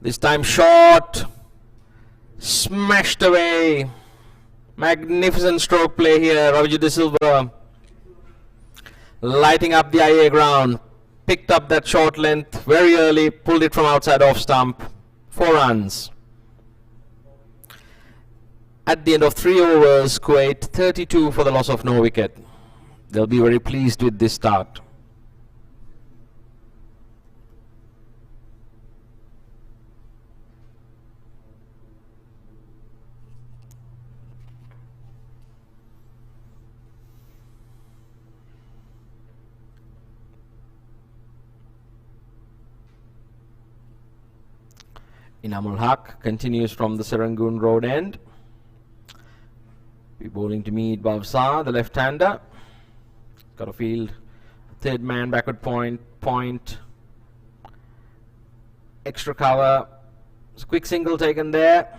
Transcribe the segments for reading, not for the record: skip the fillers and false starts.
This time short. Smashed away. Magnificent stroke play here. Roger De Silva lighting up the IA ground. Picked up that short length very early. Pulled it from outside off stump. 4 runs. At the end of 3 overs, Kuwait 32 for the loss of no wicket. They'll be very pleased with this start. Inamul Haq continues from the Serangoon Road end. Be bowling to Mead Bavsar, the left-hander. Got a field. Third man backward point. Extra cover. It's a quick single taken there.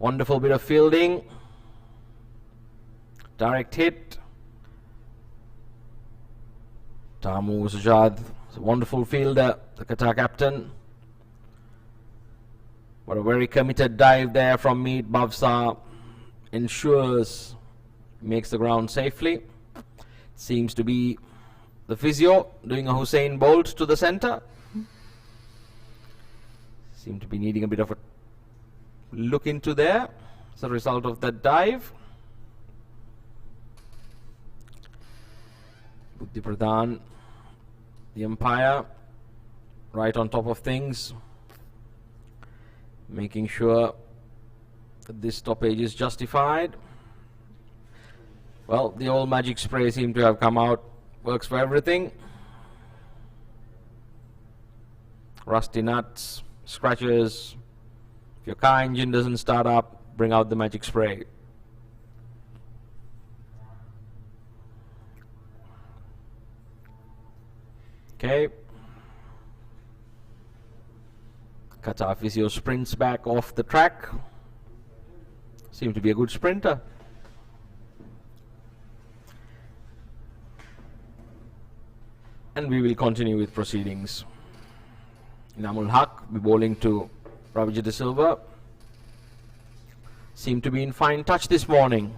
Wonderful bit of fielding. Direct hit. Tamu Sajad, a wonderful fielder, the Qatar captain. But a very committed dive there from Mead Bavsar ensures makes the ground safely. Seems to be the physio doing a Hussein Bolt to the centre. Seem to be needing a bit of a look into there as a result of that dive. Buddhi Pradhan, the umpire, right on top of things, making sure that this stoppage is justified. Well, the old magic spray seemed to have come out. Works for everything. Rusty nuts, scratches. If your car engine doesn't start up, bring out the magic spray. Okay. Qatar physio sprints back off the track. Seems to be a good sprinter. And we will continue with proceedings. Inamul Haq be bowling to Ravi De Silva. Seem to be in fine touch this morning.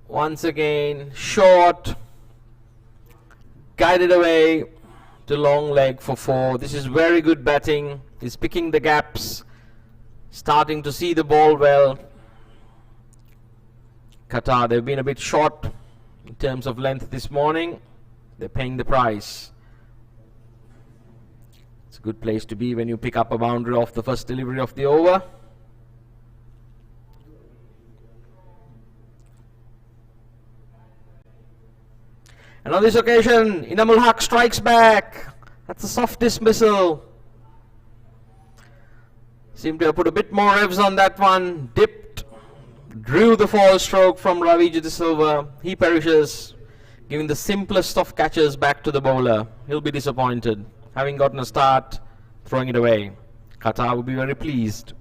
Once again, short, guided away to long leg for 4. This is very good batting. He's picking the gaps, starting to see the ball well. Qatar, they've been a bit short in terms of length this morning. They're paying the price. It's a good place to be when you pick up a boundary off the first delivery of the over. And on this occasion, Inamul Haq strikes back. That's a soft dismissal. Seemed to have put a bit more revs on that one. Dipped. Drew the fall stroke from Ravi De Silva. He perishes, giving the simplest of catches back to the bowler. He'll be disappointed. Having gotten a start, throwing it away. Qatar will be very pleased.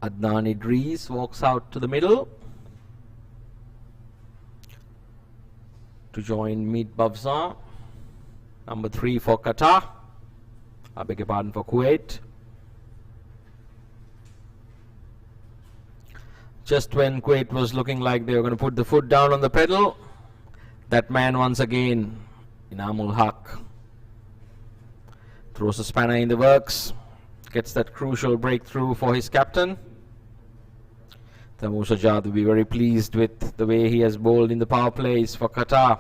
Adnan Idris walks out to the middle to join Mead Bavsar, number 3 for Qatar. I beg your pardon, for Kuwait. Just when Kuwait was looking like they were going to put the foot down on the pedal, that man once again, Inamul Haq, throws a spanner in the works, gets that crucial breakthrough for his captain. Taimur Sajjad will be very pleased with the way he has bowled in the power plays for Qatar.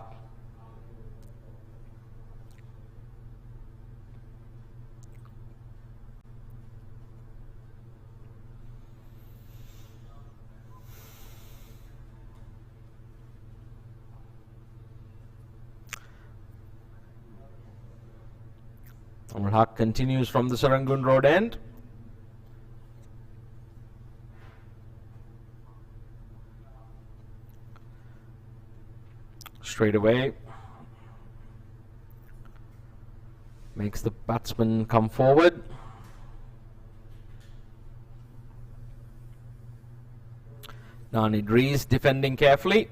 Amar Haq continues from the Serangoon Road end. Straight away. Makes the batsman come forward. Nan Idris defending carefully.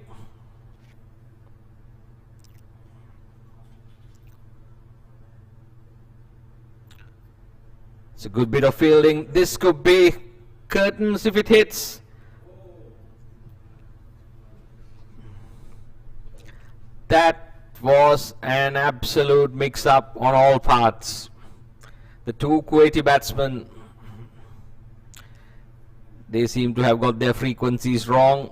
It's a good bit of fielding. This could be curtains if it hits. That was an absolute mix-up on all parts. The two Kuwaiti batsmen, they seem to have got their frequencies wrong.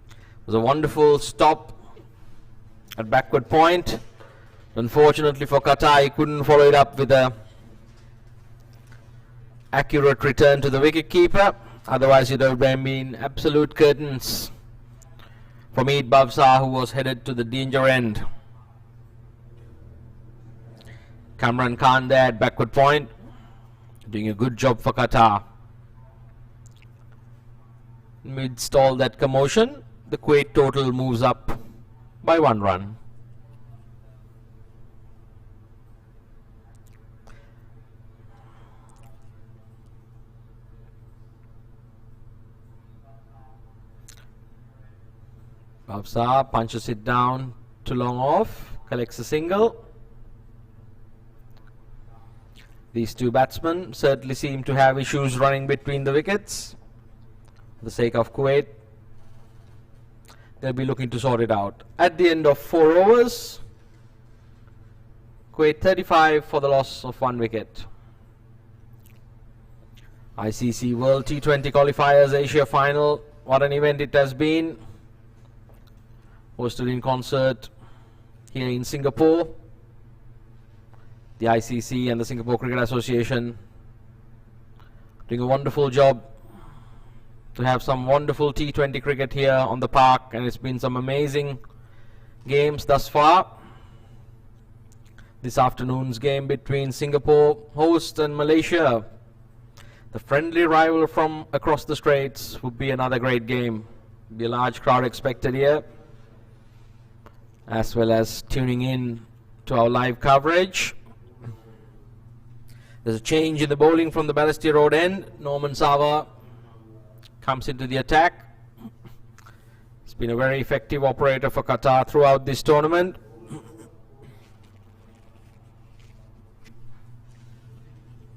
It was a wonderful stop at backward point. Unfortunately for Qatar, he couldn't follow it up with a accurate return to the wicket-keeper. Otherwise, it would have been absolute curtains for Meet Bavsar, who was headed to the danger end. Kamran Khan there at backward point, doing a good job for Qatar. Midst all that commotion, the Kuwait total moves up by 1 run. Bavsar punches it down to long off, collects a single. These two batsmen certainly seem to have issues running between the wickets. For the sake of Kuwait, they'll be looking to sort it out. At the end of 4 overs, Kuwait 35 for the loss of 1 wicket. ICC World T20 Qualifiers Asia Final, what an event it has been. Hosted in concert here in Singapore. The ICC and the Singapore Cricket Association doing a wonderful job to have some wonderful T20 cricket here on the park, and it's been some amazing games thus far. This afternoon's game between Singapore host and Malaysia, the friendly rival from across the Straits, would be another great game. Be a large crowd expected here, as well as tuning in to our live coverage. There's a change in the bowling from the Balestier Road end. Norman Sava comes into the attack. He's been a very effective operator for Qatar throughout this tournament.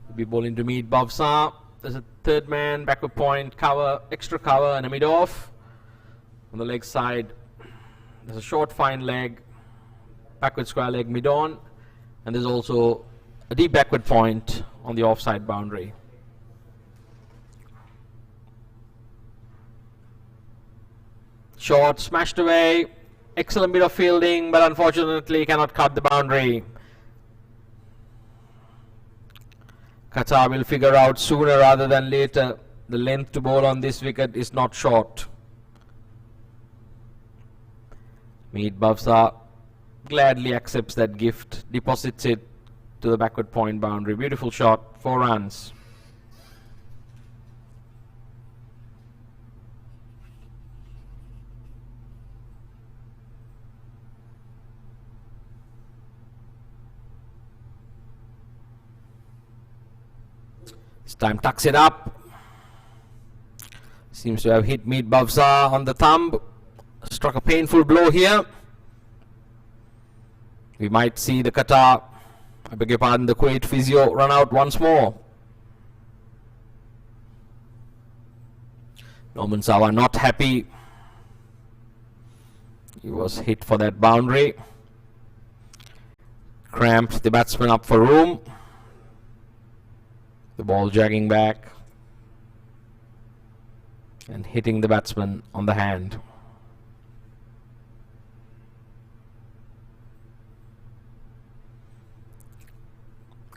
He'll be bowling to Meet Bavsar. There's a third man, backward point, cover, extra cover, and a mid-off. On the leg side, there's a short fine leg, backward square leg mid-on, and there's also a deep backward point on the offside boundary. Short smashed away, excellent bit of fielding, but unfortunately cannot cut the boundary. Qatar will figure out sooner rather than later the length to bowl on this wicket is not short. Meet Bavsar gladly accepts that gift, deposits it to the backward point boundary. Beautiful shot, 4 runs. This time tucks it up. Seems to have hit Meet Bavsar on the thumb. Struck a painful blow here. We might see the Qatar, I beg your pardon, the Kuwait physio run out once more. Norman Sawa not happy. He was hit for that boundary. Cramped the batsman up for room. The ball jagging back. and hitting the batsman on the hand.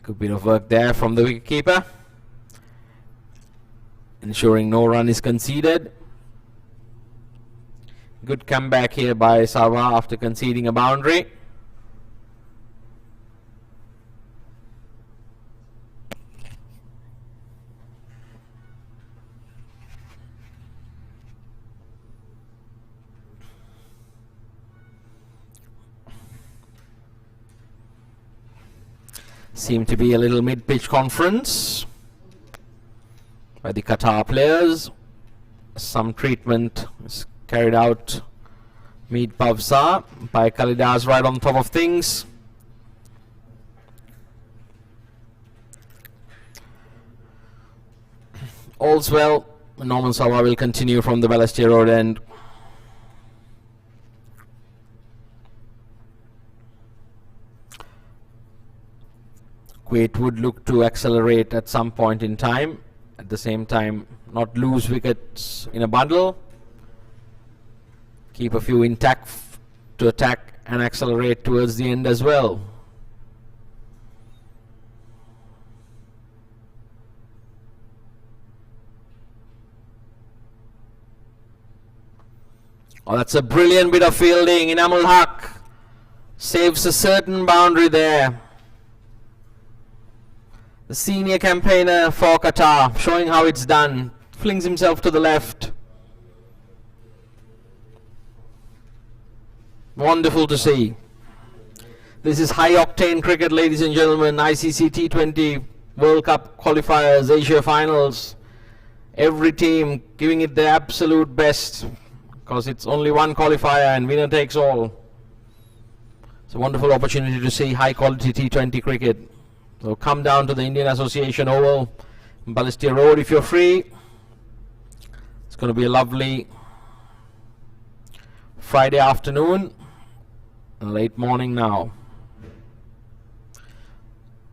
Good bit of work there from the wicketkeeper, ensuring no run is conceded. Good comeback here by Sarwa after conceding a boundary. Seemed to be a little mid-pitch conference by the Qatar players. Some treatment is carried out Meet Pavsa by Kalidas right on top of things. All's well. Norman Sawa will continue from the Balestier Road end. Kuwait would look to accelerate at some point in time. At the same time, not lose wickets in a bundle. Keep a few intact to attack and accelerate towards the end as well. Oh, that's a brilliant bit of fielding. Inamul Haq saves a certain boundary there. The senior campaigner for Qatar, showing how it's done. Flings himself to the left. Wonderful to see. This is high-octane cricket, ladies and gentlemen. ICC T20 World Cup qualifiers, Asia finals. Every team giving it their absolute best, because it's only one qualifier and winner takes all. It's a wonderful opportunity to see high-quality T20 cricket. So come down to the Indian Association Oval, Balestier Road if you're free. It's going to be a lovely Friday afternoon, late morning now.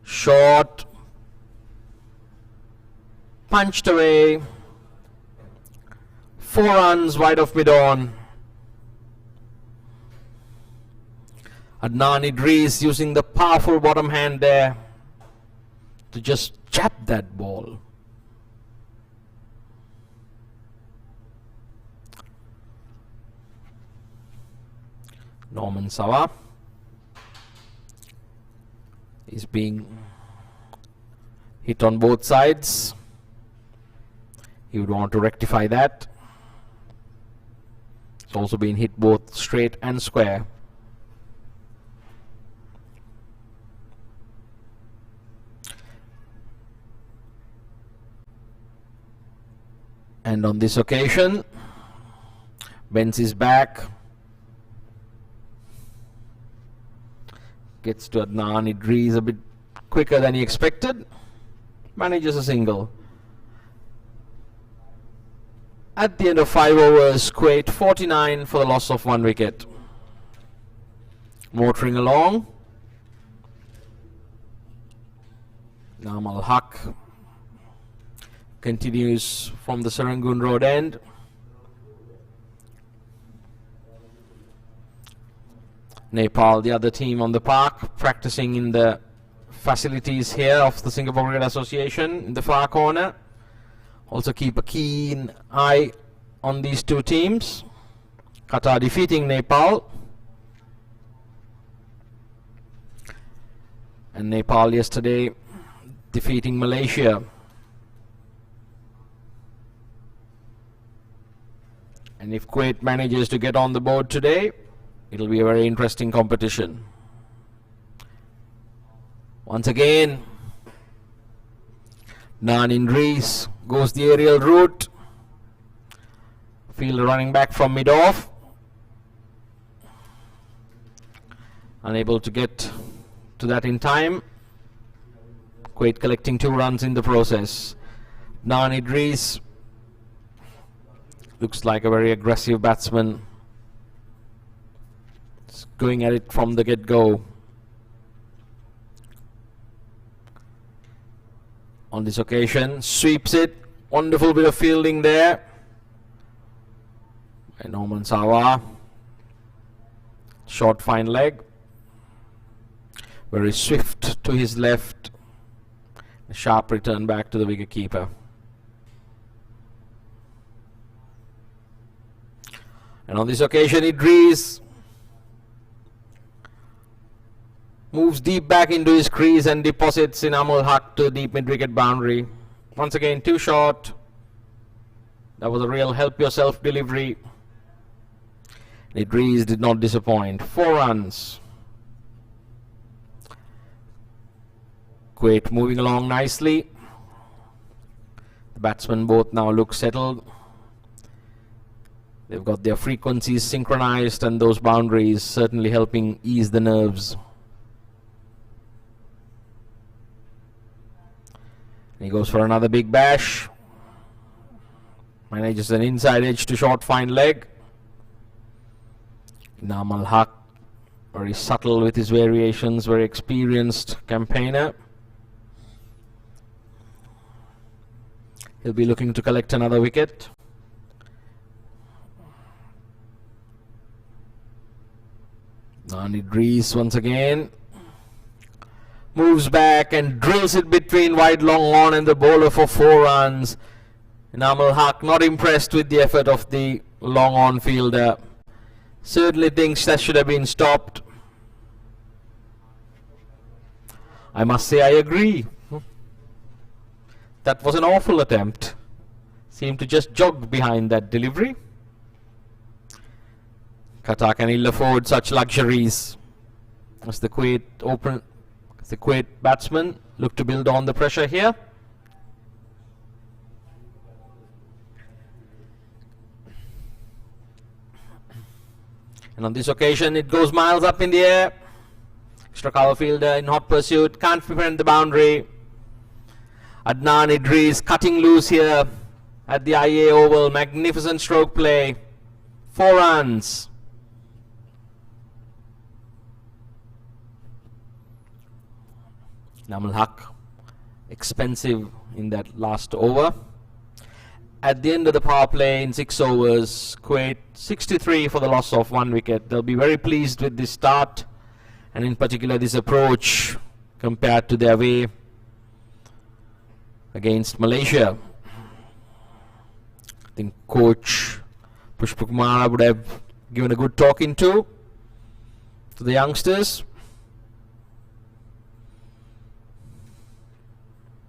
Short, punched away, 4 runs wide of mid-on. Adnan Idris using the powerful bottom hand there to just jab that ball. Norman Sawa is being hit on both sides. He would want to rectify that. It's also been hit both straight and square. And on this occasion, bends his back, gets to Adnan Idris a bit quicker than he expected, manages a single. At the end of 5 overs, Kuwait 49 for the loss of 1 wicket. Motoring along. Namal Haq continues from the Serangoon Road end. Nepal, the other team on the park, practicing in the facilities here of the Singapore Cricket Association in the far corner. Also keep a keen eye on these two teams. Qatar defeating Nepal. And Nepal yesterday defeating Malaysia. And if Kuwait manages to get on the board today, it'll be a very interesting competition. Once again, Nan Idris goes the aerial route. Fielder running back from mid-off. Unable to get to that in time. Kuwait collecting 2 runs in the process. Nan Idris looks like a very aggressive batsman. It's going at it from the get-go. On this occasion, sweeps it. Wonderful bit of fielding there. And Norman Sawa. Short fine leg. Very swift to his left. A sharp return back to the wicketkeeper. And on this occasion, Idris moves deep back into his crease and deposits Inamul Haq to the deep mid-wicket boundary. Once again, too short. That was a real help yourself delivery. Idris did not disappoint. 4 runs. Kuwait moving along nicely. The batsmen both now look settled. They've got their frequencies synchronized, and those boundaries certainly helping ease the nerves. He goes for another big bash. Manages an inside edge to short fine leg. Inamul Haq, very subtle with his variations, very experienced campaigner. He'll be looking to collect another wicket. Now Idris once again moves back and drills it between wide long on and the bowler for 4 runs. Inamul Haq not impressed with the effort of the long on fielder. Certainly thinks that should have been stopped. I must say I agree. That was an awful attempt. Seemed to just jog behind that delivery. Qatar can ill afford such luxuries as the Kuwait batsmen look to build on the pressure here. And on this occasion, it goes miles up in the air. Extra cover fielder in hot pursuit, can't prevent the boundary. Adnan Idris cutting loose here at the IA Oval. Magnificent stroke play. 4 runs. Inamul Haq expensive in that last over. At the end of the power play in 6 overs, Kuwait 63 for the loss of 1 wicket. They'll be very pleased with this start, and in particular this approach compared to their way against Malaysia. I think coach Pushpa Kumara would have given a good talking to the youngsters.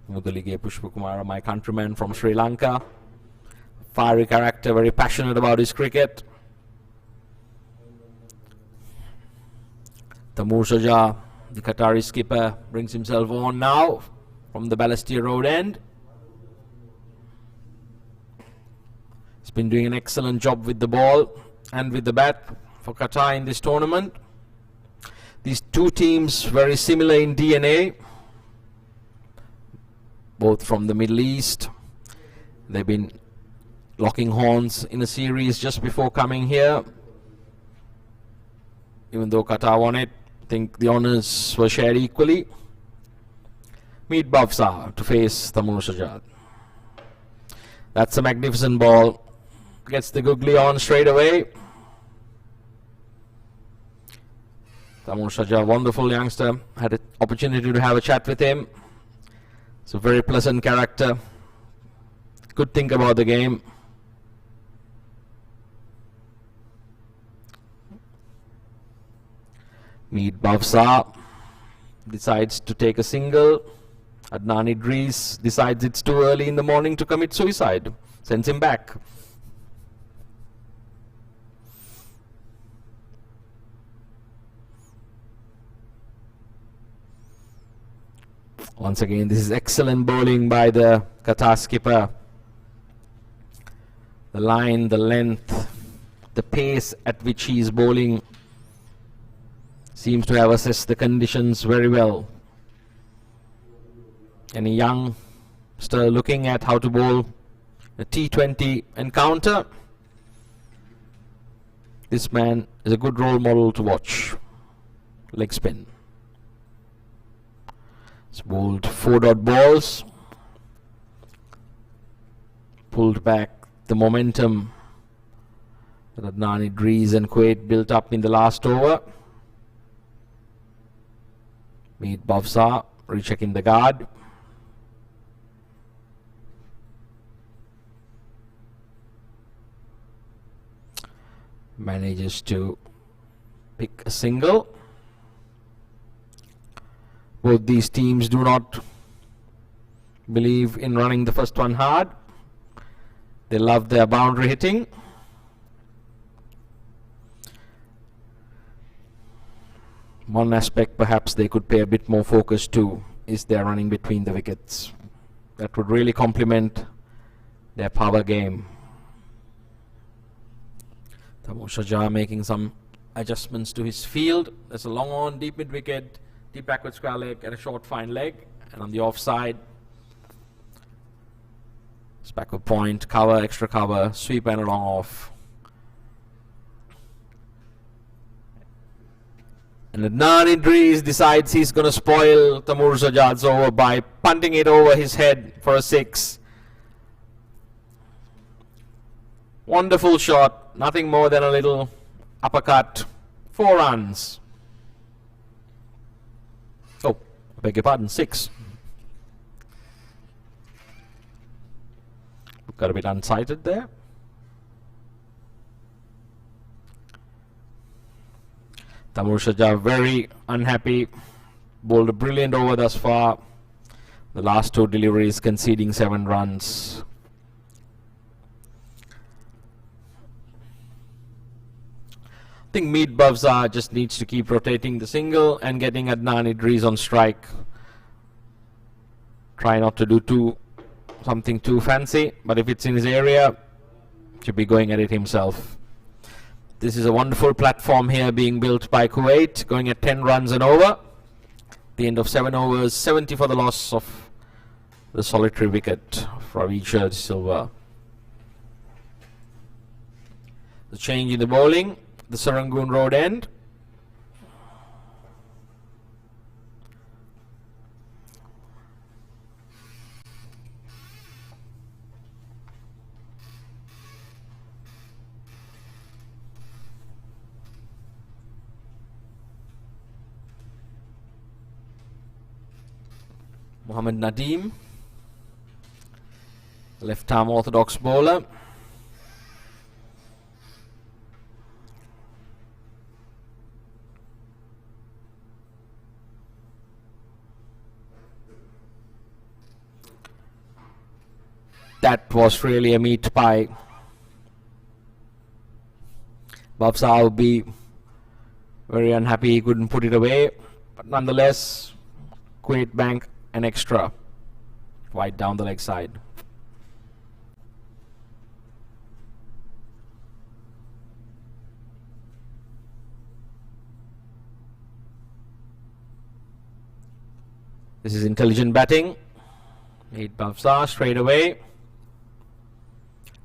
Mudalige Pushpa Kumara, my countryman from Sri Lanka. Fiery character, very passionate about his cricket. Taimur Shah, the Qatari skipper, brings himself on now from the Balestier Road end. He's been doing an excellent job with the ball and with the bat for Qatar in this tournament. These two teams very similar in DNA, both from the Middle East. They've been locking horns in a series just before coming here. Even though Qatar won it, I think the honours were shared equally. Meet Bavsar to face Taimur Shah. That's a magnificent ball. Gets the googly on straight away. Taimur Shah, wonderful youngster. Had an opportunity to have a chat with him. It's a very pleasant character. Good think about the game. Meet Bavsar decides to take a single. Adnan Idris decides it's too early in the morning to commit suicide. Sends him back. Once again, this is excellent bowling by the Qatar skipper. The line, the length, the pace at which he is bowling seems to have assessed the conditions very well. Any youngster looking at how to bowl a T20 encounter, this man is a good role model to watch. Leg spin. It's bowled 4 dot balls. Pulled back the momentum Adnan Idris and Kuwait built up in the last over. Meet Bavsa rechecking the guard. Manages to pick a single. Both these teams do not believe in running the first one hard. They love their boundary hitting. One aspect perhaps they could pay a bit more focus to is their running between the wickets. That would really complement their power game. Taimur Shajah making some adjustments to his field. There's a long on, deep mid wicket, deep backward square leg and a short fine leg. And on the offside, it's backward point, cover, extra cover, sweep and a long off. And Adnan Idris decides he's going to spoil Taimur Shajah's over by punting it over his head for a 6. Wonderful shot, nothing more than a little uppercut. 4 runs. Oh, I beg your pardon, 6. Got a bit unsighted there. Taimur Shajah very unhappy. Bowled a brilliant over thus far. The last 2 deliveries conceding 7 runs. I think Meet Bavsa just needs to keep rotating the single and getting Adnan Idris on strike. Try not to do something too fancy, but if it's in his area, should be going at it himself. This is a wonderful platform here being built by Kuwait, going at 10 runs and over. The end of 7 overs, 70 for the loss of the solitary wicket for Ravi de Silva. The change in the bowling, the Serangoon Road end. Mohammad Nadeem, left arm orthodox bowler. That was really a meat pie. Bavsa would be very unhappy he couldn't put it away, but nonetheless, Kuwait bank an extra wide down the leg side. This is intelligent batting. Meet Bavsa straight away.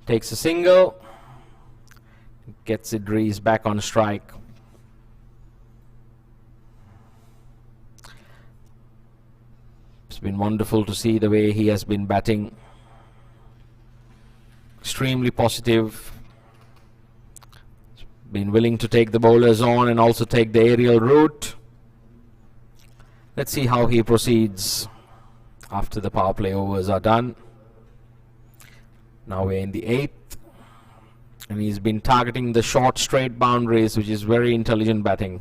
Takes a single. Gets Idris back on strike. It's been wonderful to see the way he has been batting. Extremely positive. Been willing to take the bowlers on and also take the aerial route. Let's see how he proceeds after the power play overs are done. Now we're in the 8th. And he's been targeting the short straight boundaries, which is very intelligent batting.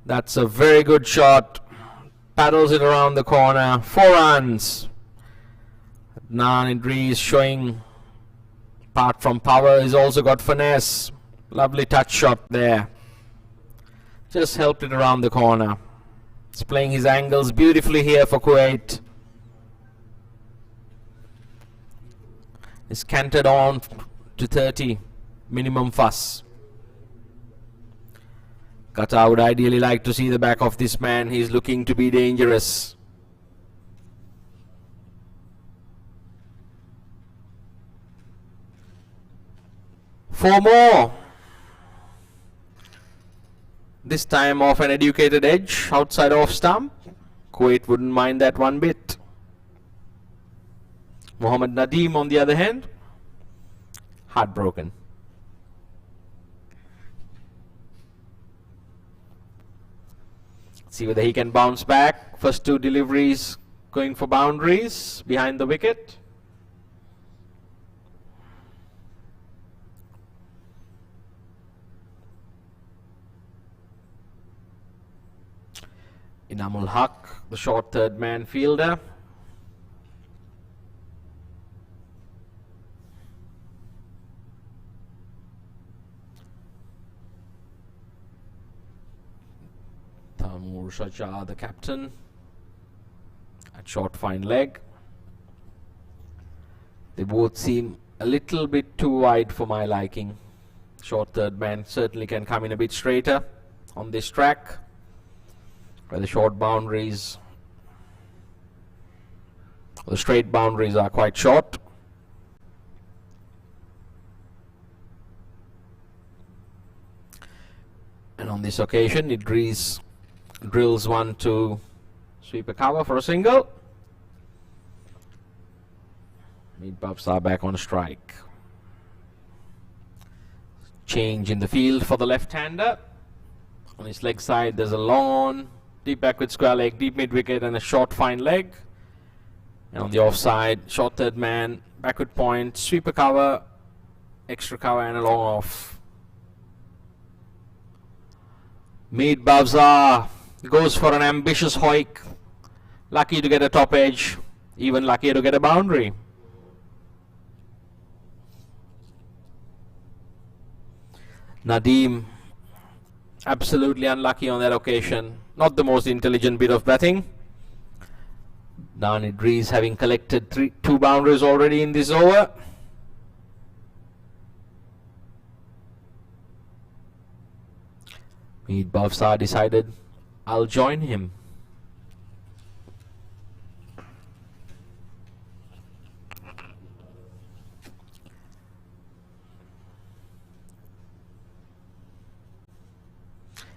That's a very good shot. Paddles it around the corner. 4 runs. Adnan Idris showing, apart from power, he's also got finesse. Lovely touch shot there. Just helped it around the corner. He's playing his angles beautifully here for Kuwait. He's canted on to 30. Minimum fuss. Qatar would ideally like to see the back of this man. He's looking to be dangerous. 4 more. This time off an educated edge outside off stump. Kuwait wouldn't mind that one bit. Mohammad Nadeem, on the other hand, heartbroken. See whether he can bounce back. First 2 deliveries going for boundaries behind the wicket. Inamul Haq, the short third man fielder. Taimur Shah, the captain, at short fine leg. They both seem a little bit too wide for my liking. Short third man certainly can come in a bit straighter on this track, where the short boundaries, the straight boundaries are quite short. And on this occasion, Idris drills one to sweep a cover for a single. Meet Babsar back on strike. Change in the field for the left-hander. On his leg side, there's a long on, deep backward square leg, deep mid wicket, and a short fine leg. And on the offside, short third man, backward point, sweeper cover, extra cover, and a long off. Meet Babsar goes for an ambitious hoik. Lucky to get a top edge, even luckier to get a boundary. Nadeem, absolutely unlucky on that occasion. Not the most intelligent bit of batting. Dan Idris having collected 2 boundaries already in this over. Meet Babsar decided, I'll join him.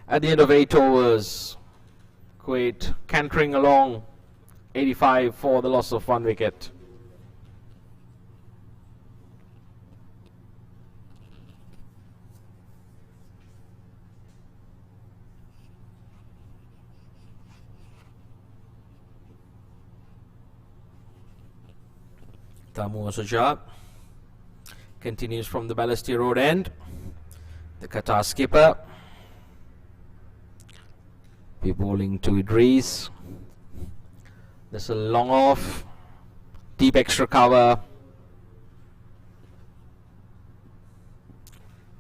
At the end of 8 overs, Kuwait cantering along, 85 for the loss of 1 wicket. Taimur Shah continues from the Balestier Road end. The Qatar skipper be bowling to Idris. There's a long off, deep extra cover,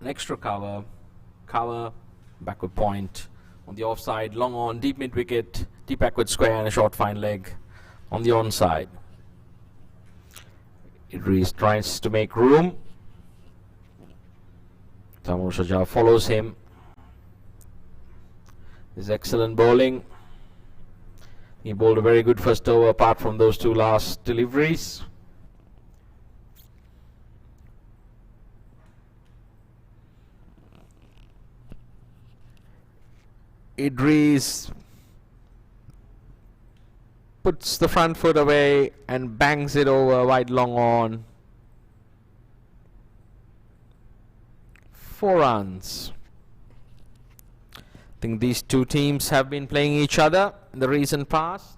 an extra cover, backward point on the offside, long on, deep mid wicket, deep backward square, and a short fine leg on the onside. Idris tries to make room. Taimur Shah follows him. His excellent bowling. He bowled a very good first over apart from those 2 last deliveries. Idris puts the front foot away and bangs it over wide long on. 4 runs. I think these 2 teams have been playing each other in the recent past,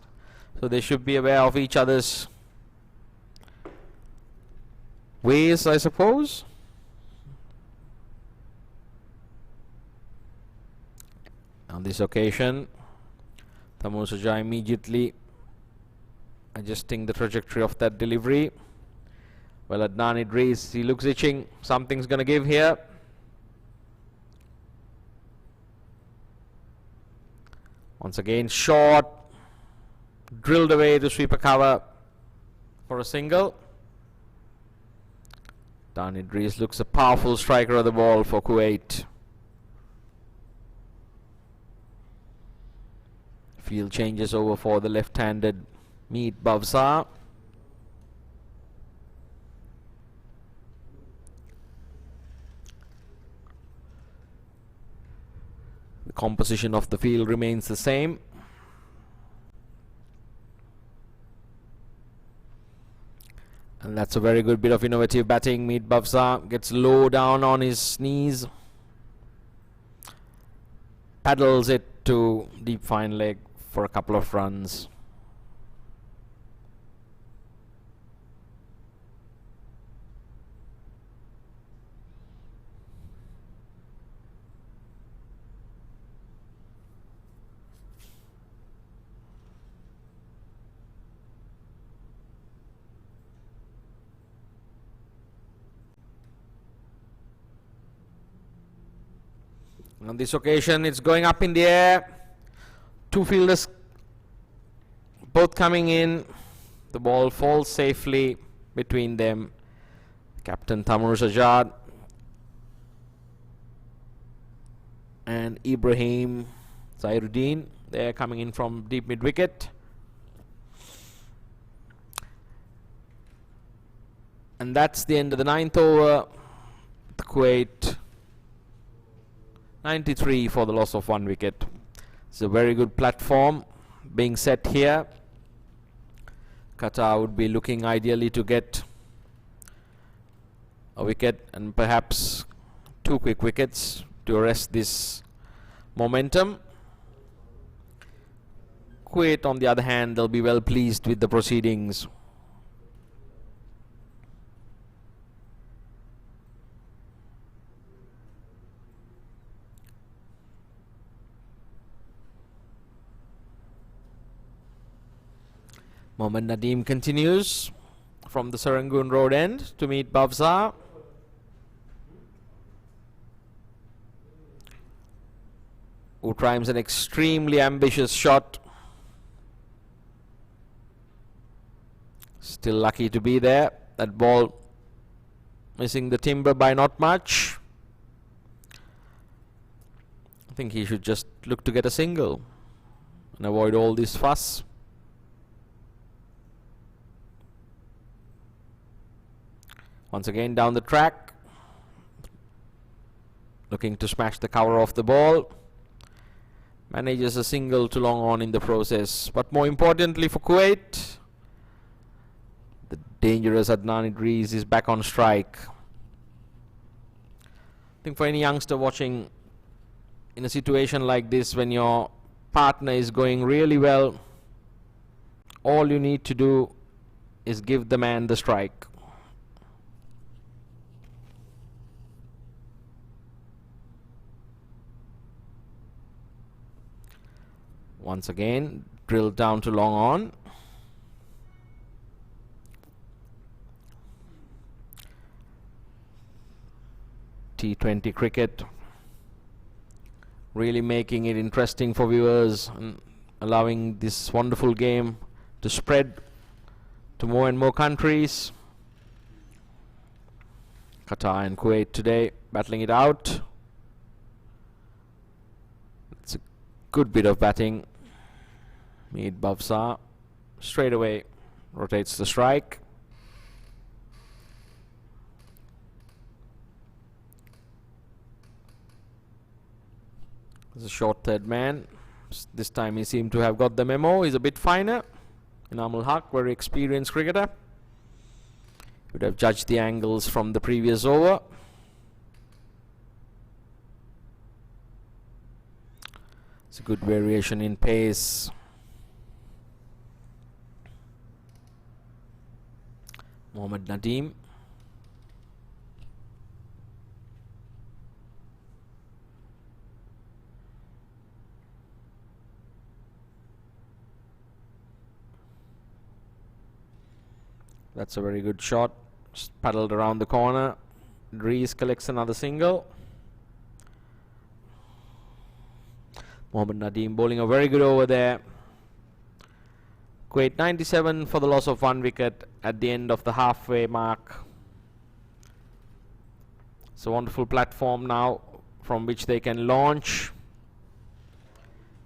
so they should be aware of each other's ways, I suppose. On this occasion, Taimur Shah immediately adjusting the trajectory of that delivery. Well, Adnan Idris, he looks itching. Something's going to give here. Once again, short, drilled away to sweep a cover for a single. Dan Idris looks a powerful striker of the ball for Kuwait. Field changes over for the left-handed Meet Babsar. composition of the field remains the same. And that's a very good bit of innovative batting. Meet Bavza gets low down on his knees, paddles it to deep fine leg for a couple of runs. On this occasion, it's going up in the air. Two fielders both coming in. The ball falls safely between them. Captain Tamur Sajjad and Ibrahim Zairuddin. They're coming in from deep mid-wicket. And that's the end of the 9th over. The Kuwait 93 for the loss of 1 wicket. It's a very good platform being set here. Qatar would be looking ideally to get a wicket and perhaps 2 quick wickets to arrest this momentum. Kuwait, on the other hand, they'll be well pleased with the proceedings. Mohammad Nadeem continues from the Serangoon Road end to meet Bavza. Who tries an extremely ambitious shot. Still lucky to be there. That ball missing the timber by not much. I think he should just look to get a single and avoid all this fuss. Once again down the track, looking to smash the cover off the ball. Manages a single to long on in the process. But more importantly for Kuwait, the dangerous Adnan Idris is back on strike. I think for any youngster watching in a situation like this, when your partner is going really well, all you need to do is give the man the strike. Once again, drilled down to long on. T20 cricket really making it interesting for viewers and allowing this wonderful game to spread to more and more countries. Qatar and Kuwait today battling it out. It's a good bit of batting. Meet Bavza straight away rotates the strike. There's a short third man. This time he seemed to have got the memo. He's a bit finer. Inamul Haq, very experienced cricketer. Would have judged the angles from the previous over. It's a good variation in pace. Mohammad Nadeem. That's a very good shot. Just paddled around the corner. Rees collects another single. Mohammad Nadeem bowling a very good over there. Kuwait 97 for the loss of 1 wicket at the end of the halfway mark. It's a wonderful platform now from which they can launch.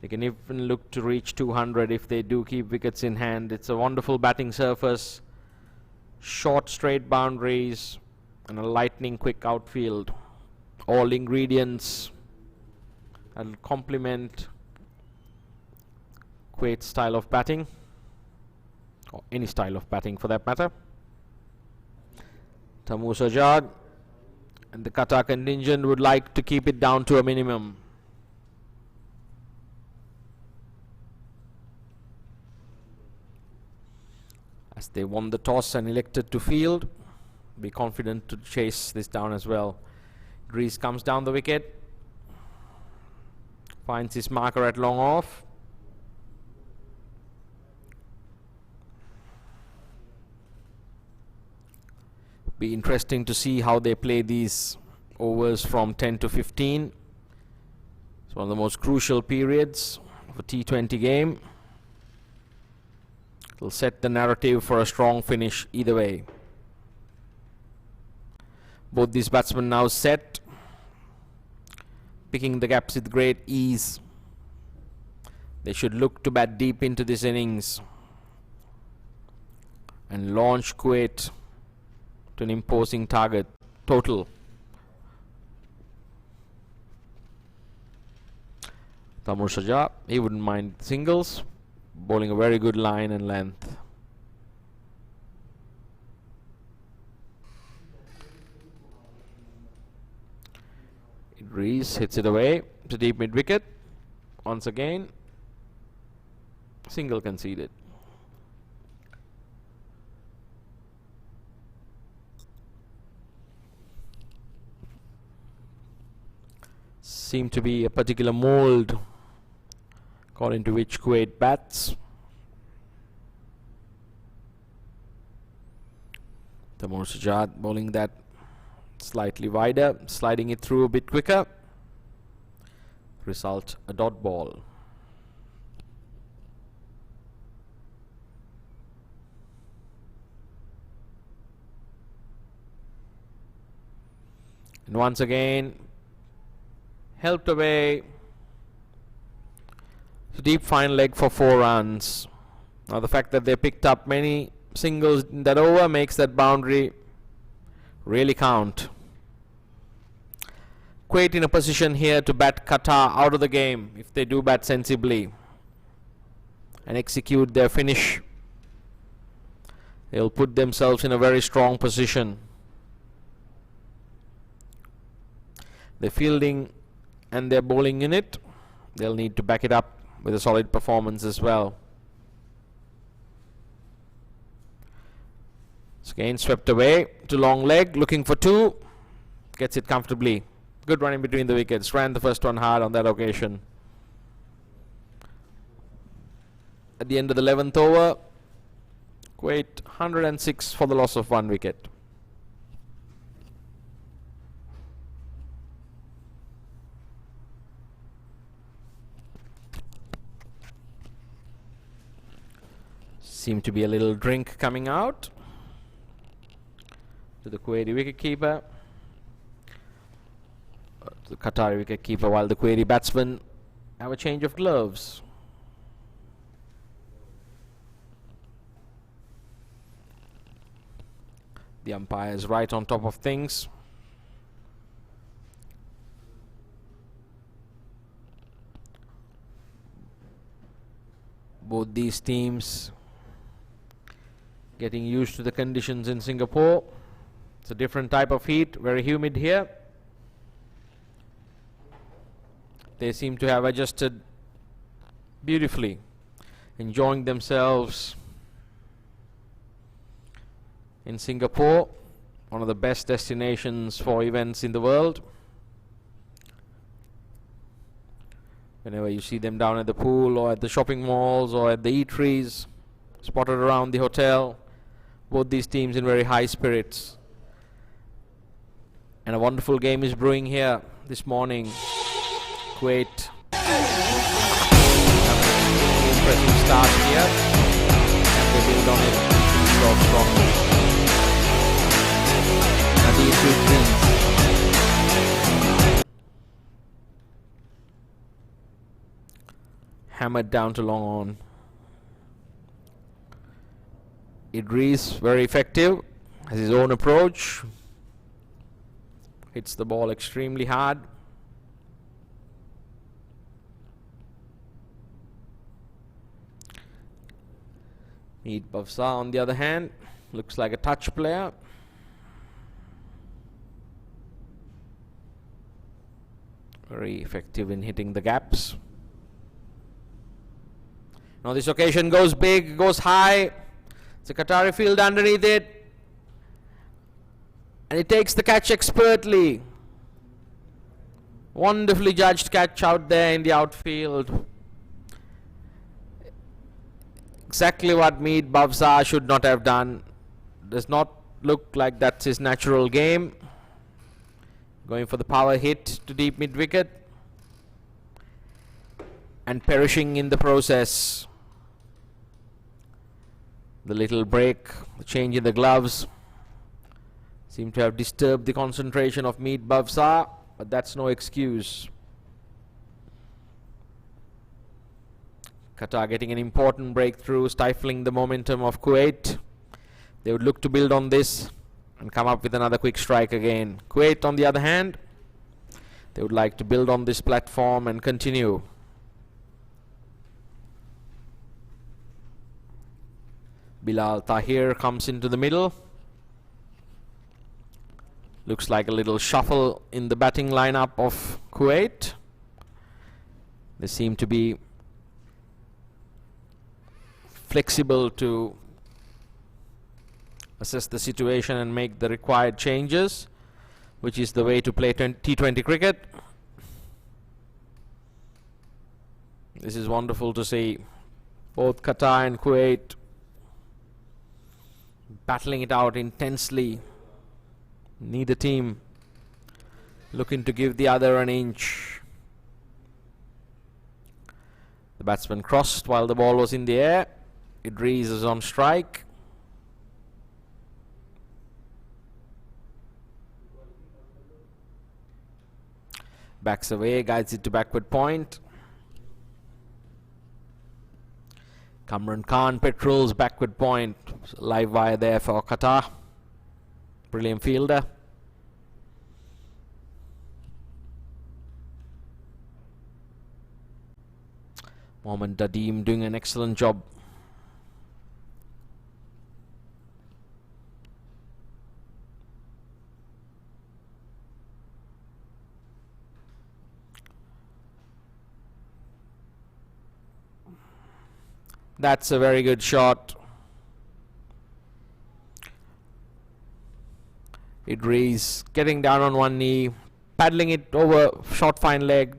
They can even look to reach 200 if they do keep wickets in hand. It's a wonderful batting surface. Short straight boundaries and a lightning quick outfield. All ingredients That'll complement Kuwait's style of batting, or any style of batting for that matter. Tamoor Sajjad and the Qatar contingent would like to keep it down to a minimum. As they won the toss and elected to field, be confident to chase this down as well. Grease comes down the wicket, finds his marker at long off. Be interesting to see how they play these overs from 10 to 15. It's one of the most crucial periods of a T20 game. It'll set the narrative for a strong finish either way. Both these batsmen now set, picking the gaps with great ease. They should look to bat deep into this innings and launch Kuwait to an imposing target total. Tamoor Sajjad, he wouldn't mind singles, bowling a very good line and length. Rees hits it away to deep mid wicket. Once again, single conceded. Seem to be a particular mould according to which Kuwait bats. Tamoor Sajjad bowling that slightly wider, sliding it through a bit quicker. Result, a dot ball. And once again, helped away. Deep fine leg for 4 runs. Now the fact that they picked up many singles in that over makes that boundary really count. Kuwait in a position here to bat Qatar out of the game if they do bat sensibly and execute their finish. They'll put themselves in a very strong position. Their fielding and their bowling unit, they'll need to back it up with a solid performance as well. So again swept away to long leg, looking for 2, gets it comfortably. Good running between the wickets, ran the first one hard on that occasion. At the end of the 11th over, Kuwait 106 for the loss of 1 wicket. Seemed to be a little drink coming out to the Kuwaiti wicketkeeper, to the Qatari wicketkeeper, while the Kuwaiti batsmen have a change of gloves. The umpire is right on top of things. Both these teams getting used to the conditions in Singapore. It's a different type of heat, very humid here. They seem to have adjusted beautifully, enjoying themselves in Singapore, one of the best destinations for events in the world. Whenever you see them down at the pool or at the shopping malls or at the eateries spotted around the hotel, both these teams in very high spirits. And a wonderful game is brewing here this morning. Kuwait impressive start here, and they build on it so strongly. Nadeem wins. Hammered down to long on. Idris, very effective, has his own approach, hits the ball extremely hard. Meet Bavsa, on the other hand, looks like a touch player. Very effective in hitting the gaps. Now this occasion goes big, goes high. It's a Qatari field underneath it. And he takes the catch expertly. Wonderfully judged catch out there in the outfield. Exactly what Meet Bavsa should not have done. Does not look like that's his natural game. Going for the power hit to deep mid wicket. And perishing in the process. The little break, the change in the gloves, seem to have disturbed the concentration of Meet Bavsa, but that's no excuse. Qatar getting an important breakthrough, stifling the momentum of Kuwait. They would look to build on this and come up with another quick strike again. Kuwait, on the other hand, they would like to build on this platform and continue. Bilal Tahir comes into the middle. Looks like a little shuffle in the batting lineup of Kuwait. They seem to be flexible to assess the situation and make the required changes, which is the way to play T20 cricket. This is wonderful to see. Both Qatar and Kuwait battling it out intensely. Neither team looking to give the other an inch. The batsman crossed while the ball was in the air. Idris is on strike. Backs away, guides it to backward point. Kamran Khan patrols backward point. Live wire there for Qatar. Brilliant fielder. Mohammad Dadim doing an excellent job. That's a very good shot. Idris getting down on one knee, paddling it over short fine leg.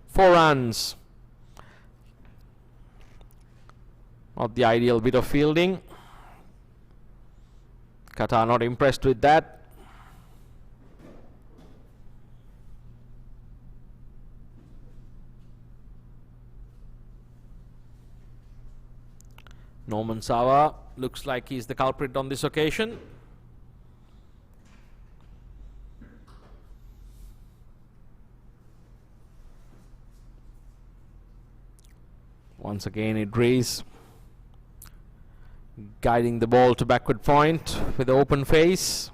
4 runs. Not the ideal bit of fielding. Qatar not impressed with that. Norman Sawa looks like he's the culprit on this occasion. Once again, Idris guiding the ball to backward point with the open face.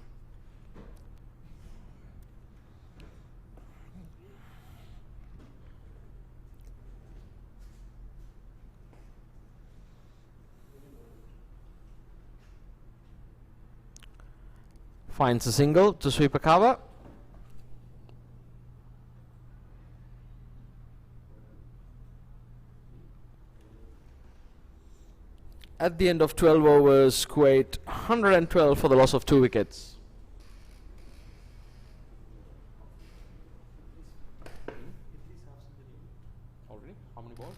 Finds a single to sweep a cover. At the end of 12 overs, Kuwait 112 for the loss of 2 wickets. Already? How many balls?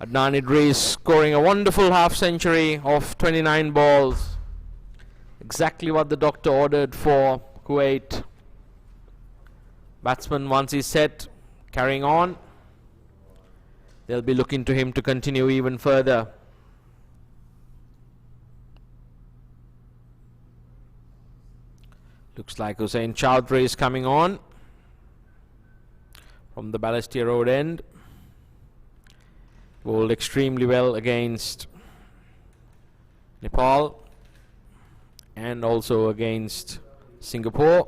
Adnan Idris scoring a wonderful half century of 29 balls. Exactly what the doctor ordered for Kuwait. Batsman, once he's set, carrying on. They'll be looking to him to continue even further. Looks like Hussain Chowdhury is coming on from the Balestier Road end. Bowled extremely well against Nepal and also against Singapore.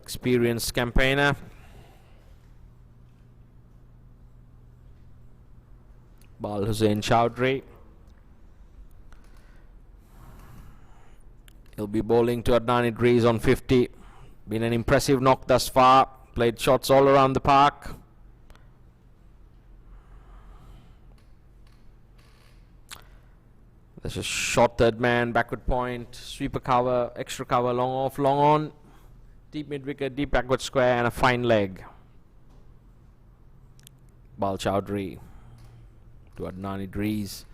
Experienced campaigner. Bal Hussain Chowdhury. He'll be bowling to Adnan Idris on 50. Been an impressive knock thus far. Played shots all around the park. There's a short third man, backward point, sweeper cover, extra cover, long off, long on, deep mid wicket, deep backward square, and a fine leg. Bal Chowdhury to Adnan Idris.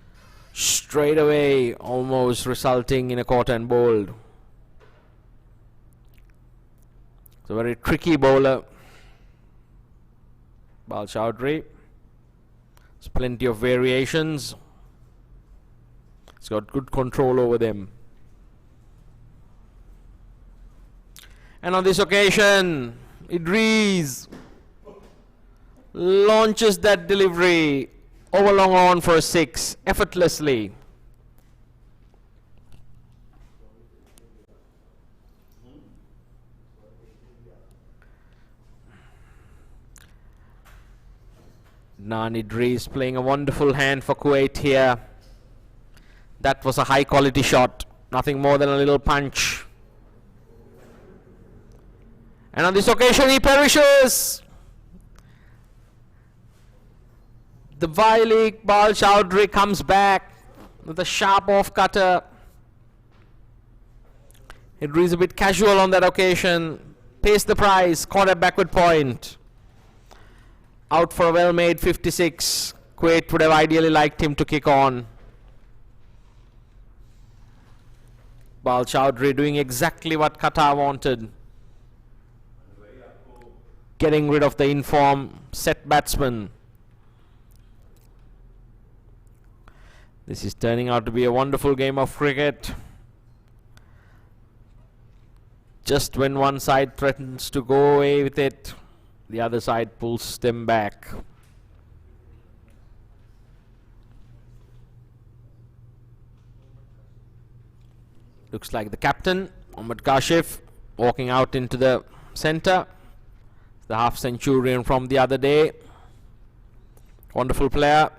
Straight away, almost resulting in a caught and bowled. It's a very tricky bowler, Bal Chowdhury. There's plenty of variations. He's got good control over them. And on this occasion, Idris launches that delivery over long on for a 6 effortlessly. Adnan Idris playing a wonderful hand for Kuwait here. That was a high quality shot, nothing more than a little punch. And on this occasion he perishes. The wily Bal Chowdhury comes back with a sharp off cutter. Idris a bit casual on that occasion. Pays the price, caught at backward point. Out for a well made 56. Kuwait would have ideally liked him to kick on. Bal Chowdhury doing exactly what Qatar wanted. Getting rid of the informed set batsman. This is turning out to be a wonderful game of cricket. Just when one side threatens to go away with it, the other side pulls them back. Looks like the captain, Mohammad Kashif, walking out into the centre. The half centurion from the other day. Wonderful player.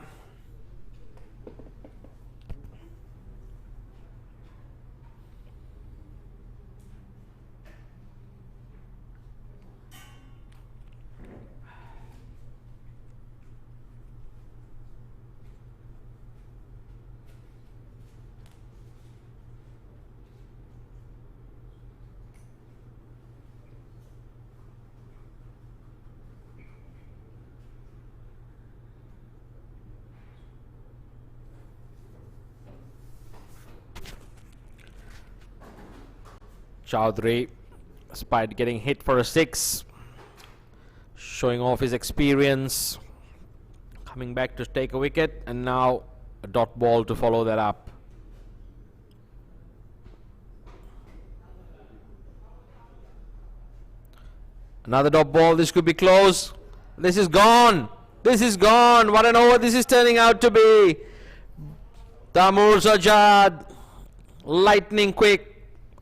Chowdhury, despite getting hit for a 6, showing off his experience, coming back to take a wicket, and now a dot ball to follow that up. Another dot ball. This could be close. This is gone. This is gone. What an over this is turning out to be. Tamur Sajad, lightning quick.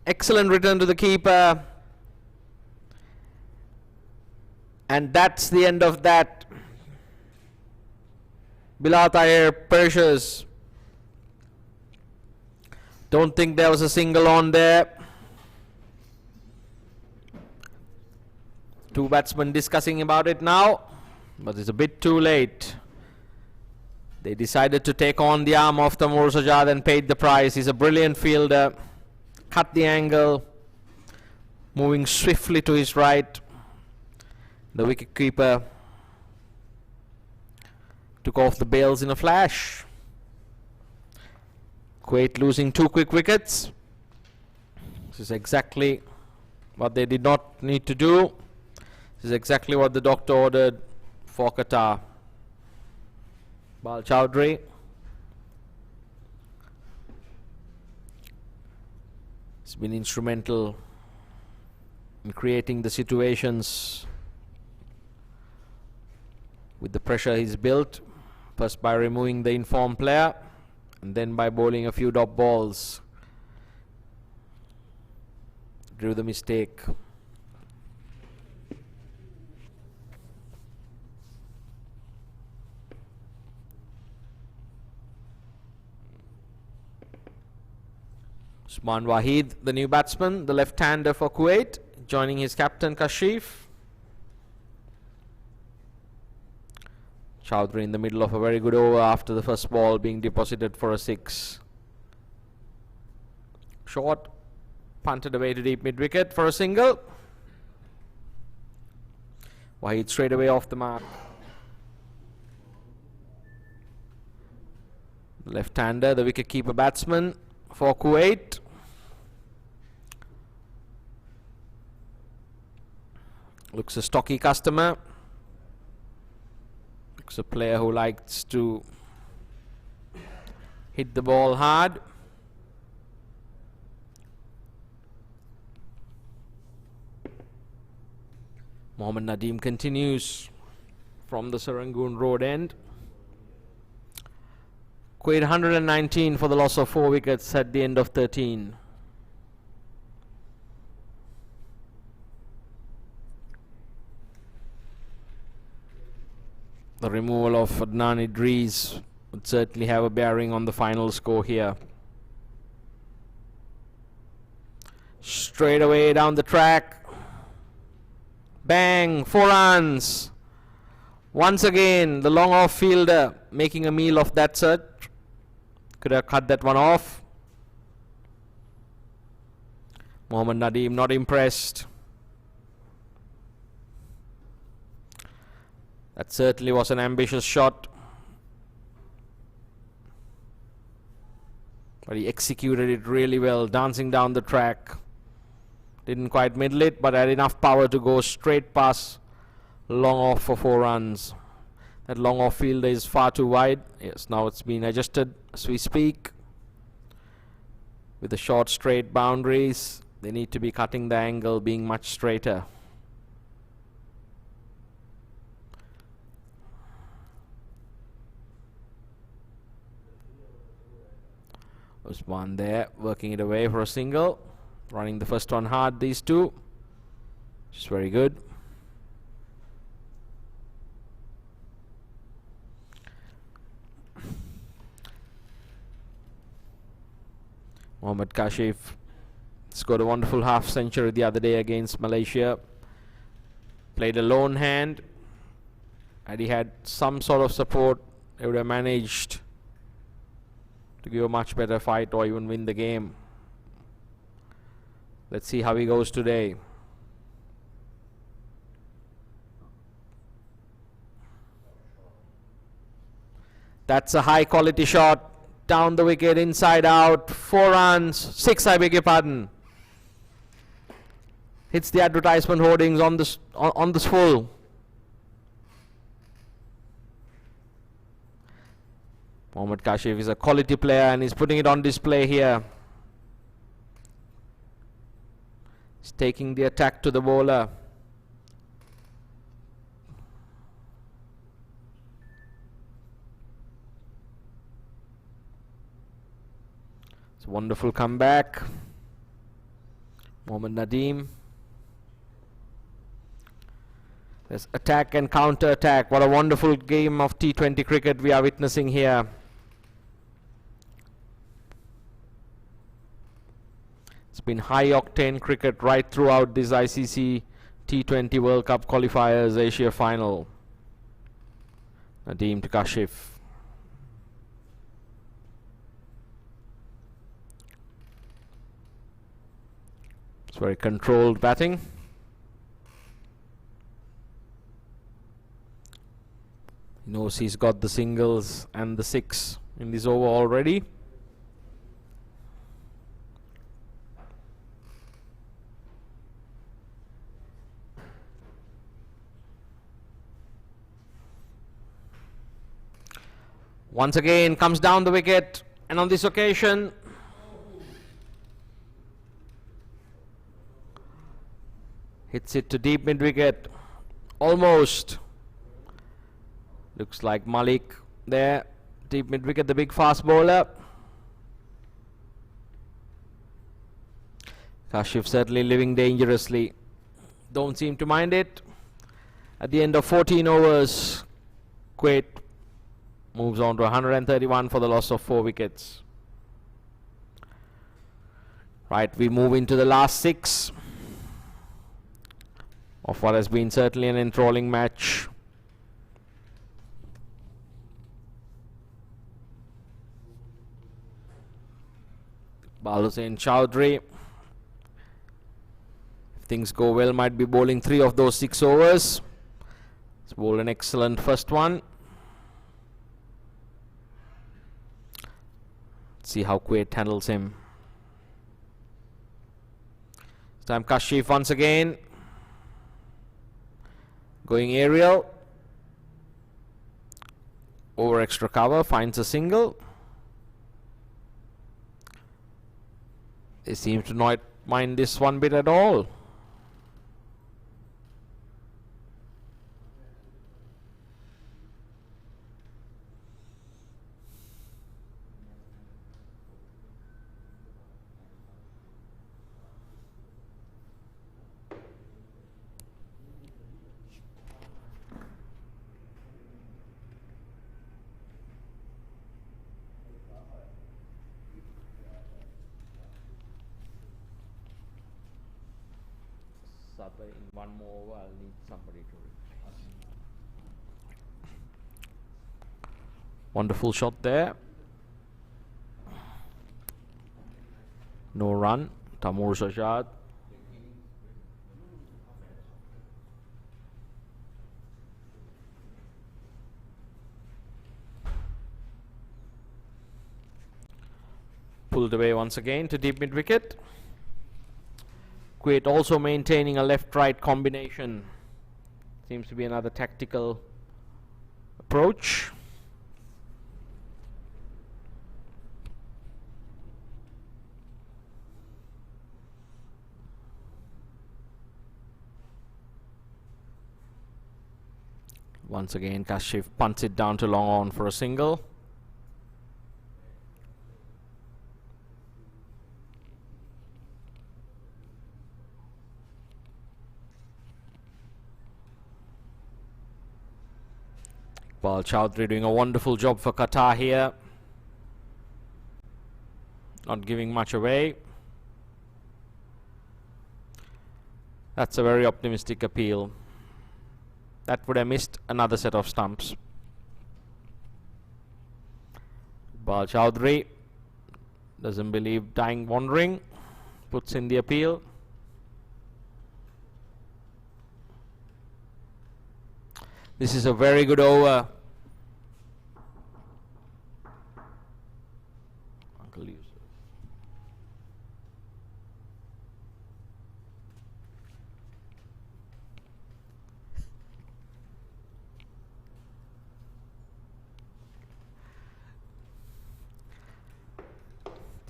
Excellent return to the keeper. And that's the end of that. Bilal Tahir perishes. Don't think there was a single on there. Two batsmen discussing about it now, but it's a bit too late. They decided to take on the arm of Tamur Sajad and paid the price. He's a brilliant fielder. Cut the angle, moving swiftly to his right. The wicketkeeper took off the bails in a flash. Kuwait losing 2 quick wickets. This is exactly what they did not need to do. This is exactly what the doctor ordered for Qatar. Bal Chowdhury. He's been instrumental in creating the situations with the pressure he's built, first by removing the informed player and then by bowling a few dot balls. Drew the mistake. Usman Wahid, the new batsman, the left-hander for Kuwait, joining his captain Kashif. Chowdhury in the middle of a very good over after the first ball being deposited for a 6. Short, punted away to deep mid-wicket for a single. Wahid straight away off the mark. Left-hander, the wicket-keeper batsman for Kuwait. Looks a stocky customer. Looks a player who likes to hit the ball hard. Mohammad Nadeem continues from the Serangoon Road end. Kuwait 119 for the loss of 4 wickets at the end of 13. The removal of Adnan Idris would certainly have a bearing on the final score here. Straight away down the track. Bang, 4 runs. Once again, the long off fielder making a meal of that search. Could have cut that one off. Mohammad Nadeem not impressed. That certainly was an ambitious shot. But he executed it really well, dancing down the track. Didn't quite middle it, but had enough power to go straight past long off for 4 runs. That long off fielder is far too wide. Yes, now it's been adjusted as we speak. With the short straight boundaries, they need to be cutting the angle, being much straighter. Usman there, working it away for a single. Running the first one hard, these two. Which is very good. Mohammad Kashif scored a wonderful half century the other day against Malaysia. Played a lone hand. Had he had some sort of support, he would have managed to give a much better fight or even win the game. Let's see how he goes today. That's a high quality shot. Down the wicket, inside out. 4 runs. 6, I beg your pardon. Hits the advertisement hoardings on this full. Mohammad Kashif is a quality player and he's putting it on display here. He's taking the attack to the bowler. It's a wonderful comeback. Mohammad Nadeem. There's attack and counter attack. What a wonderful game of T20 cricket we are witnessing here. It's been high octane cricket right throughout this ICC T20 World Cup qualifiers Asia final. Nadeem to Kashif. It's very controlled batting. He knows he's got the singles and the 6 in this over already. Once again comes down the wicket, and on this occasion hits it to deep mid wicket. Almost. Looks like Malik there. Deep mid wicket, the big fast bowler. Kashif certainly living dangerously. Don't seem to mind it. At the end of 14 overs, Kuwait moves on to 131 for the loss of 4 wickets. Right, we move into the last 6 of what has been certainly an enthralling match. Hussain Chowdhury, if things go well, might be bowling 3 of those 6 overs. He's bowled an excellent first one. Let's see how Kuwait handles him. This time Kashif once again. Going aerial. Over extra cover, finds a single. They seem to not mind this one bit at all. In one more over, I'll need somebody to replace. Wonderful shot there. No run. Taimur Sajjad. Pulled away once again to deep mid wicket. Kuwait also maintaining a left-right combination. Seems to be another tactical approach. Once again, Kashif punts it down to long on for a single. Chowdhury doing a wonderful job for Qatar here. Not giving much away. That's a very optimistic appeal. That would have missed another set of stumps. Chowdhury doesn't believe dying wandering. Puts in the appeal. This is a very good over. Uncle Yusuf.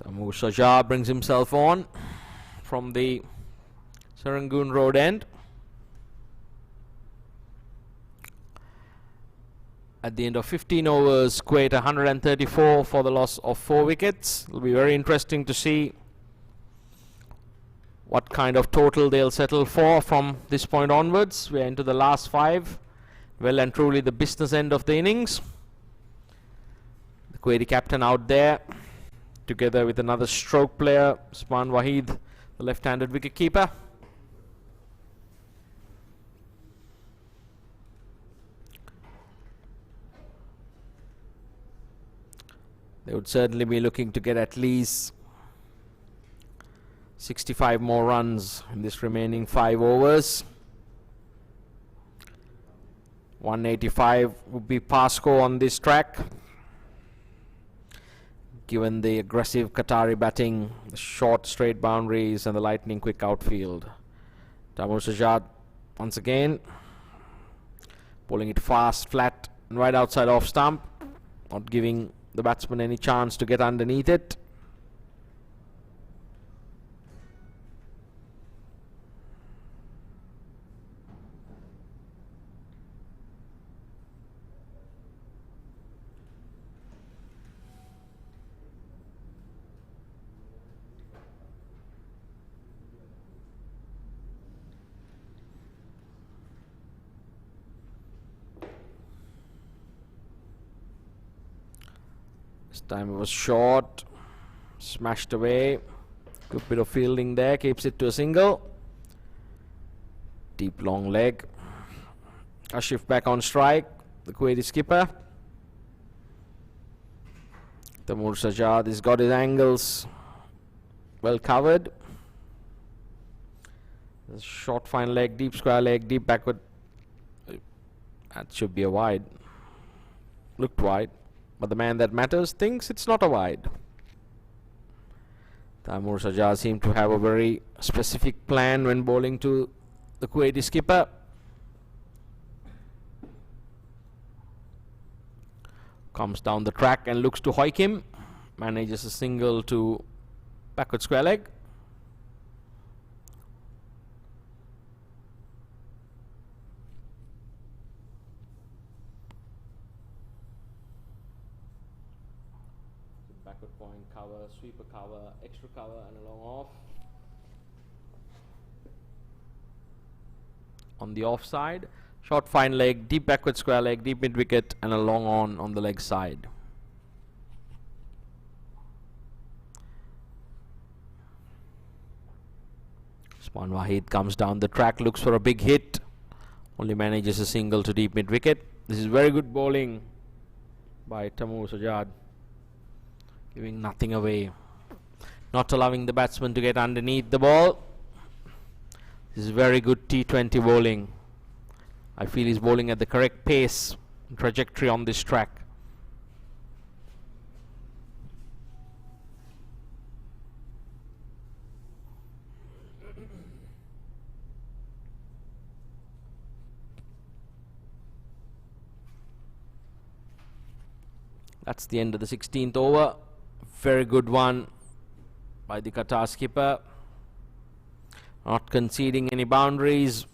Taimur Sajjad brings himself on from the Serangoon Road end. At the end of 15 overs, Kuwait 134 for the loss of 4 wickets. It'll be very interesting to see what kind of total they'll settle for from this point onwards. We're into the last 5. Well and truly the business end of the innings. The Kuwaiti captain out there, together with another stroke player, Usman Waheed, the left-handed wicketkeeper. They would certainly be looking to get at least 65 more runs in this remaining 5 overs. 185 would be par score on this track, given the aggressive Qatari batting, the short straight boundaries and the lightning quick outfield. Taimur Sajjad once again bowling it fast, flat and right outside off stump, not giving the batsman any chance to get underneath it. This time it was short, smashed away. Good bit of fielding there, keeps it to a single. Deep long leg. Kashif back on strike, the Kuwaiti skipper. Taimur Sajjad has got his angles well covered. Short fine leg, deep square leg, deep backward. That should be a wide. Looked wide, but the man that matters thinks it's not a wide. Taimur Sajjad seemed to have a very specific plan when bowling to the Kuwaiti skipper. Comes down the track and looks to hoik him. Manages a single to backward square leg. Backward point cover, sweeper cover, extra cover and a long off. On the off side, short fine leg, deep backward square leg, deep mid wicket and a long on the leg side. Usman Wahid comes down the track, looks for a big hit, only manages a single to deep mid wicket. This is very good bowling by Taimur Sajjad, giving nothing away, not allowing the batsman to get underneath the ball. This is very good T20 bowling. I feel he's bowling at the correct pace and trajectory on this track. That's the end of the 16th over. Very good one by the Qatar skipper. Not conceding any boundaries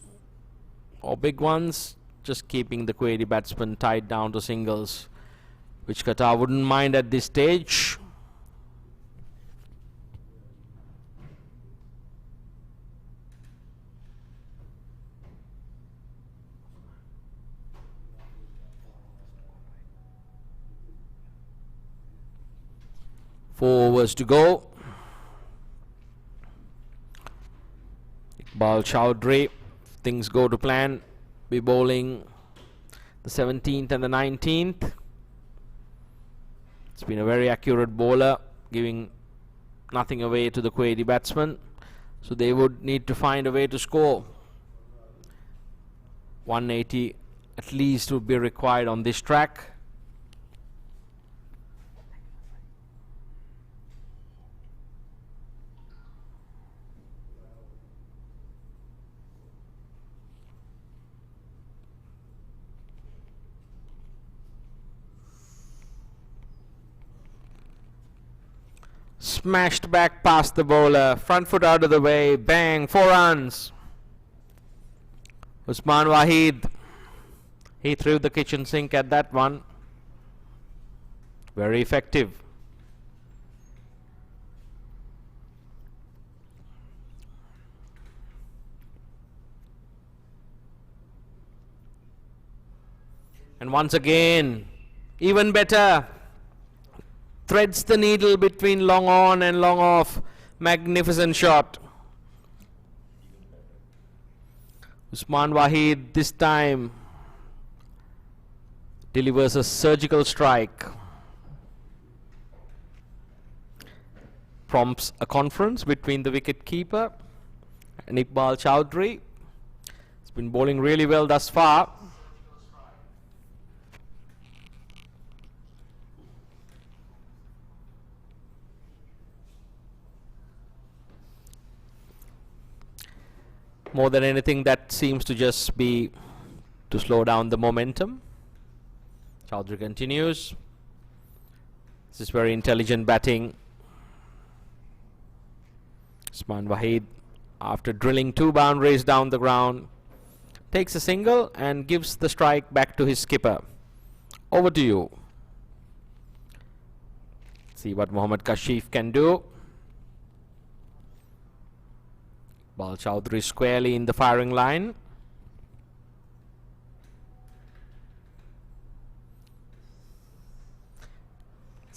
or big ones, just keeping the Kuwaiti batsman tied down to singles, which Qatar wouldn't mind at this stage. Four overs to go. Iqbal Chowdhury, if things go to plan, be bowling the 17th and the 19th. It's been a very accurate bowler, giving nothing away to the Kuwaiti batsman, so they would need to find a way to score. 180 at least would be required on this track. Smashed back past the bowler, front foot out of the way, bang, 4 runs. Usman Wahid, he threw the kitchen sink at that one. Very effective. And once again, even better. Threads the needle between long on and long off. Magnificent shot. Usman Wahid this time delivers a surgical strike. Prompts a conference between the wicket keeper and Iqbal Chowdhury. He's been bowling really well thus far. More than anything, that seems to just be to slow down the momentum. Chowdhury continues. This is very intelligent batting. Usman Wahid, after drilling 2 boundaries down the ground, takes a single and gives the strike back to his skipper. Over to you. See what Mohammad Kashif can do. Iqbal Chowdhury squarely in the firing line.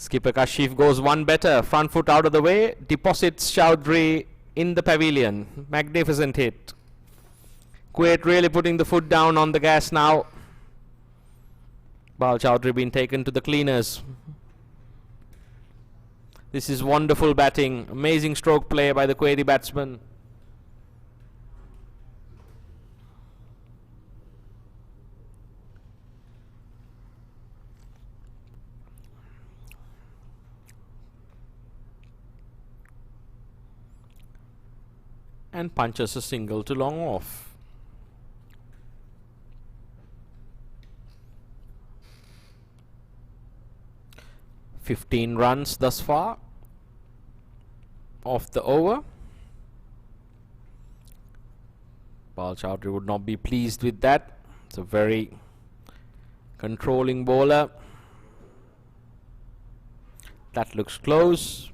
Skipper Kashif goes one better. Front foot out of the way. Deposits Chowdhury in the pavilion. Magnificent hit. Kuwait really putting the foot down on the gas now. Bal Chowdhury being taken to the cleaners. This is wonderful batting. Amazing stroke play by the Kuwaiti batsman. And punches a single to long off. "15 runs thus far off the over." Bal Chowdhury would not be pleased with that. It's a very controlling bowler. That looks close.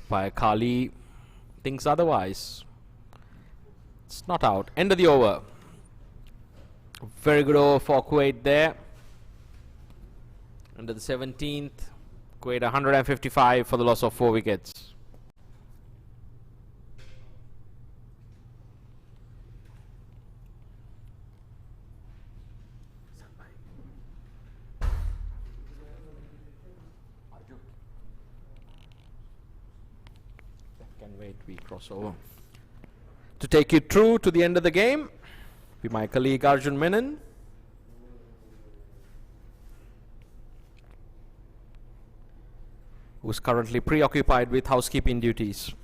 Kali thinks otherwise. It's not out. End of the over. Very good over for Kuwait there. Under the 17th, Kuwait 155 for the loss of 4 wickets. Can wait, we cross over. To take you through to the end of the game, be my colleague Arjun Menon. Who's currently preoccupied with housekeeping duties.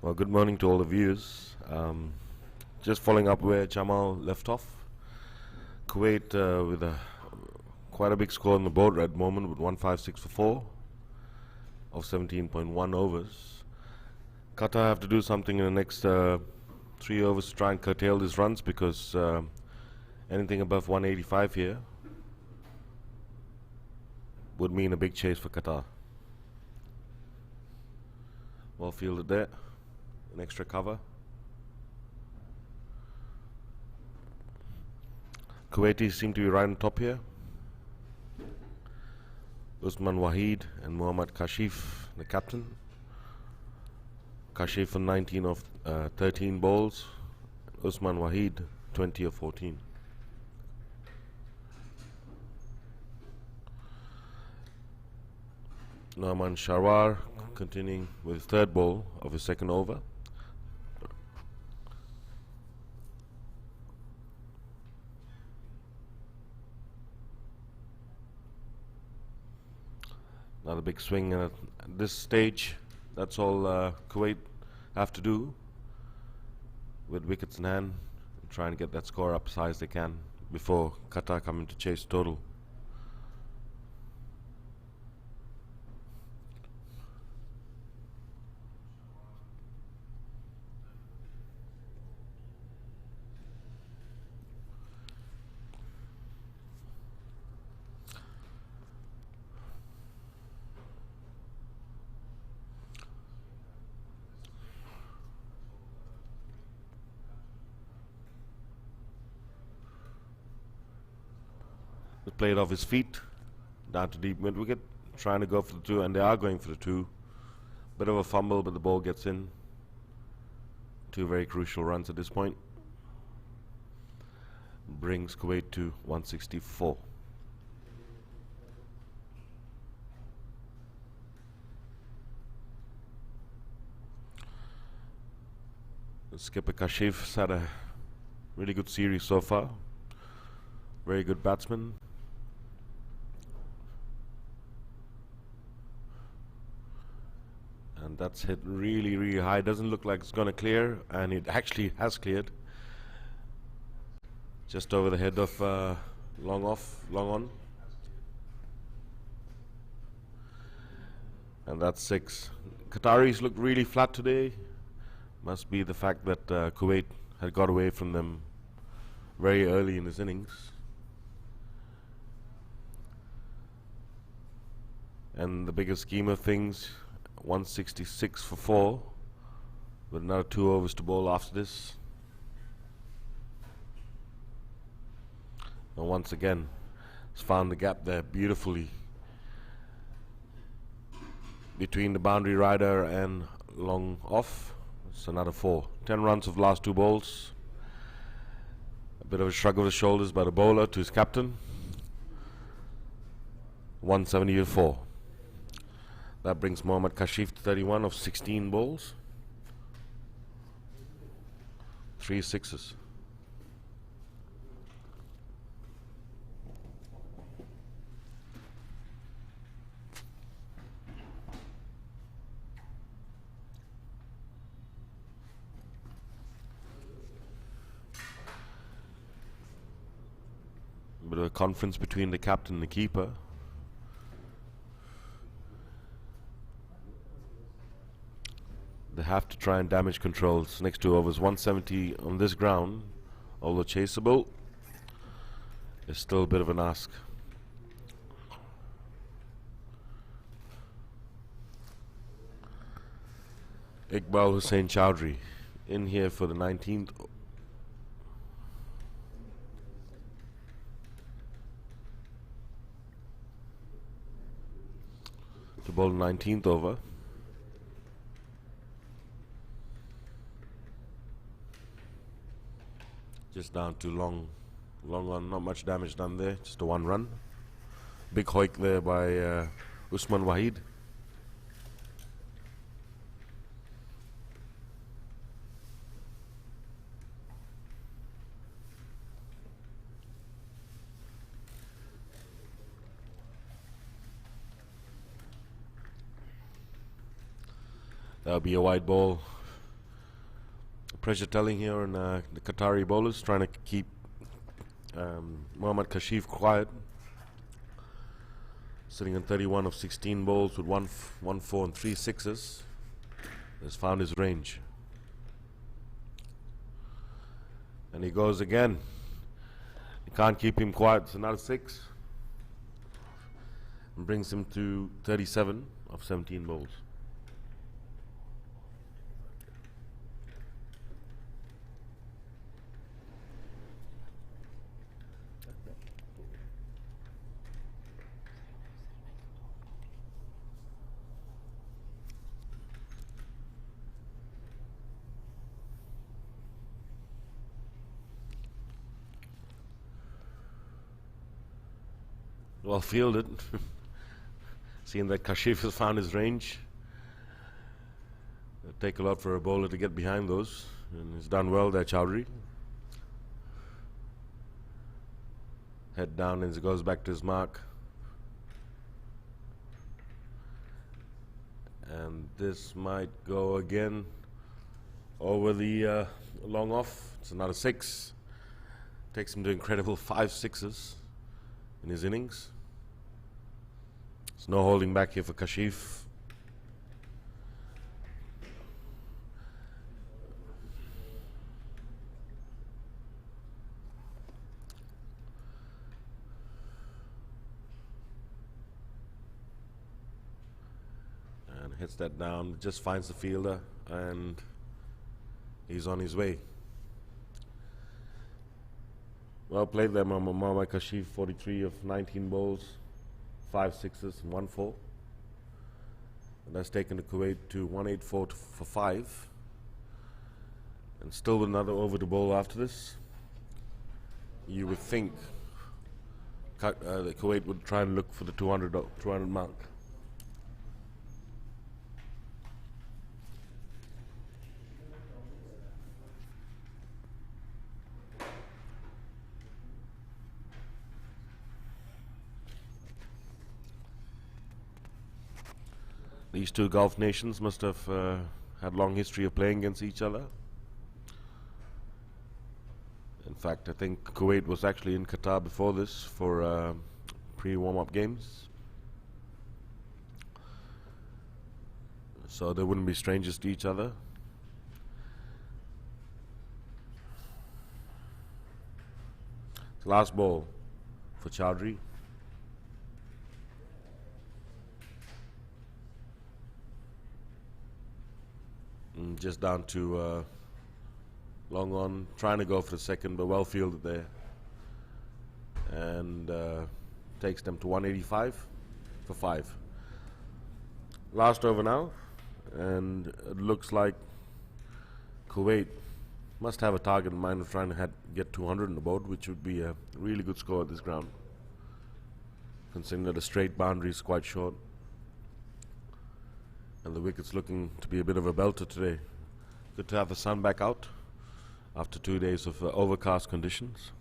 Well, good morning to all the viewers. Just following up where Jamal left off. Kuwait with quite a big score on the board at the moment with 156 for 4 of 17.1 overs. Qatar have to do something in the next 3 overs to try and curtail these runs, because anything above 185 here would mean a big chase for Qatar. Well fielded there. An extra cover. Kuwaitis seem to be right on top here. Usman Waheed and Mohammad Kashif, the captain. Kashif on 19 of 13 balls. Usman Waheed 20 of 14. Nauman Sharwar continuing with his third ball of his second over. Another big swing, and at this stage, that's all Kuwait have to do with wickets in hand, try and get that score up as high as they can before Qatar come in to chase total. played off his feet, down to deep mid wicket, trying to go for the 2, and they are going for the 2. Bit of a fumble, but the ball gets in. 2 very crucial runs at this point. Brings Kuwait to 164. Skipper Kashif's had a really good series so far. Very good batsman. And that's hit really, really high. Doesn't look like it's going to clear, and it actually has cleared. Just over the head of long on. And that's 6. Qataris looked really flat today. Must be the fact that Kuwait had got away from them very early in this innings. And the bigger scheme of things, 166 for 4, with another 2 overs to bowl after this. And once again, has found the gap there beautifully between the boundary rider and long off. It's another 4. 10 runs of the last 2 balls. A bit of a shrug of the shoulders by the bowler to his captain. 174. That brings Mohammad Kashif to 31 of 16 balls. 3 sixes. Bit of a conference between the captain and the keeper. They have to try and damage controls. Next 2 overs, 170 on this ground, although chaseable, is still a bit of an ask. Iqbal Hussain Chowdhury in here for the 19th. To bowl the 19th over. Just down to long on, not much damage done there, just a 1 run. Big hoik there by Usman Wahid. That'll be a wide ball. Pressure telling here on the Qatari bowlers, trying to keep Mohammad Kashif quiet. Sitting on 31 of 16 balls with 1 4 and 3 sixes. Has found his range. And he goes again. You can't keep him quiet. It's another 6. And brings him to 37 of 17 balls. Well fielded. Seeing that Kashif has found his range. It'll take a lot for a bowler to get behind those, and he's done well there, Chowdhury. Head down as he goes back to his mark. And this might go again over the long off. It's another 6. Takes him to incredible 5 sixes in his innings. There's no holding back here for Kashif. And hits that down, just finds the fielder, and he's on his way. Well played there, Mohammad Kashif, 43 of 19 balls, 5 sixes, and 1 4. And that's taken to Kuwait to 184 for 5. And still with another over to bowl after this. You would think that Kuwait would try and look for the 200 mark. These two Gulf nations must have had long history of playing against each other. In fact, I think Kuwait was actually in Qatar before this for pre-warm-up games. So they wouldn't be strangers to each other. Last ball for Chowdhury. Just down to long on, trying to go for the second, but well fielded there. And takes them to 185 for 5. Last over now, and it looks like Kuwait must have a target in mind of trying to get 200 on the board, which would be a really good score at this ground, considering that the straight boundary is quite short. And the wicket's looking to be a bit of a belter today. Good to have the sun back out after 2 days of overcast conditions.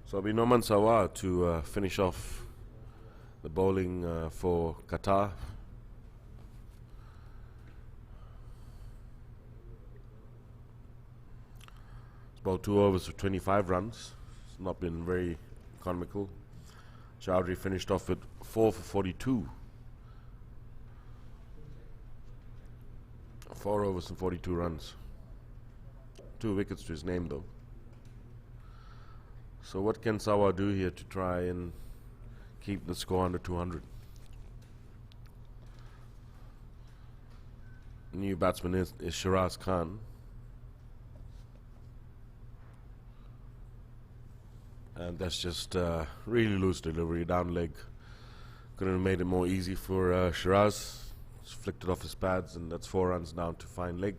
So it'll be Noman Sawar to finish off the bowling for Qatar. It's bowled 2 overs for 25 runs. It's not been very economical. Chowdhury finished off with 4 for 42. 4 overs and 42 runs. 2 wickets to his name though. So what can Sawar do here to try and keep the score under 200? New batsman is Shiraz Khan. And that's just really loose delivery, down leg. Couldn't have made it more easy for Shiraz. Just flicked it off his pads, and that's 4 runs down to fine leg.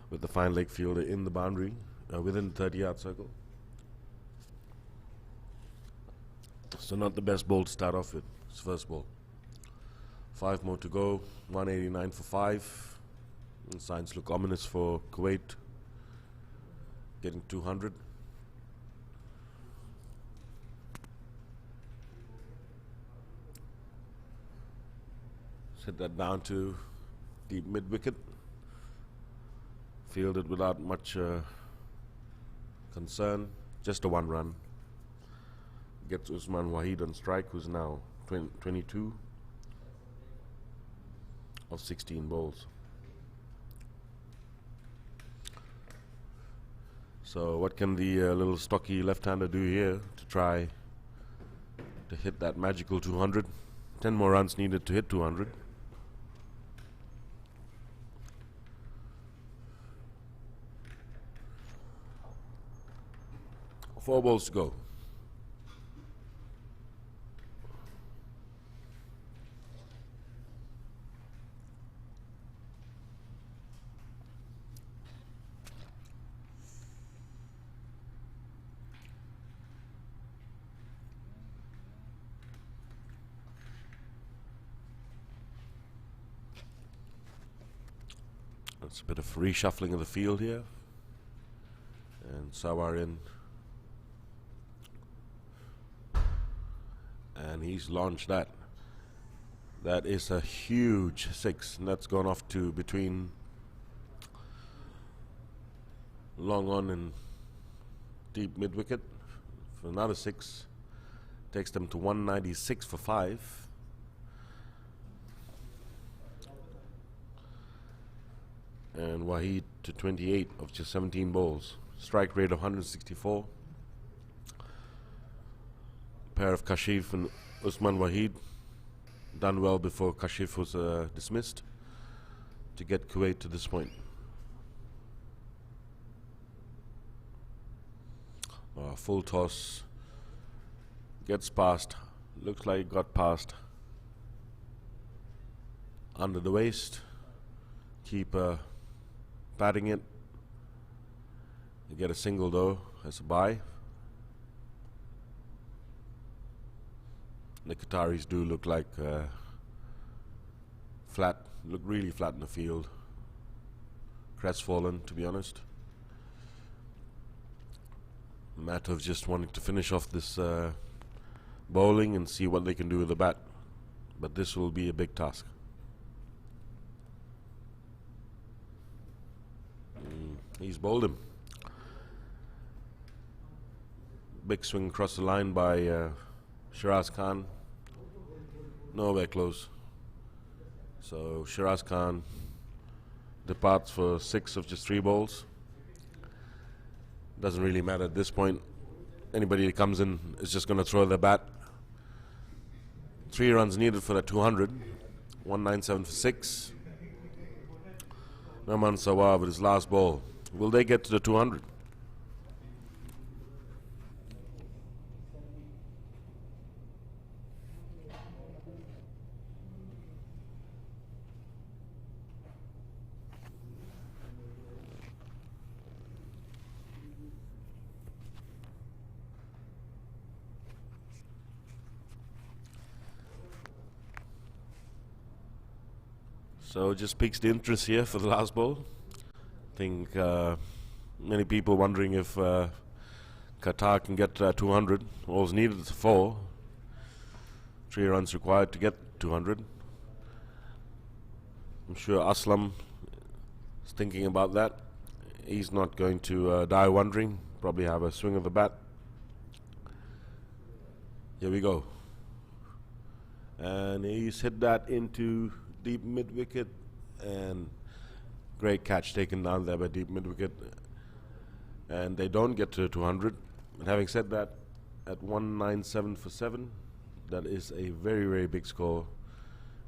With the fine leg fielder in the boundary, within the 30-yard circle. So not the best ball to start off with. His first ball. 5 more to go. 189 for 5. And signs look ominous for Kuwait. Getting 200. Set that down to deep mid-wicket. Fielded without much concern. Just a 1 run. Gets Usman Waheed on strike, who's now 22 of 16 balls. So what can the little stocky left-hander do here to try to hit that magical 200? 10 more runs needed to hit 200. Four balls to go. That's a bit of reshuffling of the field here. And Sawar in. And he's launched that. That is a huge 6, and that's gone off to between long on and deep mid wicket for another 6. Takes them to 196 for 5. And Waheed to 28 of just 17 balls. Strike rate of 164. Pair of Kashif and Usman Waheed done well before Kashif was dismissed to get Kuwait to this point. Full toss. Gets past. Looks like it got past. Under the waist. Keep patting it. You get a single though as a bye. The Qataris do look like flat, look really flat in the field. Crestfallen, to be honest. A matter of just wanting to finish off this bowling and see what they can do with the bat. But this will be a big task. He's bowled him. Big swing across the line by Shiraz Khan. Nowhere close. So Shiraz Khan departs for 6 of just 3 balls. Doesn't really matter at this point. Anybody that comes in is just going to throw their bat. 3 runs needed for that 200. 197 for 6. Naman Sawar with his last ball. Will they get to the 200? So it just piques the interest here for the last ball. I think many people wondering if Qatar can get 200. All's needed is 4. 3 runs required to get 200. I'm sure Aslam is thinking about that. He's not going to die wondering. Probably have a swing of the bat. Here we go. And he's hit that into deep mid wicket, and great catch taken down there by deep mid wicket, and they don't get to 200. But having said that, at 197 for 7, that is a very, very big score,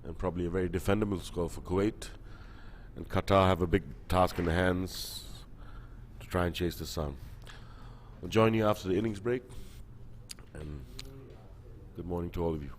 and probably a very defendable score for Kuwait. And Qatar have a big task in their hands to try and chase this down. I'll join you after the innings break, and good morning to all of you.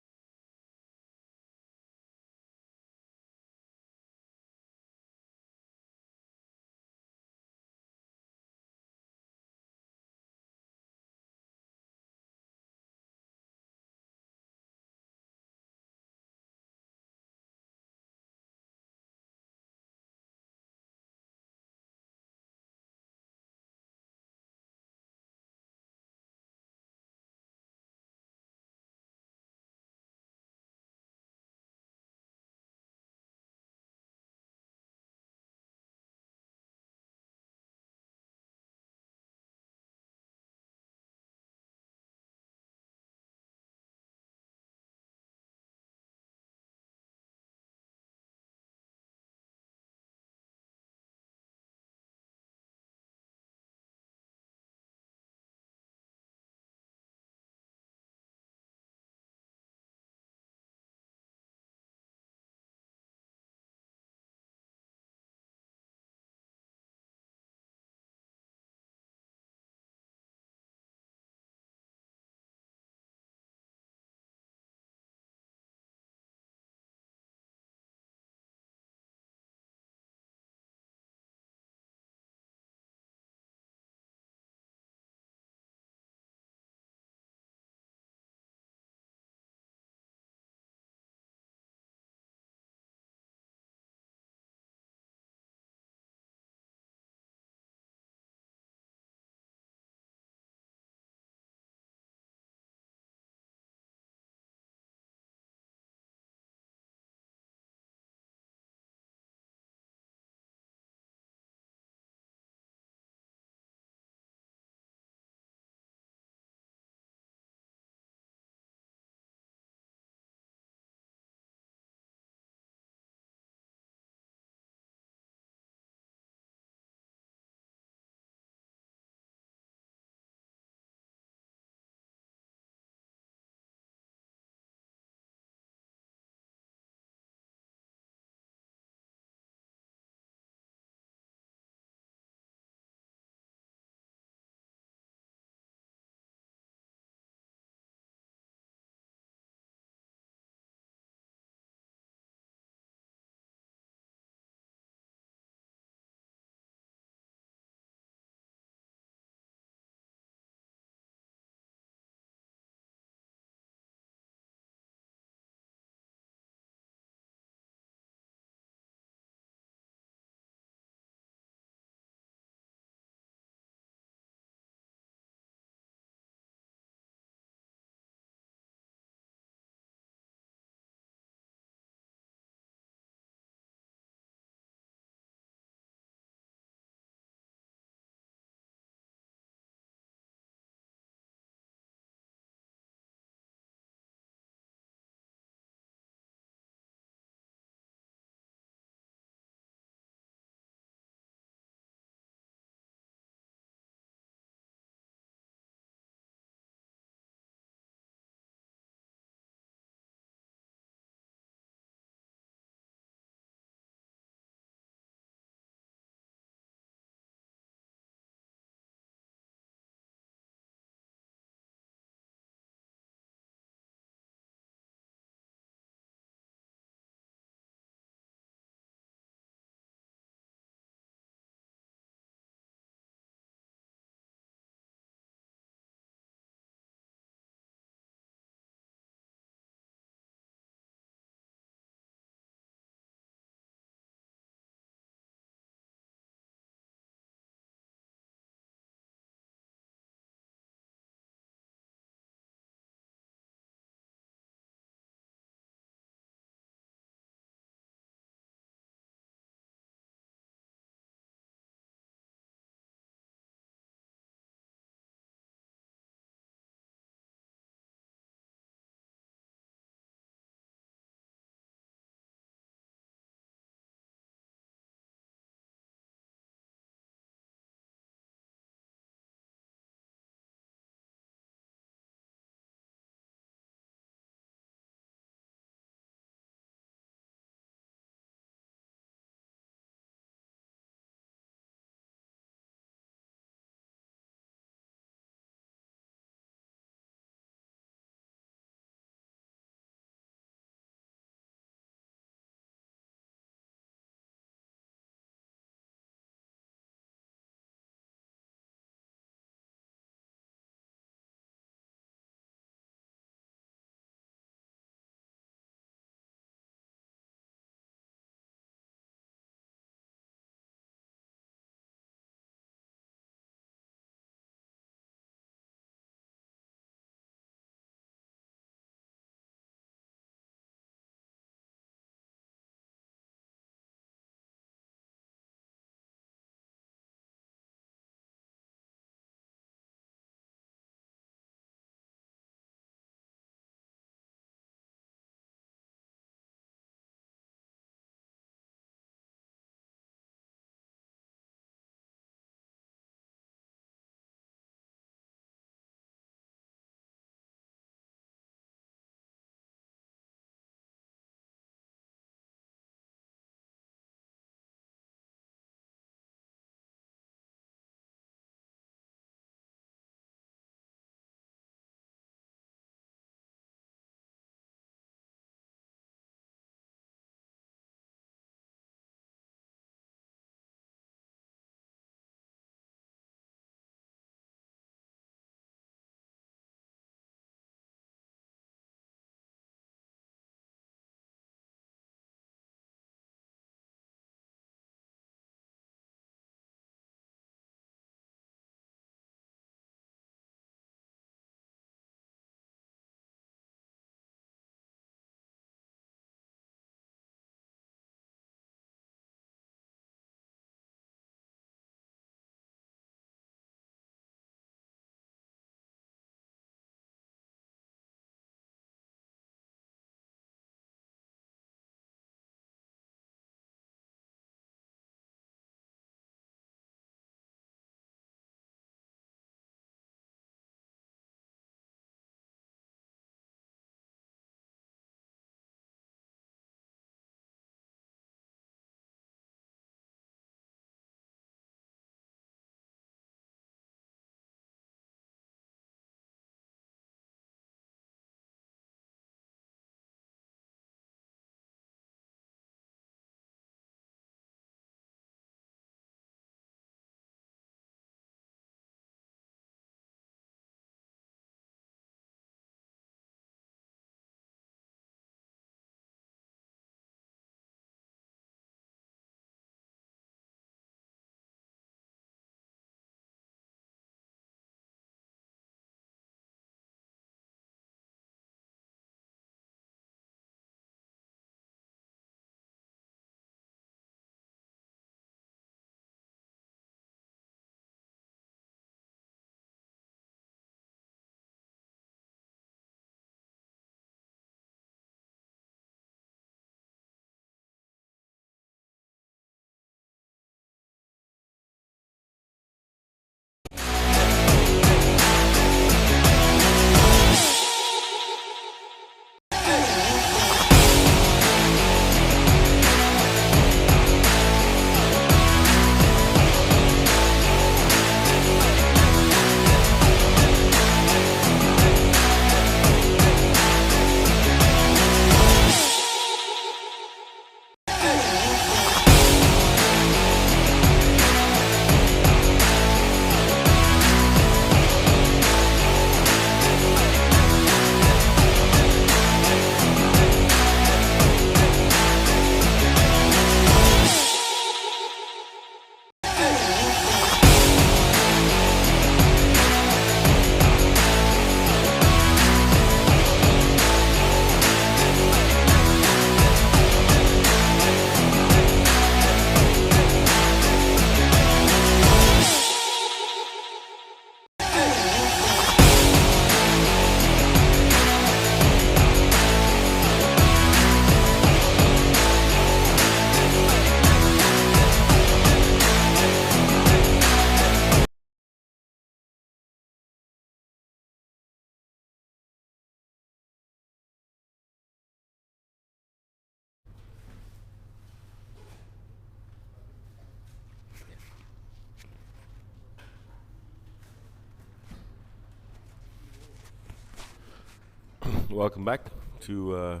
Welcome back to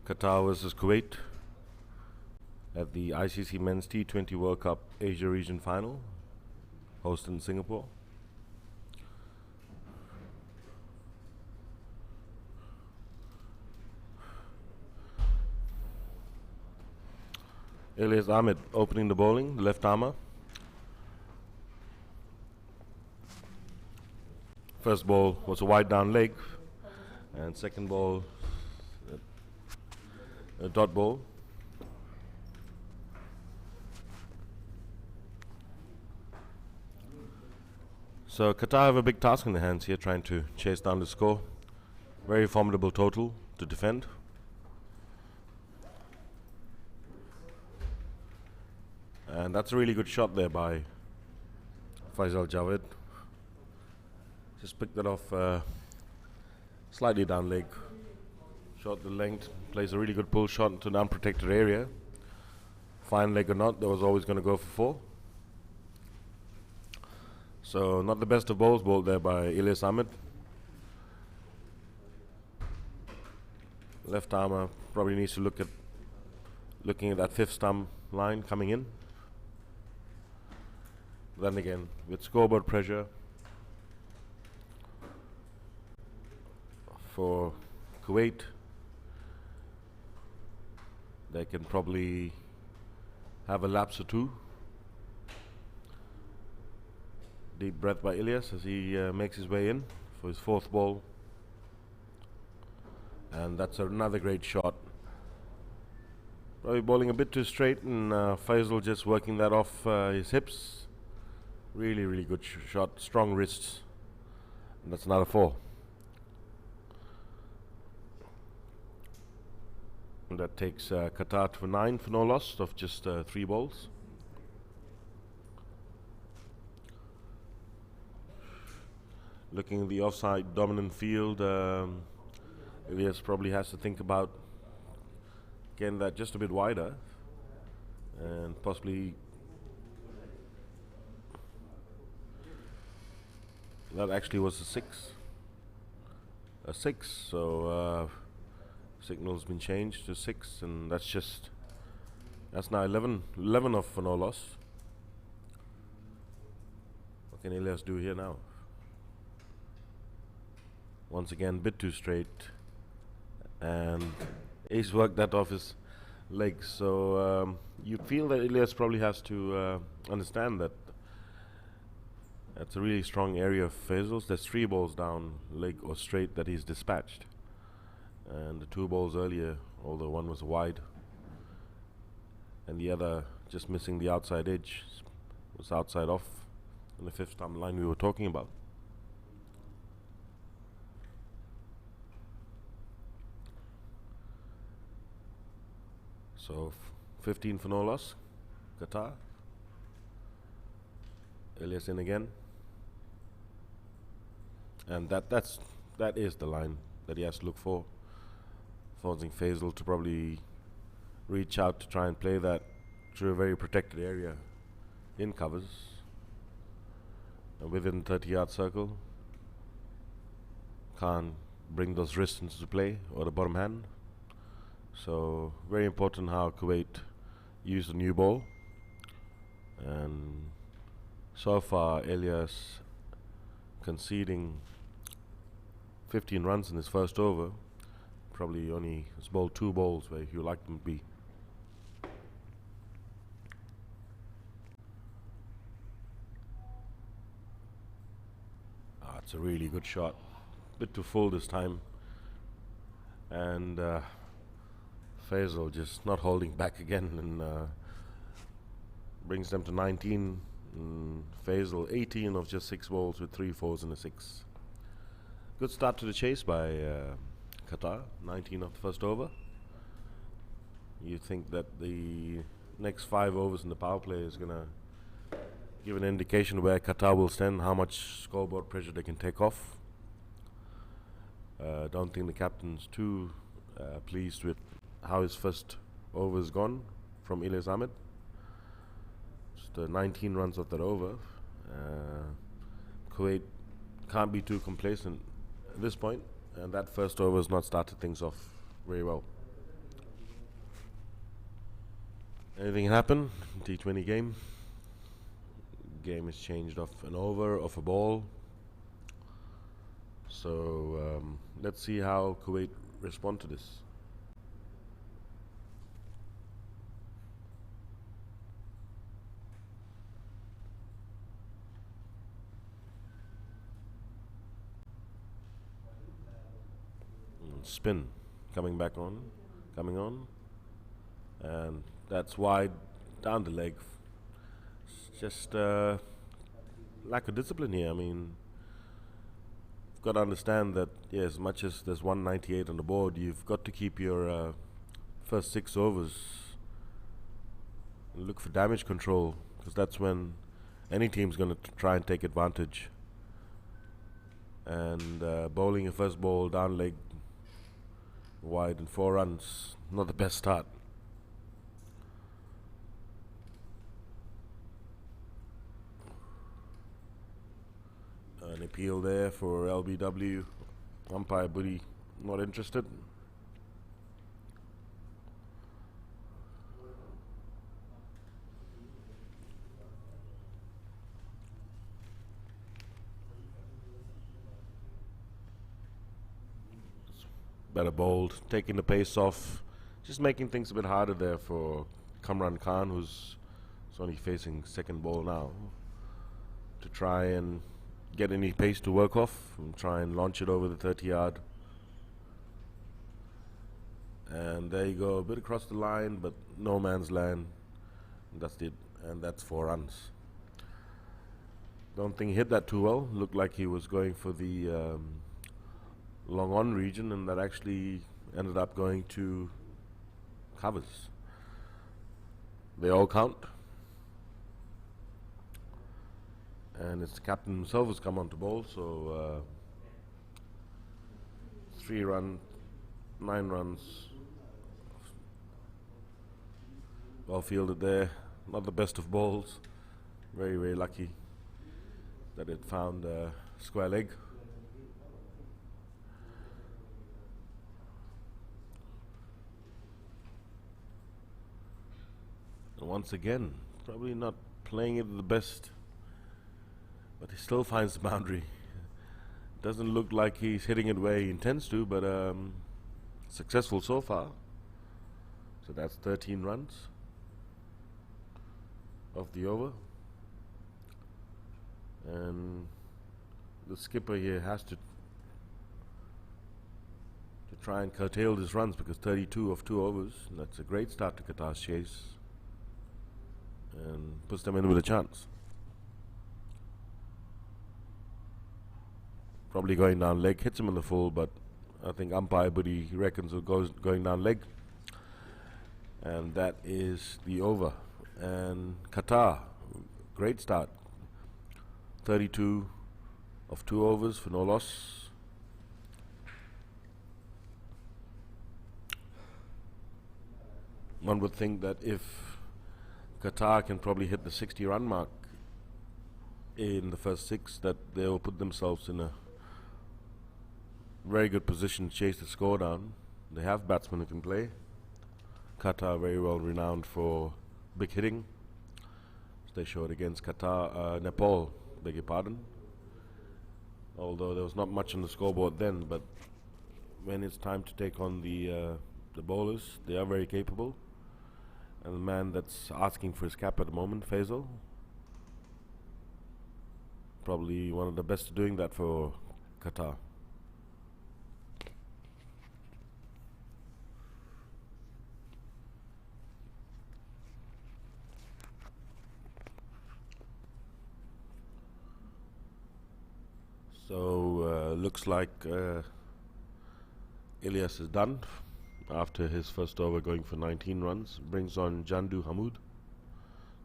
Qatar versus Kuwait at the ICC Men's T20 World Cup Asia Region Final, hosted in Singapore. Ilyas Ahmed opening the bowling, the left armer. First ball was a wide down leg, and second ball a dot ball. So Qatar have a big task in their hands here, trying to chase down the score. Very formidable total to defend. And that's a really good shot there by Faisal Javed. Just picked that off slightly down leg. Shot the length, plays a really good pull shot into an unprotected area. Fine leg or not, that was always going to go for 4. So not the best of balls bowled there by Ilyas Ahmed. Left armer probably needs to looking at that 5th stump line coming in. Then again, with scoreboard pressure for Kuwait, they can probably have a lapse or 2. Deep breath by Ilyas as he makes his way in for his 4th ball. And that's another great shot. Probably bowling a bit too straight, and Faisal just working that off his hips. Really, really good shot, strong wrists. And that's another 4. And that takes Qatar to 9 for no loss of just 3 balls. Looking at the offside dominant field, Ilyas probably has to think about getting that just a bit wider and possibly that actually was a 6. So signal's been changed to 6, and that's now 11 off for no loss. What can Ilyas do here now? Once again, bit too straight, and he's worked that off his legs. So you feel that Ilyas probably has to understand that that's a really strong area of Faisal's. There's 3 balls down leg or straight that he's dispatched, and the 2 balls earlier, although one was wide and the other just missing the outside edge, was outside off in the 5th stump line we were talking about. So 15 for no loss, Qatar. Ilyas in again, and that is the line that he has to look for, forcing Faisal to probably reach out to try and play that through a very protected area in covers and within 30-yard circle. Can't bring those wrists into play or the bottom hand. So very important how Kuwait use the new ball. And so far Ilyas conceding 15 runs in his first over. Probably only has bowled 2 balls where you like them to be. It's a really good shot. Bit too full this time. And Faisal just not holding back again, and brings them to 19. Faisal 18 of just 6 balls with 3 fours and a 6. Good start to the chase by Qatar. 19 of the first over. You think that the next 5 overs in the power play is going to give an indication where Qatar will stand, how much scoreboard pressure they can take off. Don't think the captain's too pleased with how his first over has gone from Ilyas Ahmed. Just 19 runs of that over. Kuwait can't be too complacent at this point. And that first over has not started things off very well. Anything happen? T20 game. Game is changed off an over, off a ball. So let's see how Kuwait respond to this. Spin coming on, and that's wide down the leg. It's just lack of discipline here. I mean, you've got to understand that, yeah, as much as there's 198 on the board, you've got to keep your first 6 overs and look for damage control, because that's when any team's going to try and take advantage. And bowling your first ball down leg wide and 4 runs, not the best start. An appeal there for LBW. Umpire Buddy not interested. Better bowled, taking the pace off, just making things a bit harder there for Kamran Khan, who's only facing second ball now, to try and get any pace to work off and try and launch it over the 30-yard. And there you go, a bit across the line, but no man's land. That's it, and that's 4 runs. Don't think he hit that too well. Looked like he was going for the long on region, and that actually ended up going to covers. They all count. And it's the captain himself who's come on to bowl, so 3 run, 9 runs. Well fielded there. Not the best of balls. Very, very lucky that it found a square leg. And once again, probably not playing it the best, but he still finds the boundary. Doesn't look like he's hitting it where he intends to, but successful so far. So that's 13 runs of the over. And the skipper here has to try and curtail his runs, because 32 of 2 overs, and that's a great start to Qatar's chase, and puts them in with a chance. Probably going down leg, hits him in the full, but I think umpire Buddy reckons it goes going down leg. And that is the over. And Qatar, great start. 32 of 2 overs for no loss. One would think that if Qatar can probably hit the 60-run mark in the first 6, that they will put themselves in a very good position to chase the score down. They have batsmen who can play. Qatar very well renowned for big hitting. They showed against Nepal, beg your pardon. Although there was not much on the scoreboard then, but when it's time to take on the bowlers, they are very capable. And the man that's asking for his cap at the moment, Faisal, probably one of the best doing that for Qatar. So looks like Ilyas is done after his first over going for 19 runs. Brings on Jandu Hamoud,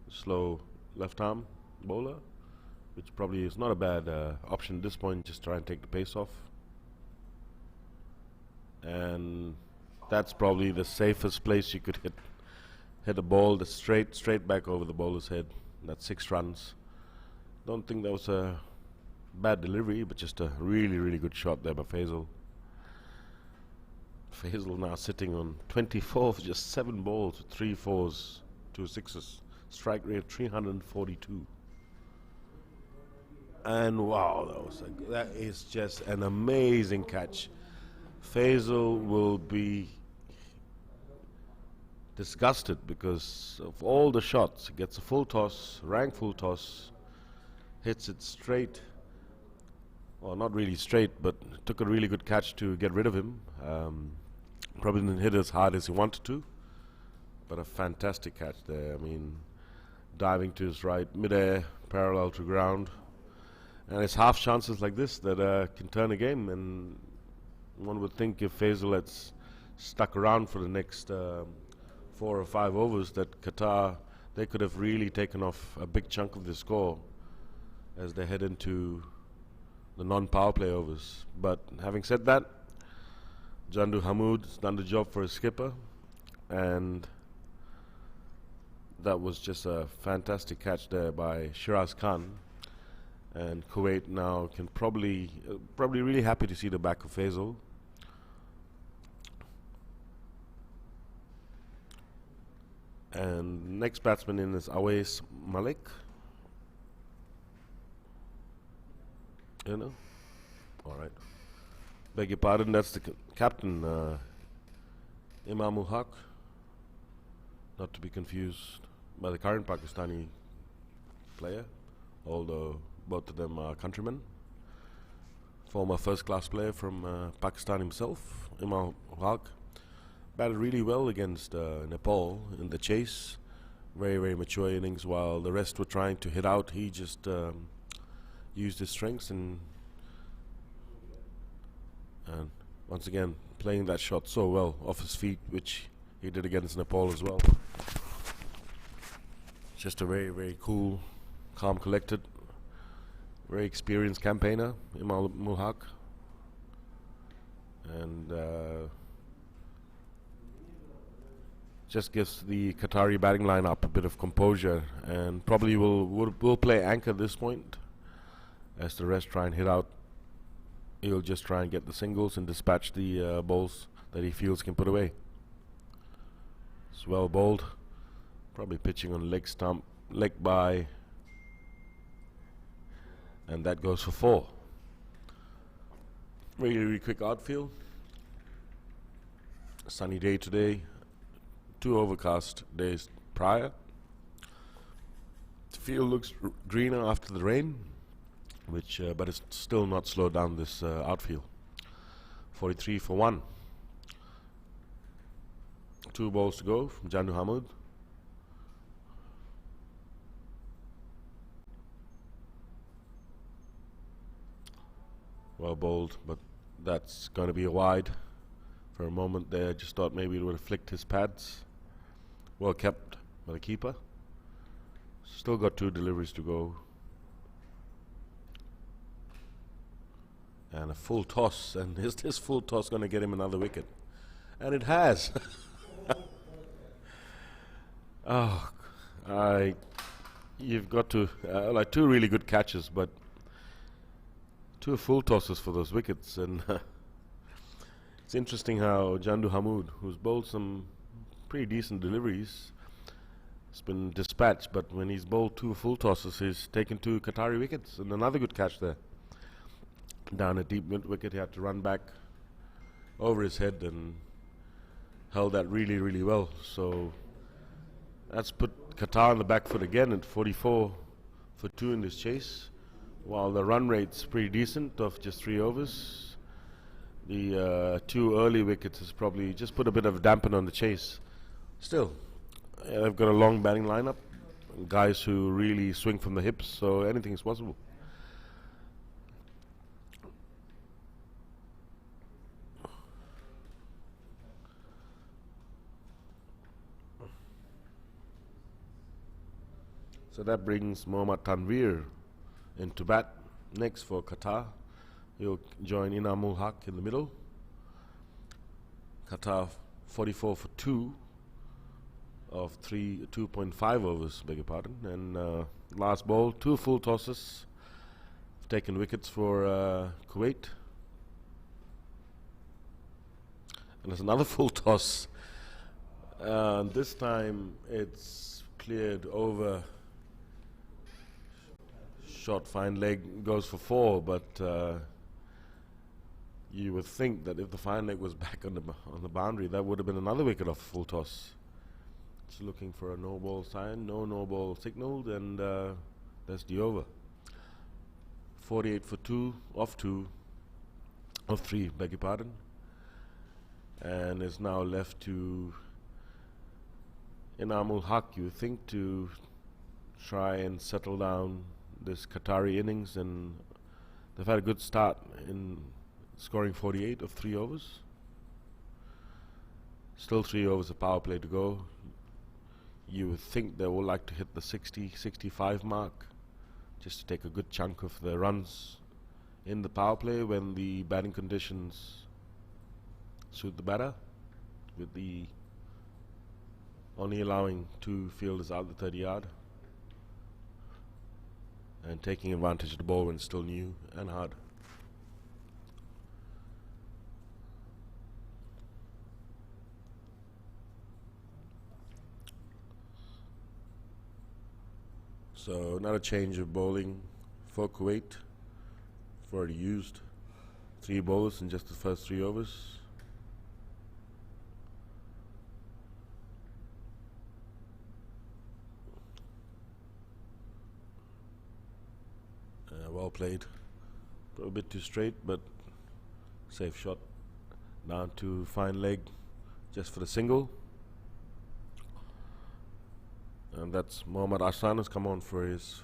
slow left arm bowler, which probably is not a bad option at this point. Just try and take the pace off, and that's probably the safest place you could hit a ball that's straight back over the bowler's head. That's 6 runs. Don't think that was a bad delivery, but just a really, really good shot there by Faisal. Faisal now sitting on 24 for just 7 balls, 3 fours, 2 sixes. Strike rate 342. And wow, that is just an amazing catch. Faisal will be disgusted because of all the shots. He gets a full toss, rank full toss, hits it straight. Well, not really straight, but took a really good catch to get rid of him. Probably didn't hit as hard as he wanted to, but a fantastic catch there. I mean, diving to his right, mid-air, parallel to ground. And it's half chances like this that can turn a game. And one would think if Faisal had stuck around for the next 4 or 5 overs, that Qatar, they could have really taken off a big chunk of the score as they head into the non-power play overs. But having said that, Jandu Hamoud's done the job for his skipper, and that was just a fantastic catch there by Shiraz Khan. And Kuwait now can probably really happy to see the back of Faisal. And next batsman in is Awais Malik. You know? Alright. Beg your pardon, that's the captain, Imamul Haq. Not to be confused by the current Pakistani player, although both of them are countrymen. Former first-class player from Pakistan himself, Imamul Haq. Batted really well against Nepal in the chase. Very, very mature innings. While the rest were trying to hit out, he just used his strengths and once again playing that shot so well off his feet, which he did against Nepal as well. Just a very, very cool, calm, collected, very experienced campaigner, Imamul Haq. And just gives the Qatari batting lineup a bit of composure, and probably will play anchor at this point as the rest try and hit out. He'll just try and get the singles and dispatch the balls that he feels can put away. It's well bowled, probably pitching on leg stump, leg by, and that goes for 4. Really, really quick outfield. Sunny day today. 2 overcast days prior. The field looks greener after the rain, which but it's still not slowed down this outfield. 43 for 1. 2 balls to go from Jandu Hamoud. Well bowled, but that's going to be a wide. For a moment there, just thought maybe it would have flicked his pads. Well kept by the keeper. Still got 2 deliveries to go. And a full toss. And is this full toss going to get him another wicket? And it has. Oh, you've got to like 2 really good catches, but 2 full tosses for those wickets. And it's interesting how Jandu Hamoud, who's bowled some pretty decent deliveries, has been dispatched, but when he's bowled 2 full tosses, he's taken 2 Qatari wickets. And another good catch there. Down a deep mid wicket, he had to run back over his head and held that really, really well. So that's put Qatar on the back foot again at 44 for 2 in this chase. While the run rate's pretty decent of just 3 overs, the 2 early wickets has probably just put a bit of a dampen on the chase. Still, they've got a long batting lineup, guys who really swing from the hips, so anything is possible. So that brings Mohammad Tanveer into bat next for Qatar. He'll join Inamul Haq in the middle. Qatar 44 for 2 of 2.5 overs, beg your pardon. And last ball, 2 full tosses. Taken wickets for Kuwait. And there's another full toss. This time it's cleared over. Short fine leg goes for 4, but you would think that if the fine leg was back on the boundary, that would have been another wicket off full toss. Just looking for a no ball sign, no ball signalled, and that's the over. 48 for 2, off 3, beg your pardon. And it's now left to Inamul Haq, you think, to try and settle down this Qatari innings, and they've had a good start in scoring 48 of 3 overs. Still 3 overs of power play to go. You would think they would like to hit the 60-65 mark, just to take a good chunk of the runs in the power play when the batting conditions suit the batter, with the only allowing 2 fielders out the 30-yard and taking advantage of the ball when it's still new and hard. So another change of bowling for Kuwait. We've already used 3 bowlers in just the first 3 overs. Well played. A bit too straight, but safe shot. Down to fine leg just for the single. And that's Mohammad Ahsan has come on for his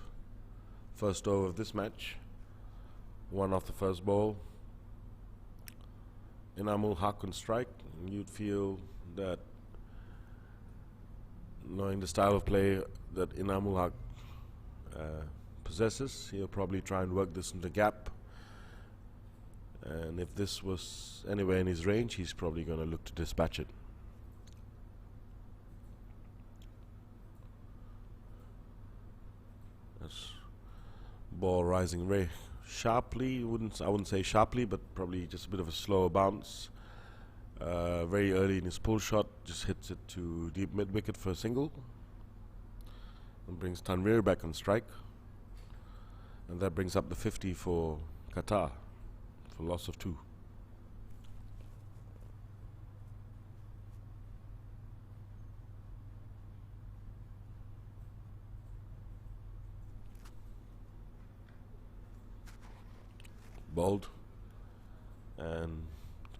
first over of this match. 1 off the first ball. Inamul Haq on strike. And you'd feel that, knowing the style of play that Inamul Haq possesses, he'll probably try and work this into gap. And if this was anywhere in his range, he's probably going to look to dispatch it. That's ball rising very sharply. I wouldn't say sharply, but probably just a bit of a slower bounce. Very early in his pull shot, just hits it to deep mid wicket for a single, and brings Tanvir back on strike. And that brings up the 50 for Qatar for loss of 2. Bowled, and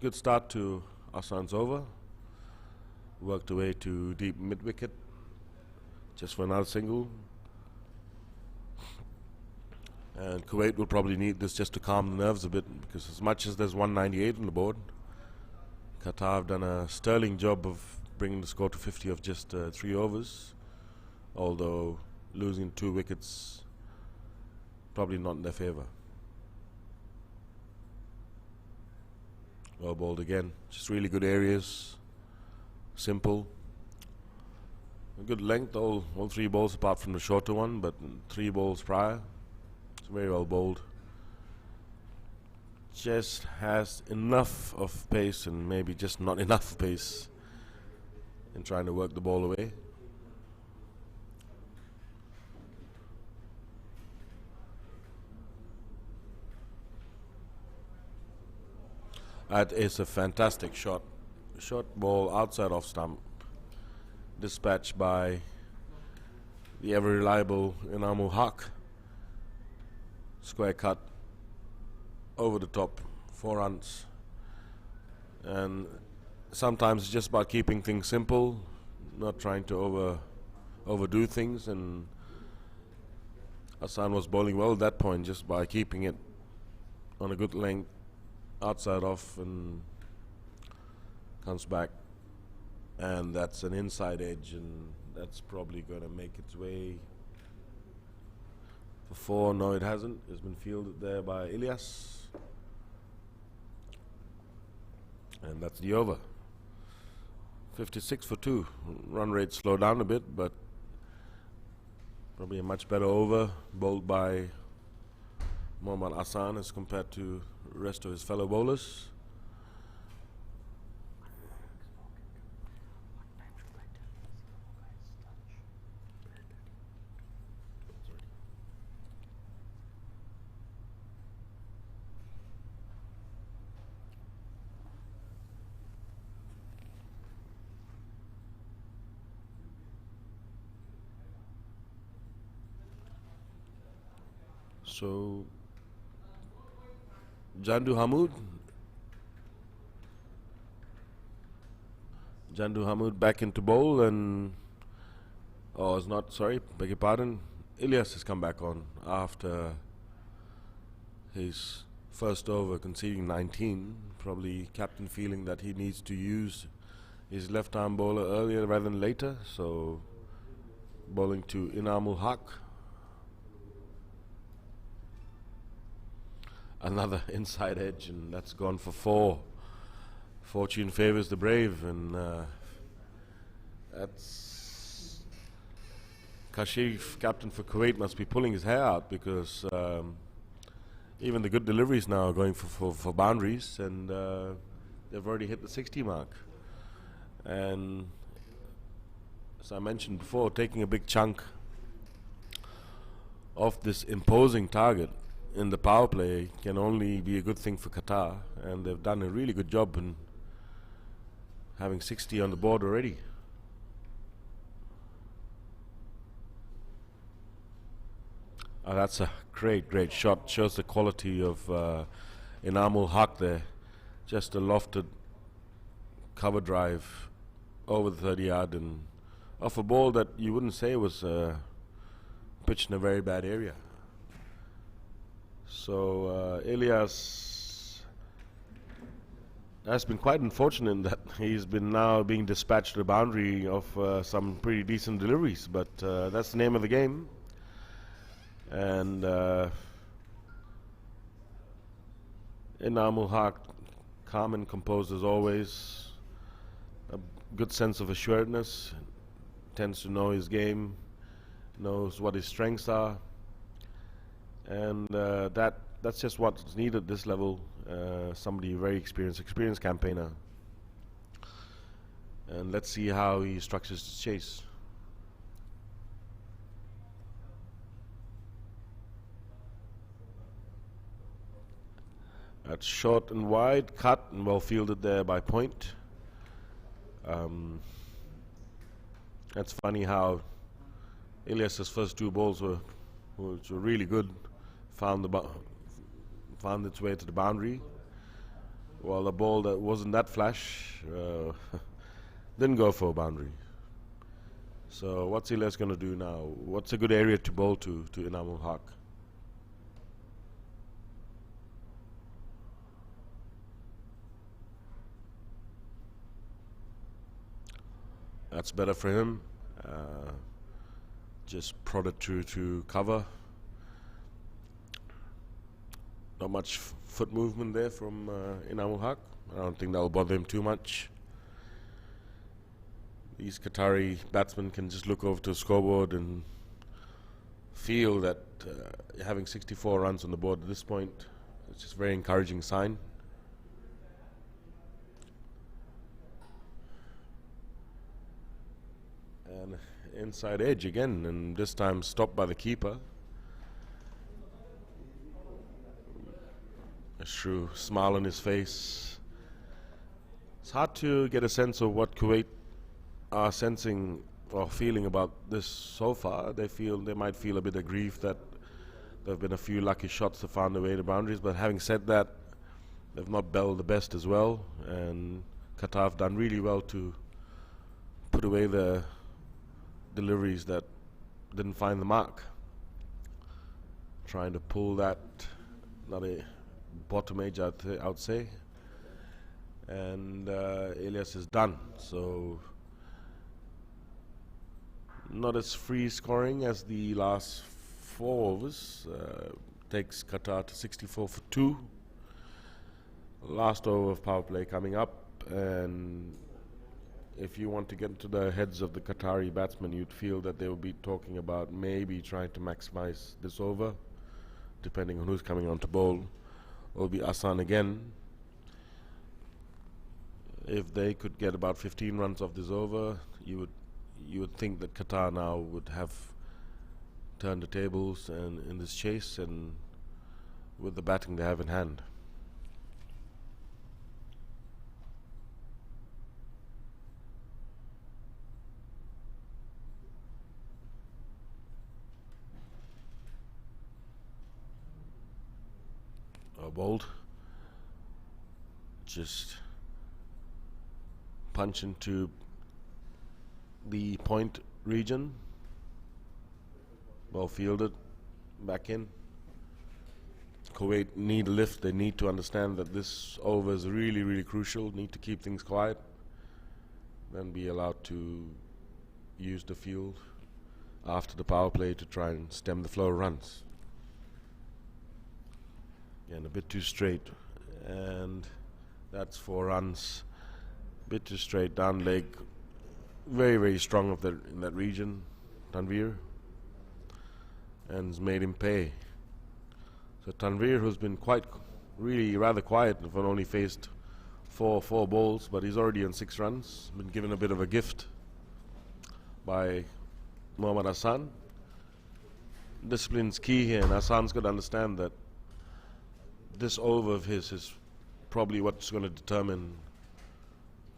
good start to Ahsan's over. Worked away to deep mid wicket just for another single. And Kuwait will probably need this just to calm the nerves a bit, because as much as there's 198 on the board, Qatar have done a sterling job of bringing the score to 50 of just 3 overs, although losing 2 wickets probably not in their favour. Well bowled again, just really good areas, simple. A good length, all 3 balls apart from the shorter one, but 3 balls prior. It's very well bowled. Just has enough of pace, and maybe just not enough pace in trying to work the ball away. That is a fantastic shot. Short ball outside off stump, dispatched by the ever reliable Inamul Haq. Square cut over the top, 4 runs. And sometimes it's just about keeping things simple, not trying to overdo things. And Ahsan was bowling well at that point, just by keeping it on a good length, outside off, and comes back, and that's an inside edge, and that's probably going to make its way for 4. No, it hasn't. It's been fielded there by Ilyas, and that's the over. 56 for 2. Run rate slowed down a bit, but probably a much better over, bowled by Mohammad Ahsan as compared to the rest of his fellow bowlers. So Jandu Hamoud back into bowl, and it's not, sorry, beg your pardon. Ilyas has come back on after his first over conceding 19. Probably captain feeling that he needs to use his left arm bowler earlier rather than later, so bowling to Inamul Haq. Another inside edge, and that's gone for 4. Fortune favours the brave, and that's Kashif, captain for Kuwait, must be pulling his hair out, because even the good deliveries now are going for boundaries, and they've already hit the 60 mark. And as I mentioned before, taking a big chunk of this imposing target in the power play can only be a good thing for Qatar, and they've done a really good job in having 60 on the board already. That's a great shot. Shows the quality of Inamul Haq there. Just a lofted cover drive over the 30 yard, and off a ball that you wouldn't say was pitched in a very bad area. So Ilyas has been quite unfortunate in that he's been now being dispatched to the boundary of some pretty decent deliveries, but that's the name of the game. And Inamul Haq, calm and composed as always, a good sense of assuredness, tends to know his game, knows what his strengths are, and that's just what's needed at this level. Somebody very experienced campaigner, and let's see how he structures his chase. That's short and wide, cut and well fielded there by Point. That's funny how Ilyas's first 2 balls were really good, found its way to the boundary, while the ball that wasn't that flash didn't go for a boundary. So what's Ilyas going to do now? What's a good area to bowl to Inamul Haq? That's better for him. Just prodded to cover. Not much foot movement there from Inamul Haq. I don't think that will bother him too much. These Qatari batsmen can just look over to the scoreboard and feel that having 64 runs on the board at this point, it's just a very encouraging sign. And inside edge again, and this time stopped by the keeper. A true smile on his face. It's hard to get a sense of what Kuwait are sensing or feeling about this so far. They might feel a bit of grief that there have been a few lucky shots that found their way to boundaries, but having said that, they've not bowled the best as well, and Qatar have done really well to put away the deliveries that didn't find the mark. Trying to pull that, not a bottom edge, I'd say. And Ilyas is done. So not as free scoring as the last 4 overs. Takes Qatar to 64 for 2. Last over of power play coming up, and if you want to get into the heads of the Qatari batsmen, you'd feel that they will be talking about maybe trying to maximize this over, depending on who's coming on to bowl. It'll be Hassan again. If they could get about 15 runs off this over, you would think that Qatar now would have turned the tables and in this chase, and with the batting they have in hand. bowled. Just punch into the point region. Well fielded. Back in. Kuwait need a lift. They need to understand that this over is really, really crucial. Need to keep things quiet. Then be allowed to use the field after the power play to try and stem the flow of runs. And a bit too straight, and that's 4 runs. Bit too straight, down leg, very, very strong in that region, Tanveer, and has made him pay. So Tanveer, who's been really rather quiet, have only faced four balls, but he's already on 6 runs. Been given a bit of a gift by Mohammad Hassan. Discipline's key here, and Hassan's got to understand that this over of his is probably what's going to determine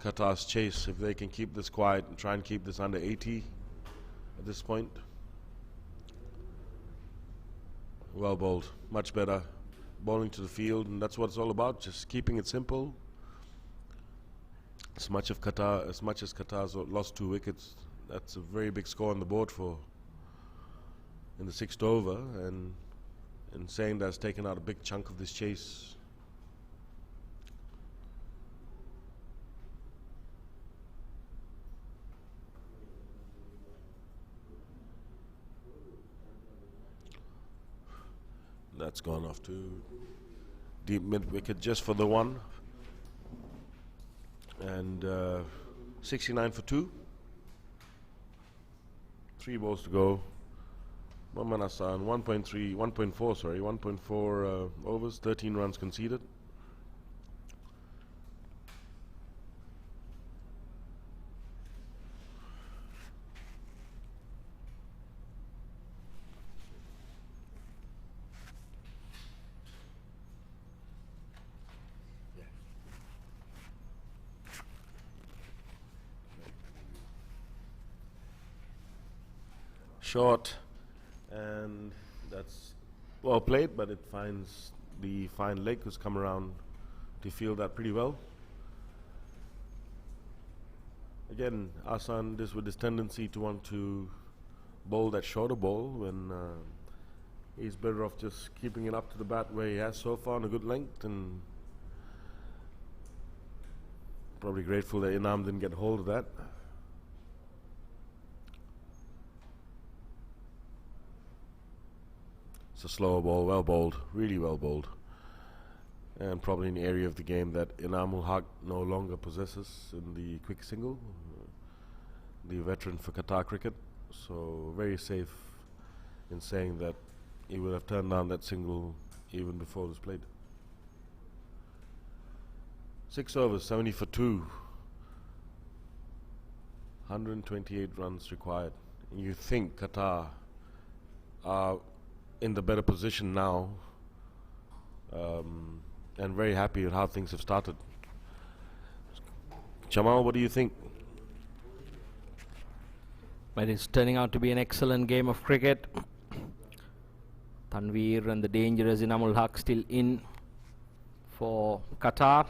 Qatar's chase. If they can keep this quiet and try and keep this under 80 at this point. Well bowled, much better. Bowling to the field, and that's what it's all about, just keeping it simple. As much as Qatar's lost 2 wickets, that's a very big score on the board in the 6th over, and saying that's taken out a big chunk of this chase. That's gone off to deep mid wicket just for the 1, and 69 for 2. 3 balls to go. Mohammad Hassan, 1.4 overs, 13 runs conceded. Short, and that's well played, but it finds the fine leg who's come around to field that pretty well. Again, Hassan, this with his tendency to want to bowl that shorter ball when he's better off just keeping it up to the bat where he has so far on a good length, and probably grateful that Inam didn't get hold of that. It's a slower ball, well bowled, really well bowled, and probably an area of the game that Inamul Haq no longer possesses in the quick single, the veteran for Qatar cricket. So very safe in saying that he would have turned down that single even before it was played. 6 overs, 70 for 2, 128 runs required. And you think Qatar are in the better position now, and very happy with how things have started. Jamal, what do you think? But it's turning out to be an excellent game of cricket. Tanveer and the dangerous Inamul Haq still in for Qatar.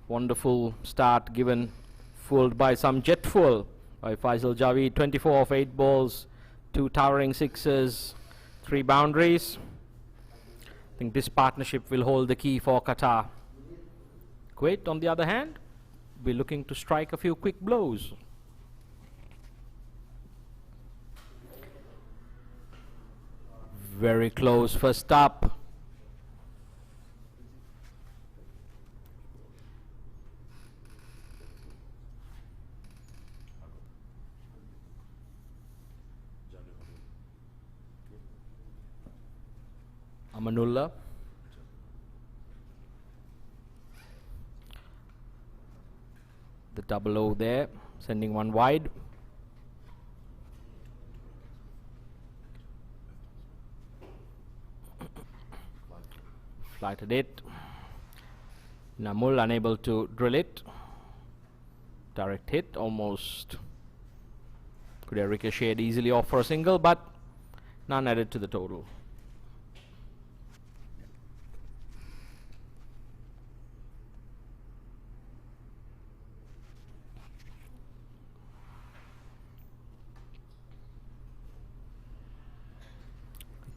Wonderful start given, fooled by some jet fuel by Faisal Javid. 24 of 8 balls, 2 towering sixes, 3 boundaries. I think this partnership will hold the key for Qatar. Kuwait, on the other hand, be looking to strike a few quick blows. Very close first up. Amanullah. The double O there, sending one wide. Flighted it. Namul unable to drill it. Direct hit, almost could have ricocheted easily off for a single, but none added to the total.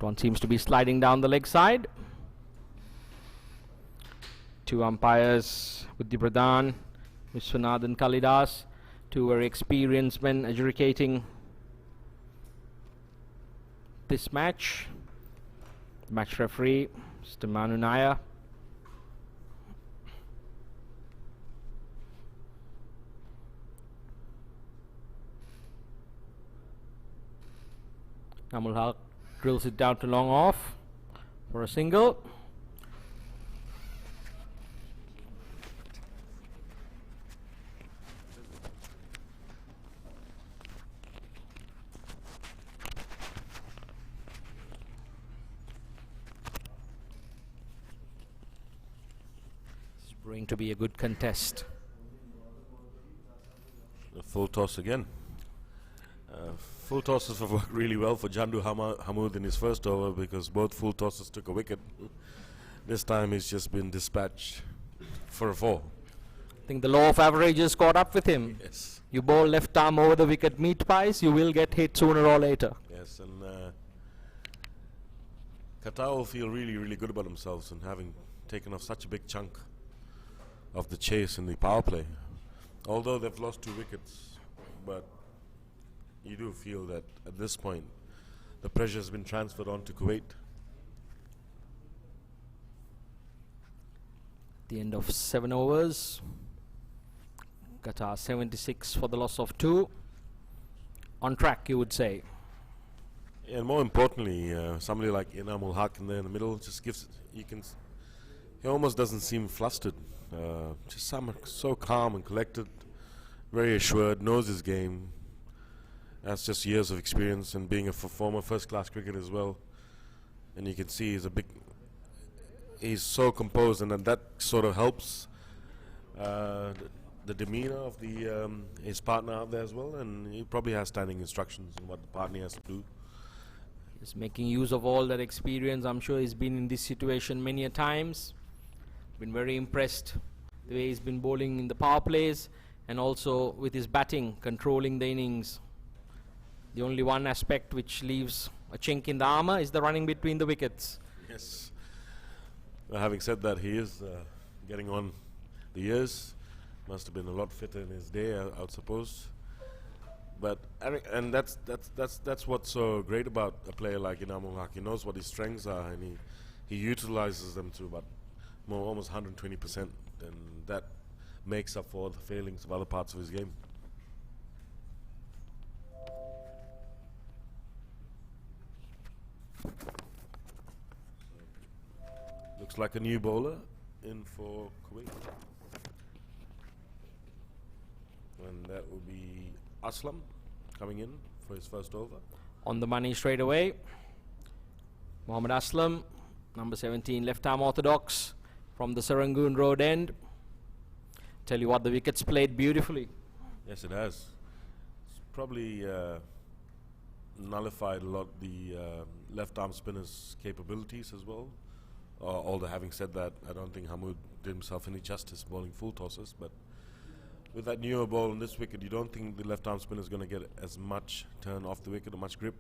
One seems to be sliding down the leg side. Two umpires, Buddhi Pradhan, Vishwanathan Kalidas, two very experienced men adjudicating this match. Match referee, Mr. Manu Nair. Namul Haq drills it down to long off for a single. It's going to be a good contest. A full toss again. Full tosses have worked really well for Jandu Hamoud in his first over because both full tosses took a wicket. This time he's just been dispatched for a 4. I think the law of averages caught up with him. Yes. You bowl left arm over the wicket meat pies, you will get hit sooner or later. Yes, and Qatar will feel really, really good about themselves and having taken off such a big chunk of the chase in the power play. Although they've lost 2 wickets, but you do feel that at this point the pressure has been transferred on to Kuwait. The end of 7 overs. Qatar 76 for the loss of 2. On track, you would say. And more importantly, somebody like Inamul Haq in there in the middle just gives, he almost doesn't seem flustered. Just so calm and collected, very assured, knows his game. That's just years of experience and being a former first-class cricketer as well. And you can see he's so composed, and that sort of helps the demeanor of his partner out there as well. And he probably has standing instructions on what the partner has to do. He's making use of all that experience. I'm sure he's been in this situation many a times. Been very impressed the way he's been bowling in the power plays and also with his batting, controlling the innings. The only one aspect which leaves a chink in the armour is the running between the wickets. Yes. Well, having said that, he is getting on the years. Must have been a lot fitter in his day, I would suppose. But and that's what's so great about a player like Inamul Haq. He knows what his strengths are, and he utilizes them to about almost 120%, and that makes up for the failings of other parts of his game. Looks like a new bowler in for Kuwait. And that will be Aslam coming in for his first over. On the money straight away. Mohammad Aslam, number 17, left arm orthodox from the Serangoon Road end. Tell you what, the wickets played beautifully. Yes, it has. It's probably nullified a lot the left arm spinner's capabilities as well. Although having said that, I don't think Hamoud did himself any justice bowling full tosses, but with that newer ball on this wicket, you don't think the left arm spinner is going to get as much turn off the wicket or much grip.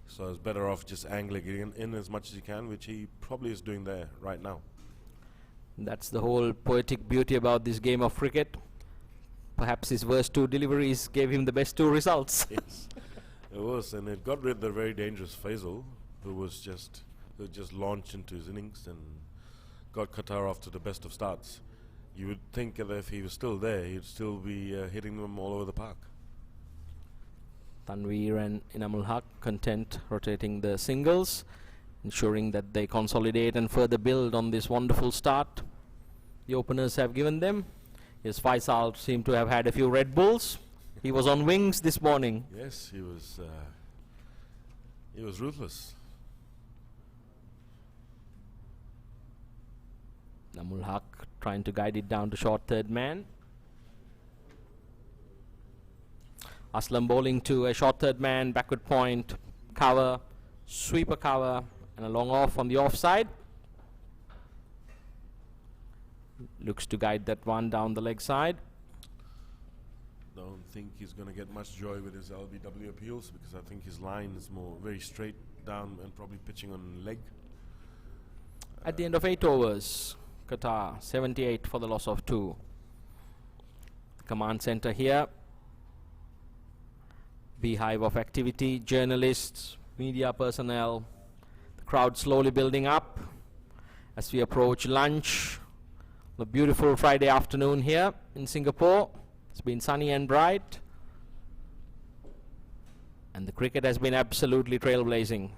So it's better off just angling in as much as you can, which he probably is doing there right now. That's the whole poetic beauty about this game of cricket. Perhaps his worst 2 deliveries gave him the best 2 results. Yes, it was, and it got rid of the very dangerous Faisal, who just launched into his innings and got Qatar off to the best of starts. You would think that if he was still there, he'd still be hitting them all over the park. Tanveer and Inamul Haq content rotating the singles, ensuring that they consolidate and further build on this wonderful start the openers have given them. Yes, Faisal seemed to have had a few Red Bulls. He was on wings this morning. Yes, he was ruthless. Namul Haq trying to guide it down to short third man. Aslam bowling to a short third man, backward point, cover, sweeper cover, and a long off on the offside. Looks to guide that one down the leg side. don't think he's going to get much joy with his LBW appeals, because I think his line is more very straight down and probably pitching on leg. At the end of 8 overs, Qatar 78 for the loss of 2. Command center here. Beehive of activity, journalists, media personnel. The crowd slowly building up as we approach lunch. A beautiful Friday afternoon here in Singapore. It's been sunny and bright. And the cricket has been absolutely trailblazing.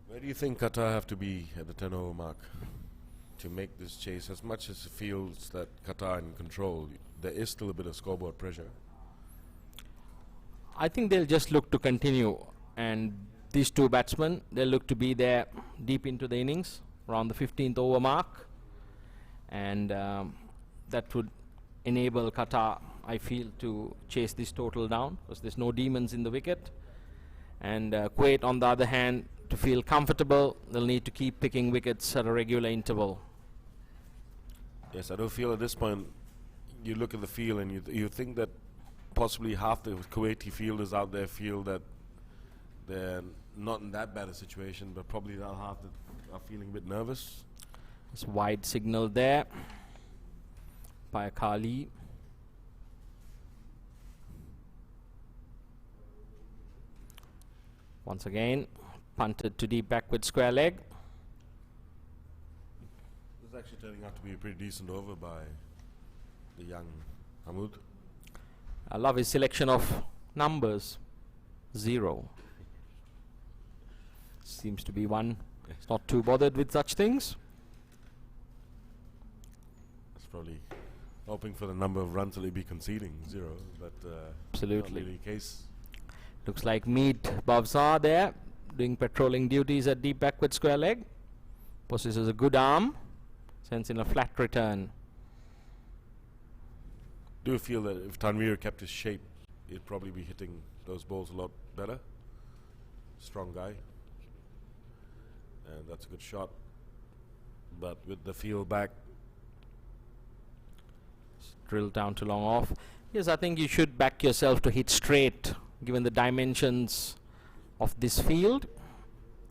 Where do you think Qatar have to be at the 10 over mark to make this chase? As much as it feels that Qatar in control, there is still a bit of scoreboard pressure. I think they'll just look to continue, and these two batsmen, they'll look to be there deep into the innings, around the 15th over mark, and that would enable Qatar, I feel, to chase this total down, because there's no demons in the wicket. And Kuwait, on the other hand, to feel comfortable, they'll need to keep picking wickets at a regular interval. Yes, I do feel at this point, you look at the field and you think that possibly half the Kuwaiti fielders out there feel that they're not in that bad a situation, but probably the other half that are feeling a bit nervous. It's wide signal there by Kali. Once again, punted to deep backward square leg. This is actually turning out to be a pretty decent over by the young Hamoud. I love his selection of numbers. 0. Seems to be one. He's not too bothered with such things. That's probably hoping for the number of runs that he'll be conceding, 0. But absolutely. Not really the case. Looks like Mead Bavzar there, doing patrolling duties at deep backward square leg. Possesses a good arm. Sends in a flat return. Do you feel that if Tanvir kept his shape, he'd probably be hitting those balls a lot better? Strong guy. And that's a good shot. But with the field back, drilled down to long off. Yes, I think you should back yourself to hit straight, given the dimensions of this field.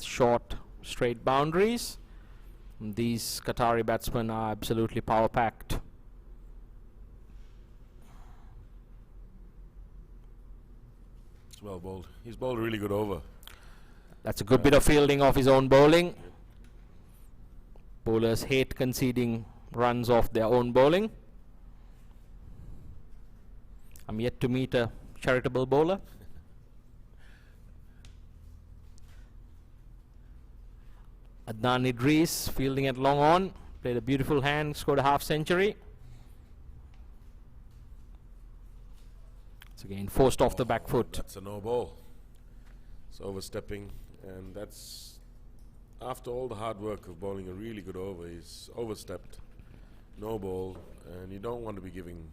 Short, straight boundaries. And these Qatari batsmen are absolutely power-packed. it's well bowled. He's bowled a really good over. That's a good bit of fielding off his own bowling. Bowlers hate conceding runs off their own bowling. I'm yet to meet a charitable bowler. Adnan Idris fielding at long on, played a beautiful hand, scored a half century. It's again forced off the back foot. That's a no ball. It's overstepping, and that's after all the hard work of bowling a really good over. He's overstepped, no ball, and you don't want to be giving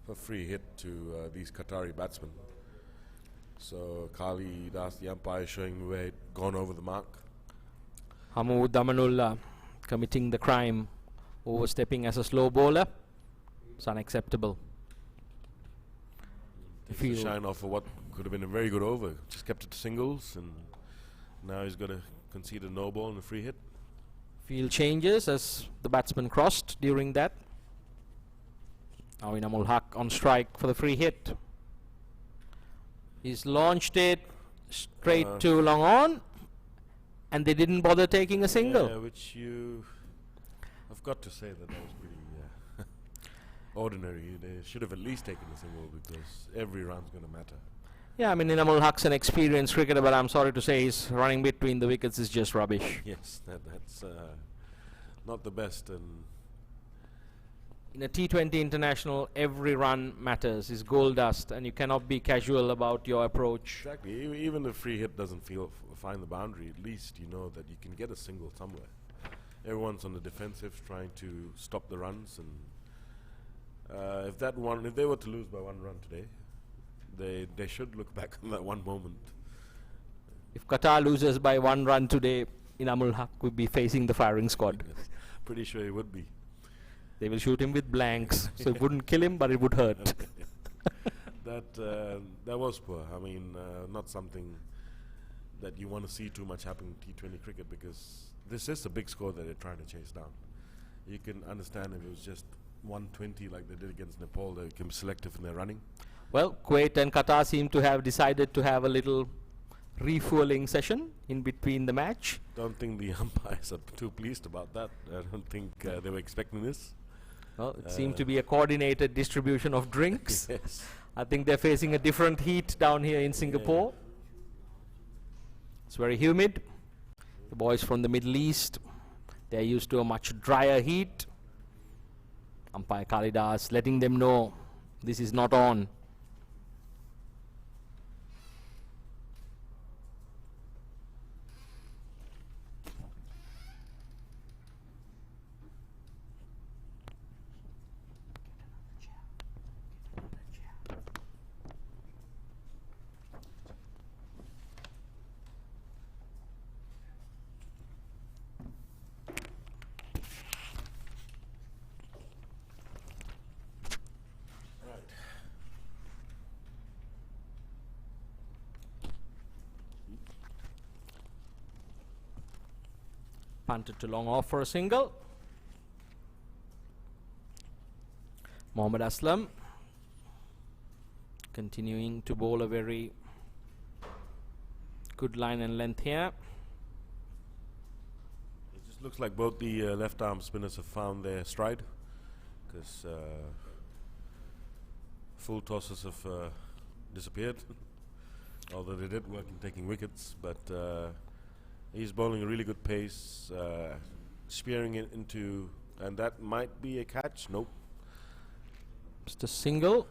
a free hit to these Qatari batsmen. So Kali, that's the umpire showing where he'd gone over the mark. Hamoud Amanullah committing the crime, overstepping as a slow bowler. It's unacceptable. Takes the shine off for what could have been a very good over. Just kept it to singles, and now he's got to concede a no ball and a free hit. Field changes as the batsman crossed during that. Now Inamul Haq on strike for the free hit. He's launched it straight to long on, and they didn't bother taking a single. Yeah, which I've got to say that was pretty ordinary. They should have at least taken a single, because every run's going to matter. Yeah, I mean, Inamul Haq's an experienced cricketer, but I'm sorry to say his running between the wickets is just rubbish. Yes, that's not the best. And in a T20 international, every run matters, is gold dust, and you cannot be casual about your approach. exactly, even if free hit doesn't find the boundary, at least you know that you can get a single somewhere. Everyone's on the defensive, trying to stop the runs, and if they were to lose by 1 run today, they should look back on that one moment. If Qatar loses by 1 run today, Inamul Haq would be facing the firing squad. Yes, pretty sure he would be. They will shoot him with blanks, so it wouldn't kill him, but it would hurt. That was poor. I mean, not something that you want to see too much happen in T20 cricket, because this is a big score that they're trying to chase down. You can understand if it was just 120 like they did against Nepal, they can be selective in their running. Well, Kuwait and Qatar seem to have decided to have a little refueling session in between the match. Don't think the umpires are too pleased about that. I don't think they were expecting this. Well, it seemed to be a coordinated distribution of drinks. Yes. I think they're facing a different heat down here in Singapore. It's very humid. The boys from the Middle East, they're used to a much drier heat. Umpire Kalidas letting them know this is not on. Punted to long off for a single. Mohammad Aslam continuing to bowl a very good line and length here. It just looks like both the left arm spinners have found their stride, because full tosses have disappeared, although they did work in taking wickets, but he's bowling a really good pace, spearing it into, and that might be a catch. Nope. Just a single.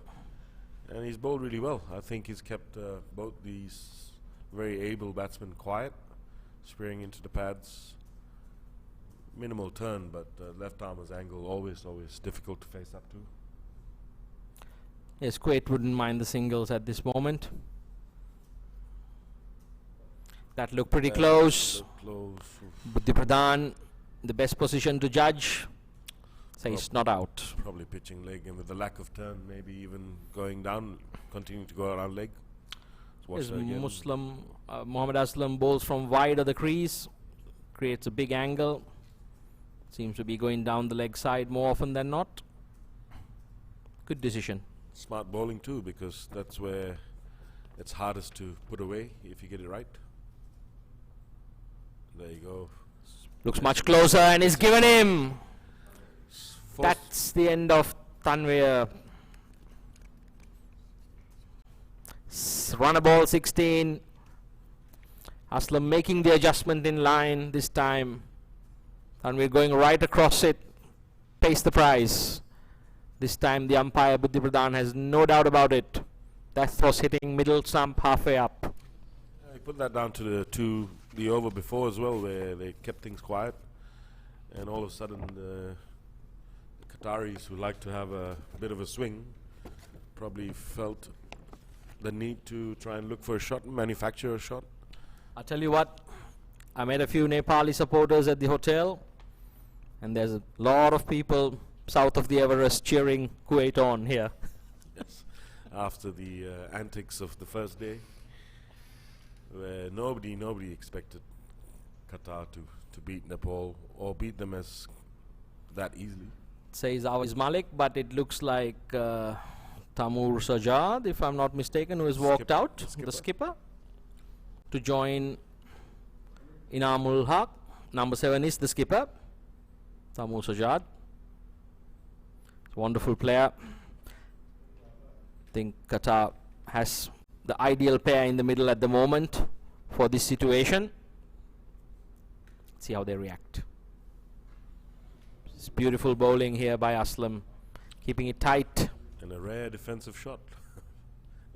And he's bowled really well. I think he's kept both these very able batsmen quiet, spearing into the pads. Minimal turn, but left armer's angle always difficult to face up to. Yes, Kuwait wouldn't mind the singles at this moment. That looked pretty close. Buddhi Pradhan, the best position to judge, says not out. Probably pitching leg, and with the lack of turn, maybe even going down, continuing to go around leg. Yes, Mohammad Aslam bowls from wide of the crease, creates a big angle. Seems to be going down the leg side more often than not. Good decision. Smart bowling too, because that's where it's hardest to put away if you get it right. There you go. Looks much closer and is given him. That's the end of Tanvir. Run a ball 16. Aslam making the adjustment in line this time. Tanvir going right across it. Pays the price. This time the umpire Buddhi Pradhan has no doubt about it. That was hitting middle stump halfway up. He put that down to the over before as well, where they kept things quiet, and all of a sudden the Qataris, who like to have a bit of a swing, probably felt the need to try and look for a shot, manufacture a shot. I'll tell you what, I met a few Nepali supporters at the hotel, and there's a lot of people south of the Everest cheering Kuwait on here. Yes, after the antics of the first day, where nobody expected Qatar to beat Nepal or beat them as that easily. It says Awaz Malik, but it looks like Tamur Sajad, if I'm not mistaken, who has walked out, the skipper, to join Inamul Haq. Number 7 is the skipper, Tamur Sajad. It's a wonderful player. I think Qatar has the ideal pair in the middle at the moment for this situation. See how they react. It's beautiful bowling here by Aslam, keeping it tight. And a rare defensive shot.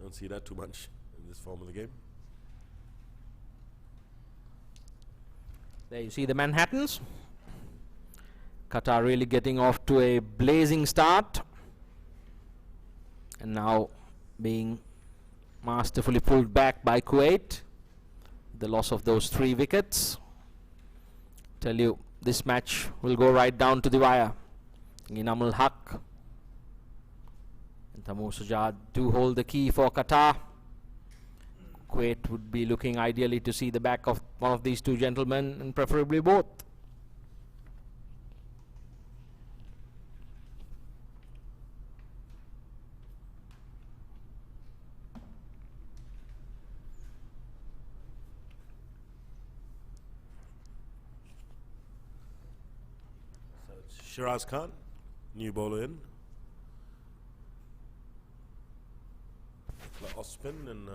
Don't see that too much in this form of the game. There you see the Manhattans. Qatar really getting off to a blazing start, and now being masterfully pulled back by Kuwait. The loss of those 3 wickets. Tell you, this match will go right down to the wire. Inamul Haq and Tamoor Sajad do hold the key for Qatar. Kuwait would be looking ideally to see the back of one of these two gentlemen, and preferably both. So it's Shiraz Khan, new bowler in. Off spin and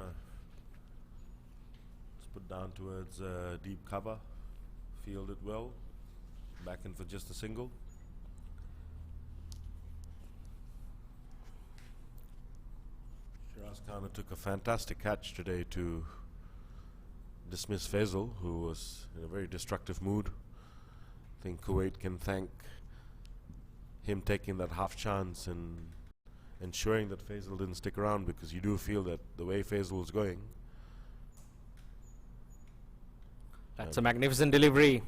it's put down towards deep cover. Fielded well. Back in for just a single. Shiraz Khan took a fantastic catch today to dismiss Faisal, who was in a very destructive mood. I think Kuwait can thank him taking that half chance and ensuring that Faisal didn't stick around, because you do feel that the way Faisal was going. That's a magnificent delivery.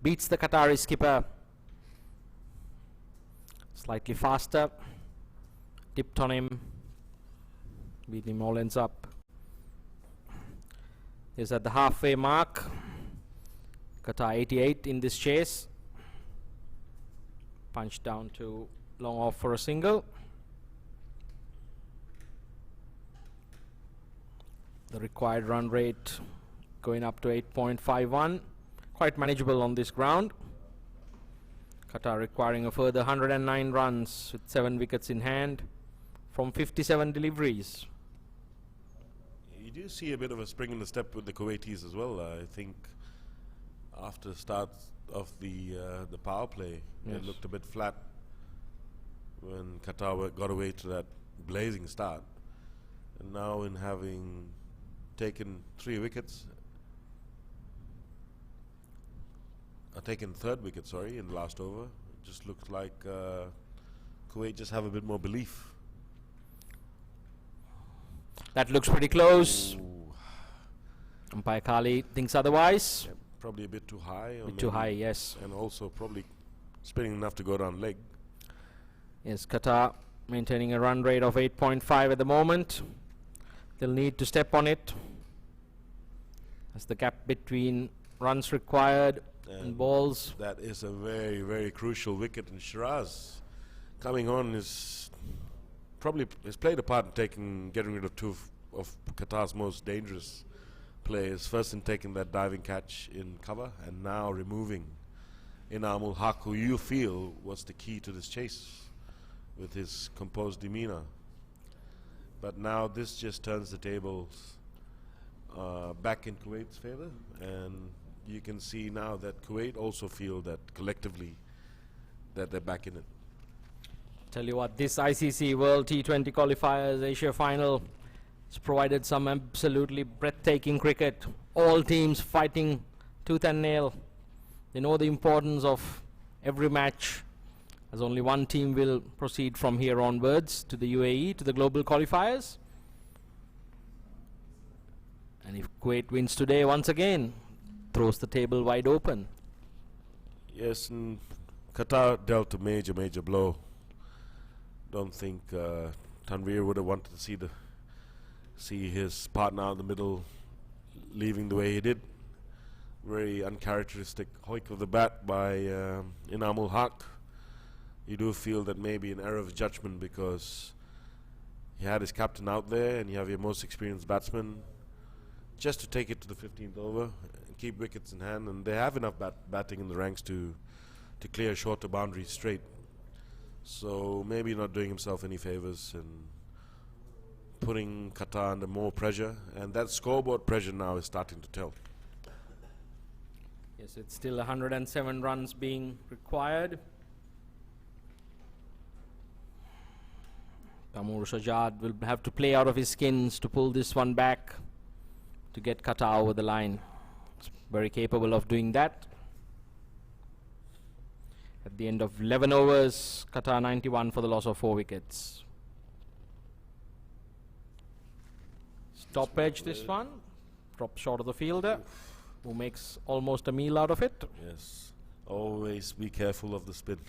Beats the Qatari skipper. Slightly faster. Tipped on him. Beat him all ends up. Is at the halfway mark. Qatar 88 in this chase. Punch down to long off for a single. The required run rate going up to 8.51. Quite manageable on this ground. Qatar requiring a further 109 runs with 7 wickets in hand from 57 deliveries. You do see a bit of a spring in the step with the Kuwaitis as well. I think after the start of the power play, yes, it looked a bit flat when Qatar got away to that blazing start. And now in having taken 3 wickets, taken 3rd wicket, sorry, in the last over, it just looks like Kuwait just have a bit more belief. That looks pretty close. Ooh. Umpire Kali thinks otherwise. Yeah, probably a bit too high. A bit too high, yes. And also probably spinning enough to go down leg. Yes, Qatar maintaining a run rate of 8.5 at the moment. They'll need to step on it, as the gap between runs required and balls. That is a very, very crucial wicket, and Shiraz coming on is probably has played a part in getting rid of 2 of Qatar's most dangerous players. First in taking that diving catch in cover, and now removing Inamul Haq, who you feel was the key to this chase with his composed demeanor. But now this just turns the tables back in Kuwait's favor, and you can see now that Kuwait also feel that collectively that they're back in it. Tell you what, this ICC World T20 Qualifiers Asia Final has provided some absolutely breathtaking cricket. All teams fighting tooth and nail. They know the importance of every match, as only one team will proceed from here onwards to the UAE, to the global qualifiers. And if Kuwait wins today once again, throws the table wide open. Yes, and Qatar dealt a major, major blow. Don't think Tanveer would have wanted to see his partner in the middle leaving the way he did. Very uncharacteristic hoik of the bat by Inamul Haq. You do feel that maybe an error of judgment, because he had his captain out there and you have your most experienced batsman, just to take it to the 15th over and keep wickets in hand, and they have enough batting in the ranks to clear shorter boundaries straight. So maybe not doing himself any favors and putting Qatar under more pressure, and that scoreboard pressure now is starting to tell. Yes, it's still 107 runs being required. Tamoor Sajad will have to play out of his skins to pull this one back to get Qatar over the line. It's very capable of doing that. At the end of 11 overs, Qatar 91 for the loss of 4 wickets. Stop edge this one. Drop short of the fielder, who makes almost a meal out of it. Yes, always be careful of the spin.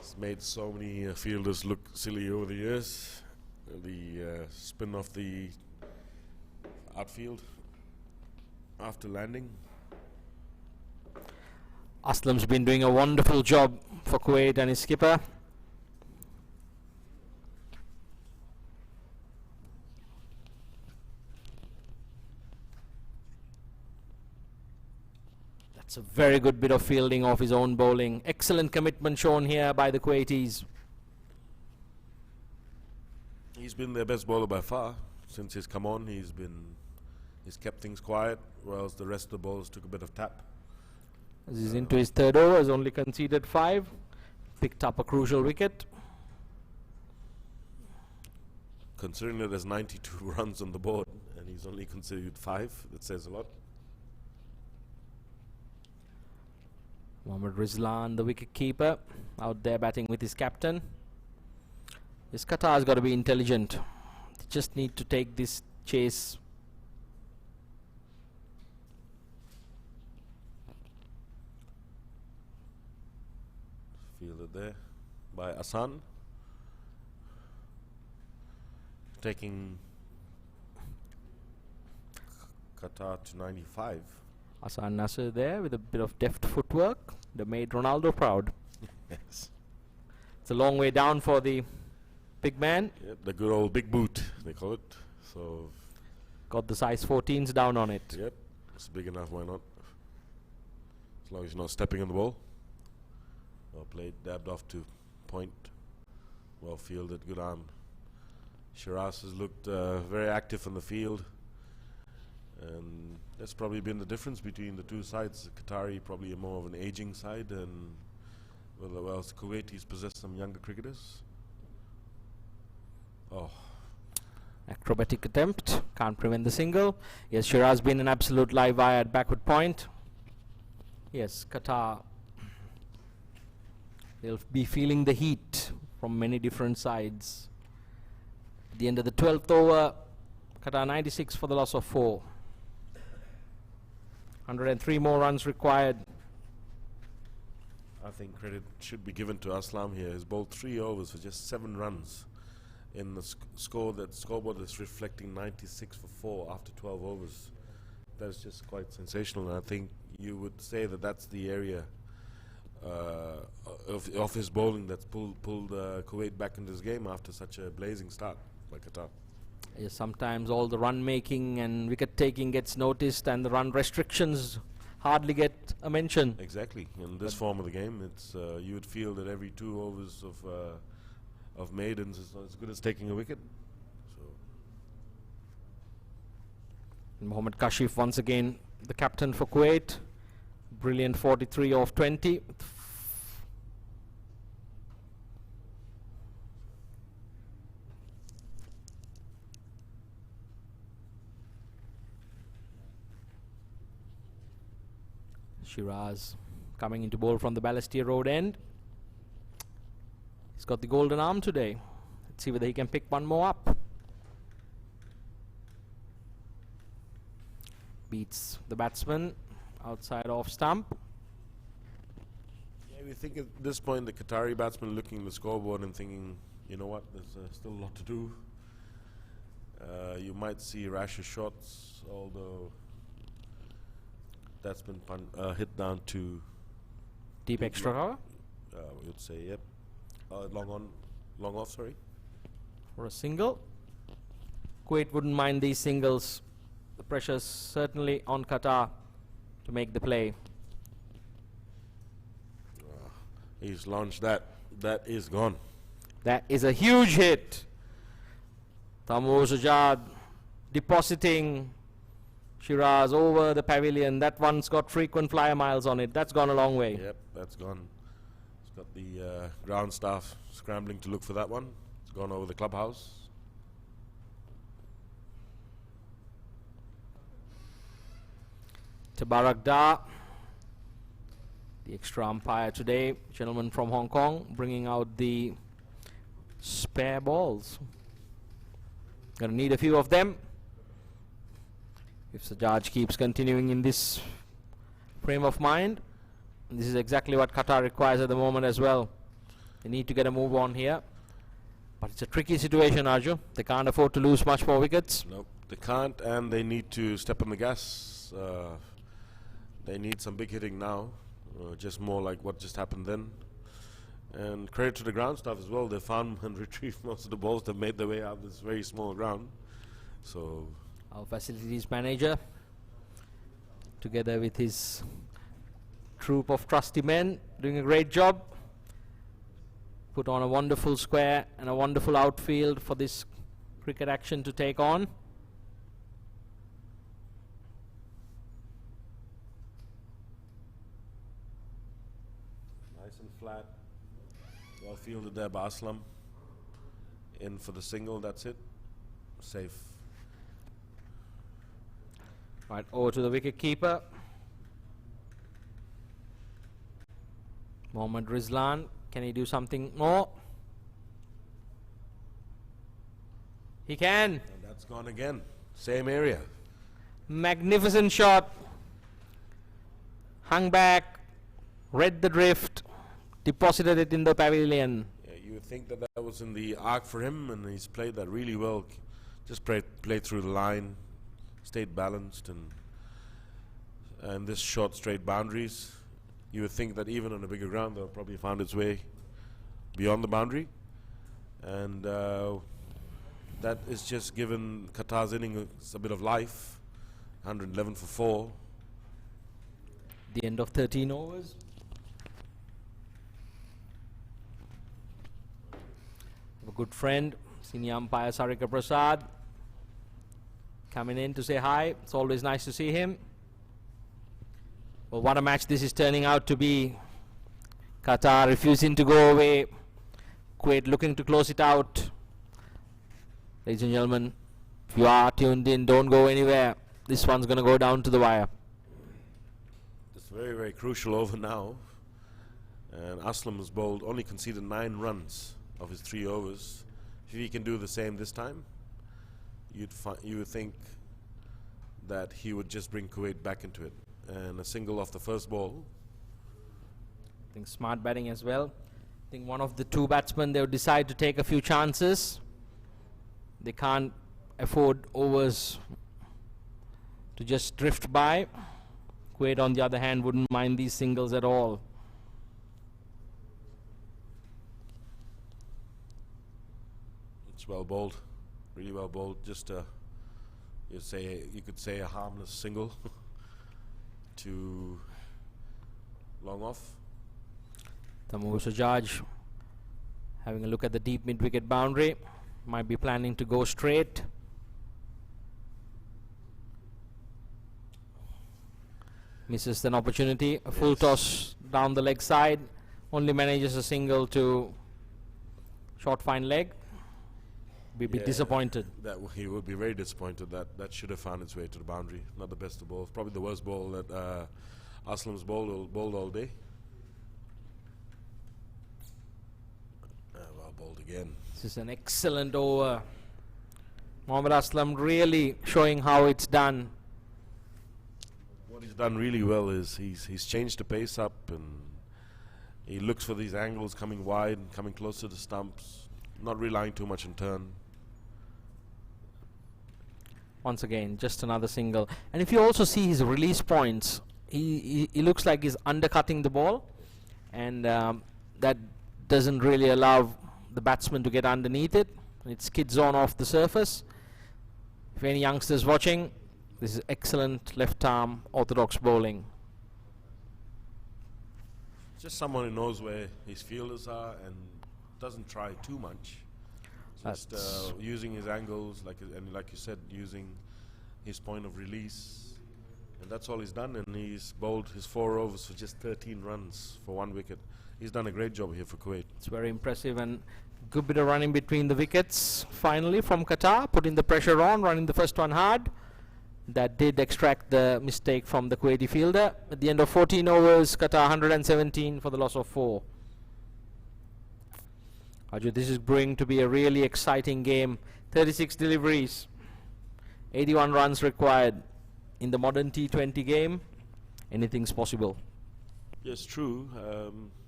It's made so many fielders look silly over the years. The spin off the outfield after landing. Aslam's been doing a wonderful job for Kuwait and his skipper. That's a very good bit of fielding of his own bowling. Excellent commitment shown here by the Kuwaitis. He's been their best bowler by far since he's come on. He's kept things quiet, whilst the rest of the bowlers took a bit of tap. As he's into his third over, has only conceded 5. Picked up a crucial wicket. Considering that there's 92 runs on the board and he's only conceded 5, that says a lot. Mohammad Rizlan, the wicket keeper, out there batting with his captain. This Qatar's got to be intelligent. They just need to take this chase. Fielded there by Asan, taking Qatar to 95. Hassan Nasser there with a bit of deft footwork. They made Ronaldo proud. Yes. It's a long way down for the big man. Yep, the good old big boot, they call it. So, Got the size 14s down on it. yep, it's big enough, why not? As long as you're not stepping on the ball. Well played, dabbed off to point. Well fielded, good arm. Shiraz has looked very active in the field. And that's probably been the difference between the two sides. Qatari probably more of an aging side, and whilst Kuwaitis possess some younger cricketers. Oh, Acrobatic attempt. Can't prevent the single. Yes, Shiraz been an absolute live wire at backward point. Yes, Qatar. They'll be feeling the heat from many different sides. At the end of the 12th over, Qatar 96 for the loss of 4. 103 more runs required. I think credit should be given to Aslam here. He's bowled 3 overs for just 7 runs in the scoreboard that's reflecting 96 for 4 after 12 overs. That's just quite sensational, and I think you would say that that's the area of his bowling that's pulled Kuwait back into this game after such a blazing start by Qatar. Yes, sometimes all the run making and wicket taking gets noticed, and the run restrictions hardly get a mention. Exactly. In this form of the game, it's you would feel that every 2 overs of maidens is not as good as taking a wicket. So Mohammad Kashif once again the captain for Kuwait. Brilliant 43 off 20. Shiraz coming into bowl from the Balestier Road end. He's got the golden arm today. Let's see whether he can pick one more up. Beats the batsman outside off stump. yeah, we think at this point the Qatari batsman looking at the scoreboard and thinking, you know what, there's still a lot to do. You might see rasher shots, although that's been hit down to Deep extra cover we would say, yep. Long off, sorry. for a single. Kuwait wouldn't mind these singles. The pressure's certainly on Qatar to make the play. He's launched that. That is gone. That is a huge hit. Tamoor Sajad depositing Shiraz over the pavilion. That one's got frequent flyer miles on it. That's gone a long way. Yep, that's gone. It's got the ground staff scrambling to look for that one. It's gone over the clubhouse. Tabarak Da, the extra umpire today, gentleman from Hong Kong, bringing out the spare balls. Gonna need a few of them if Sajaj keeps continuing in this frame of mind. This is exactly what Qatar requires at the moment as well. They need to get a move on here. But it's a tricky situation, Arju. They can't afford to lose much more wickets. Nope, they can't, and they need to step on the gas. They need some big hitting now, just more like what just happened then. And credit to the ground staff as well. They found and retrieved most of the balls that made their way out of this very small ground. So our facilities manager, together with his troop of trusty men, doing a great job. Put on a wonderful square and a wonderful outfield for this cricket action to take on. Nice and flat. Well fielded there by Aslam. In for the single, that's it. Safe. Right, over to the wicket keeper. Mohammad Rizlan. Can he do something more? He can. And that's gone again. Same area. Magnificent shot. Hung back, read the drift, deposited it in the pavilion. Yeah, you would think that that was in the arc for him, and he's played that really well. Just played through the line, stayed balanced, and this short straight boundaries. You would think that even on a bigger ground, they'll probably found its way beyond the boundary, and that is just given Qatar's innings a bit of life. 111 for 4. The end of 13 overs. A good friend, senior umpire Sarika Prasad, coming in to say hi. It's always nice to see him. Well, what a match this is turning out to be. Qatar refusing to go away. Kuwait looking to close it out. Ladies and gentlemen, if you are tuned in, don't go anywhere. This one's going to go down to the wire. It's very, very crucial over now. And Aslam has bowled, only conceded 9 runs of his 3 overs. If he can do the same this time, you would think that he would just bring Kuwait back into it. And a single off the first ball. I think smart batting as well. I think one of the 2 batsmen, they would decide to take a few chances. They can't afford overs to just drift by. Kuwait, on the other hand, wouldn't mind these singles at all. It's well bowled, really well bowled. Just you could say a harmless single. To long off. Tamoor Sajaj having a look at the deep mid-wicket boundary. Might be planning to go straight. Misses an opportunity. A full toss down the leg side. Only manages a single to short fine leg. Be a bit disappointed. That he would be very disappointed. That should have found its way to the boundary. Not the best of balls. Probably the worst ball that Aslam's bowled all day. Well bowled again. This is an excellent over. Mohammad Aslam really showing how it's done. What he's done really well is he's changed the pace up, and he looks for these angles coming wide, coming close to the stumps, not relying too much on turn. Once again, just another single. And if you also see his release points, he looks like he's undercutting the ball, and that doesn't really allow the batsman to get underneath it. It skids on off the surface. If any youngsters watching, this is excellent left arm orthodox bowling. Just someone who knows where his fielders are and doesn't try too much. Just using his angles, like you said, using his point of release, and that's all he's done. And he's bowled his 4 overs for just 13 runs for 1 wicket. He's done a great job here for Kuwait. It's very impressive, and good bit of running between the wickets. Finally, from Qatar, putting the pressure on, running the first one hard. That did extract the mistake from the Kuwaiti fielder. At the end of 14 overs, Qatar 117 for the loss of 4. Arju, this is going to be a really exciting game. 36 deliveries, 81 runs required. In the modern T20 game, anything's possible. Yes, true.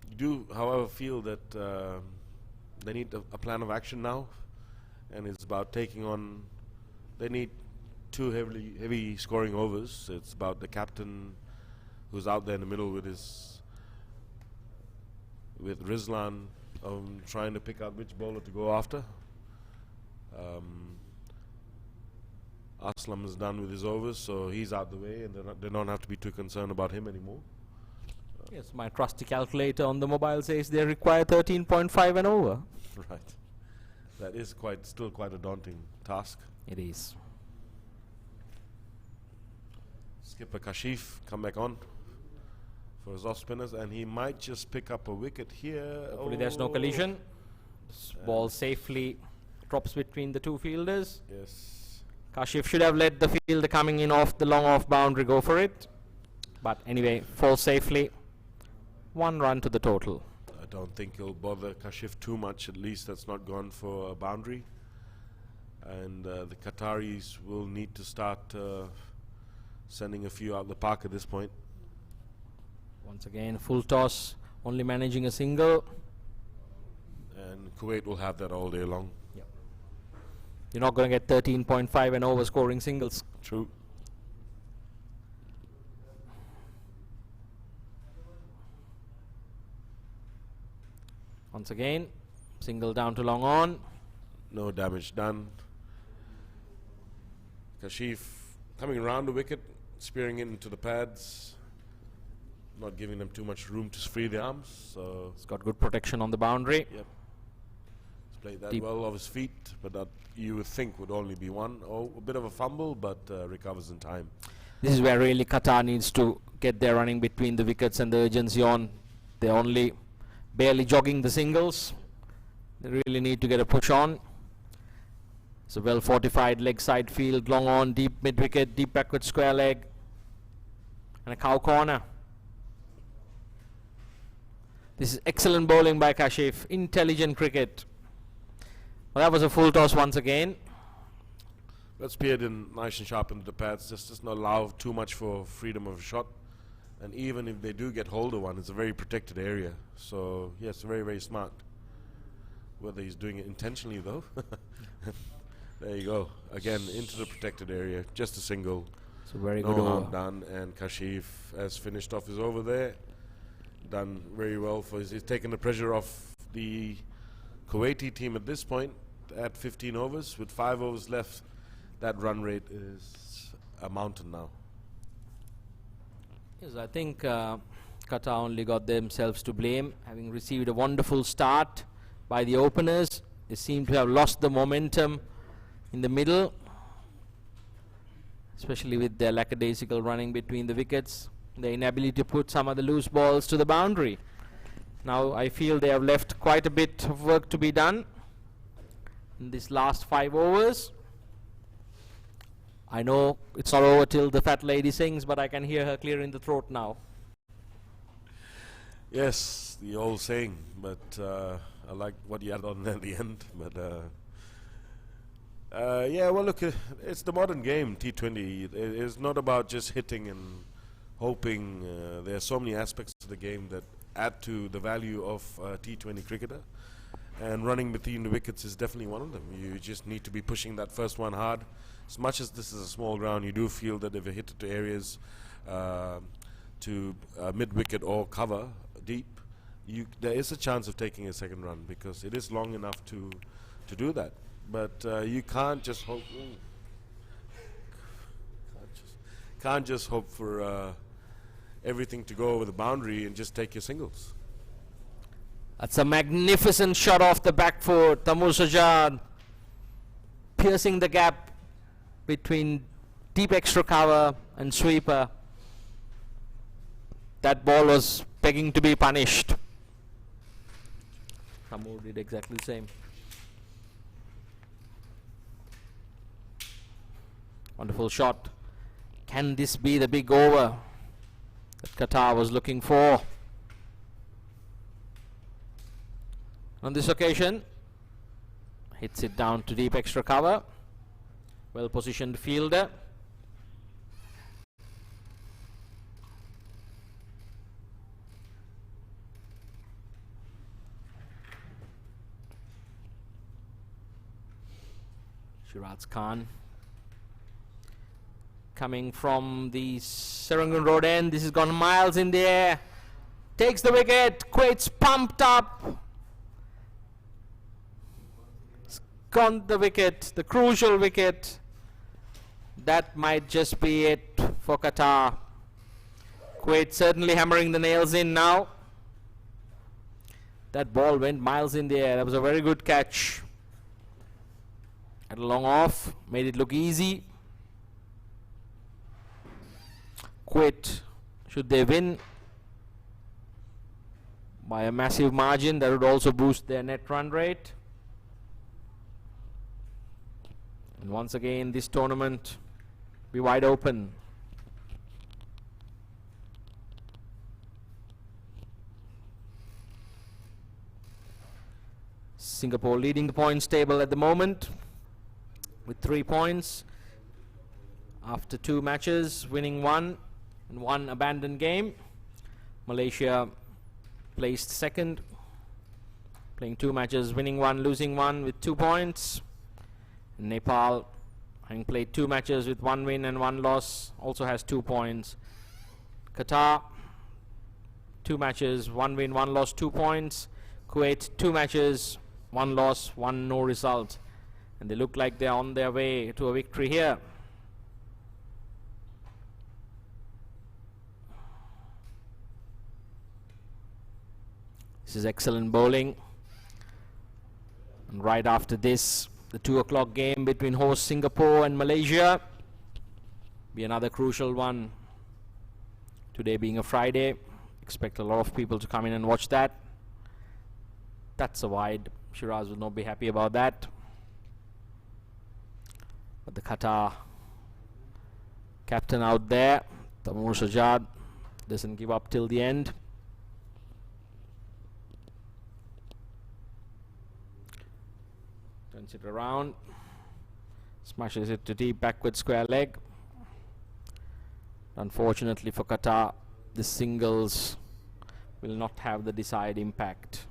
You do, however, feel that they need a plan of action now, and it's about taking on. They need two heavy scoring overs. It's about the captain, who's out there in the middle with Rizlan, trying to pick out which bowler to go after. Aslam is done with his overs, so he's out the way, and they don't have to be too concerned about him anymore. Yes, my trusty calculator on the mobile says they require 13.5 and over. Right. That is still quite a daunting task. It is. Skipper Kashif come back on for his off spinners, and he might just pick up a wicket here. Hopefully there's no collision. This ball safely drops between the two fielders. Yes. Kashif should have let the fielder coming in off the long off boundary go for it. But anyway, falls safely. 1 run to the total. I don't think he'll bother Kashif too much. At least that's not gone for a boundary. And the Qataris will need to start sending a few out the park at this point. Once again, full toss, only managing a single. And Kuwait will have that all day long. Yep. You're not going to get 13.5 and over scoring singles. True. Once again, single down to long on. No damage done. Kashif coming around the wicket, spearing it into the pads, not giving them too much room to free the arms. So It's got good protection on the boundary. yep, he's played that Deep. well off his feet, but that you would think would only be one. Oh, a bit of a fumble, but recovers in time. This is where really Qatar needs to get their running between the wickets and the urgency on. They're only barely jogging the singles. They really need to get a push on. It's a well fortified leg side field, long on, deep mid wicket, deep backward square leg, and a cow corner. This is excellent bowling by Kashif. Intelligent cricket. Well, that was a full toss once again. Let's peer it in nice and sharp into the pads. Just not allow too much for freedom of shot. And even if they do get hold of one, it's a very protected area. So yes, very, very smart. Whether he's doing it intentionally though. There you go. Again, into the protected area. Just a single. It's a very No good harm over. done. And Kashif has finished off his over there. Done very well for he's taken the pressure off the Kuwaiti team at this point at 15 overs. With 5 overs left, that run rate is a mountain now. Yes, I think Qatar only got themselves to blame, having received a wonderful start by the openers. They seem to have lost the momentum in the middle, especially with their lackadaisical running between the wickets, their inability to put some of the loose balls to the boundary. Now I feel they have left quite a bit of work to be done in this last 5 overs. I know it's not over till the fat lady sings, but I can hear her clearing the throat now. Yes, the old saying, but I like what you added on at the end. But yeah, well, look, it's the modern game, T20. It's not about just hitting and hoping. There are so many aspects to the game that add to the value of a T20 cricketer. And running between the wickets is definitely one of them. You just need to be pushing that first one hard. As much as this is a small ground, you do feel that if you hit it to areas to mid-wicket or cover deep, there is a chance of taking a second run because it is long enough to do that. But you can't just hope. Can't just hope for everything to go over the boundary and just take your singles. That's a magnificent shot off the back foot. Tamur Sajjad piercing the gap between deep extra cover and sweeper. That ball was begging to be punished. Tamur did exactly the same. Wonderful shot. Can this be the big over that Qatar was looking for? On this occasion, hits it down to deep extra cover. Well positioned fielder. Shiraz Khan. Coming from the Serangoon Road end. This has gone miles in the air. Takes the wicket. Kuwait's pumped up. It's gone the wicket. The crucial wicket. That might just be it for Qatar. Kuwait certainly hammering the nails in now. That ball went miles in the air. That was a very good catch. Had a long off. Made it look easy. Kuwait, should they win by a massive margin, that would also boost their net run rate. And once again, this tournament be wide open. Singapore leading the points table at the moment with 3 points after 2 matches, winning 1 and 1 abandoned game. Malaysia placed second, playing 2 matches, winning 1, losing 1 with 2 points. Nepal, having played 2 matches with 1 win and 1 loss, also has 2 points. Qatar, 2 matches, 1 win, 1 loss, 2 points. Kuwait, 2 matches, 1 loss, 1 no result. And they look like they're on their way to a victory here. This is excellent bowling. And right after this, the 2 o'clock game between host Singapore and Malaysia. Be another crucial one. Today being a Friday, expect a lot of people to come in and watch that. That's a wide. Shiraz will not be happy about that. But the Qatar captain out there, Taimur Sajjad, doesn't give up till the end. Turns it around, smashes it to deep backward square leg. Unfortunately for Qatar, the singles will not have the desired impact.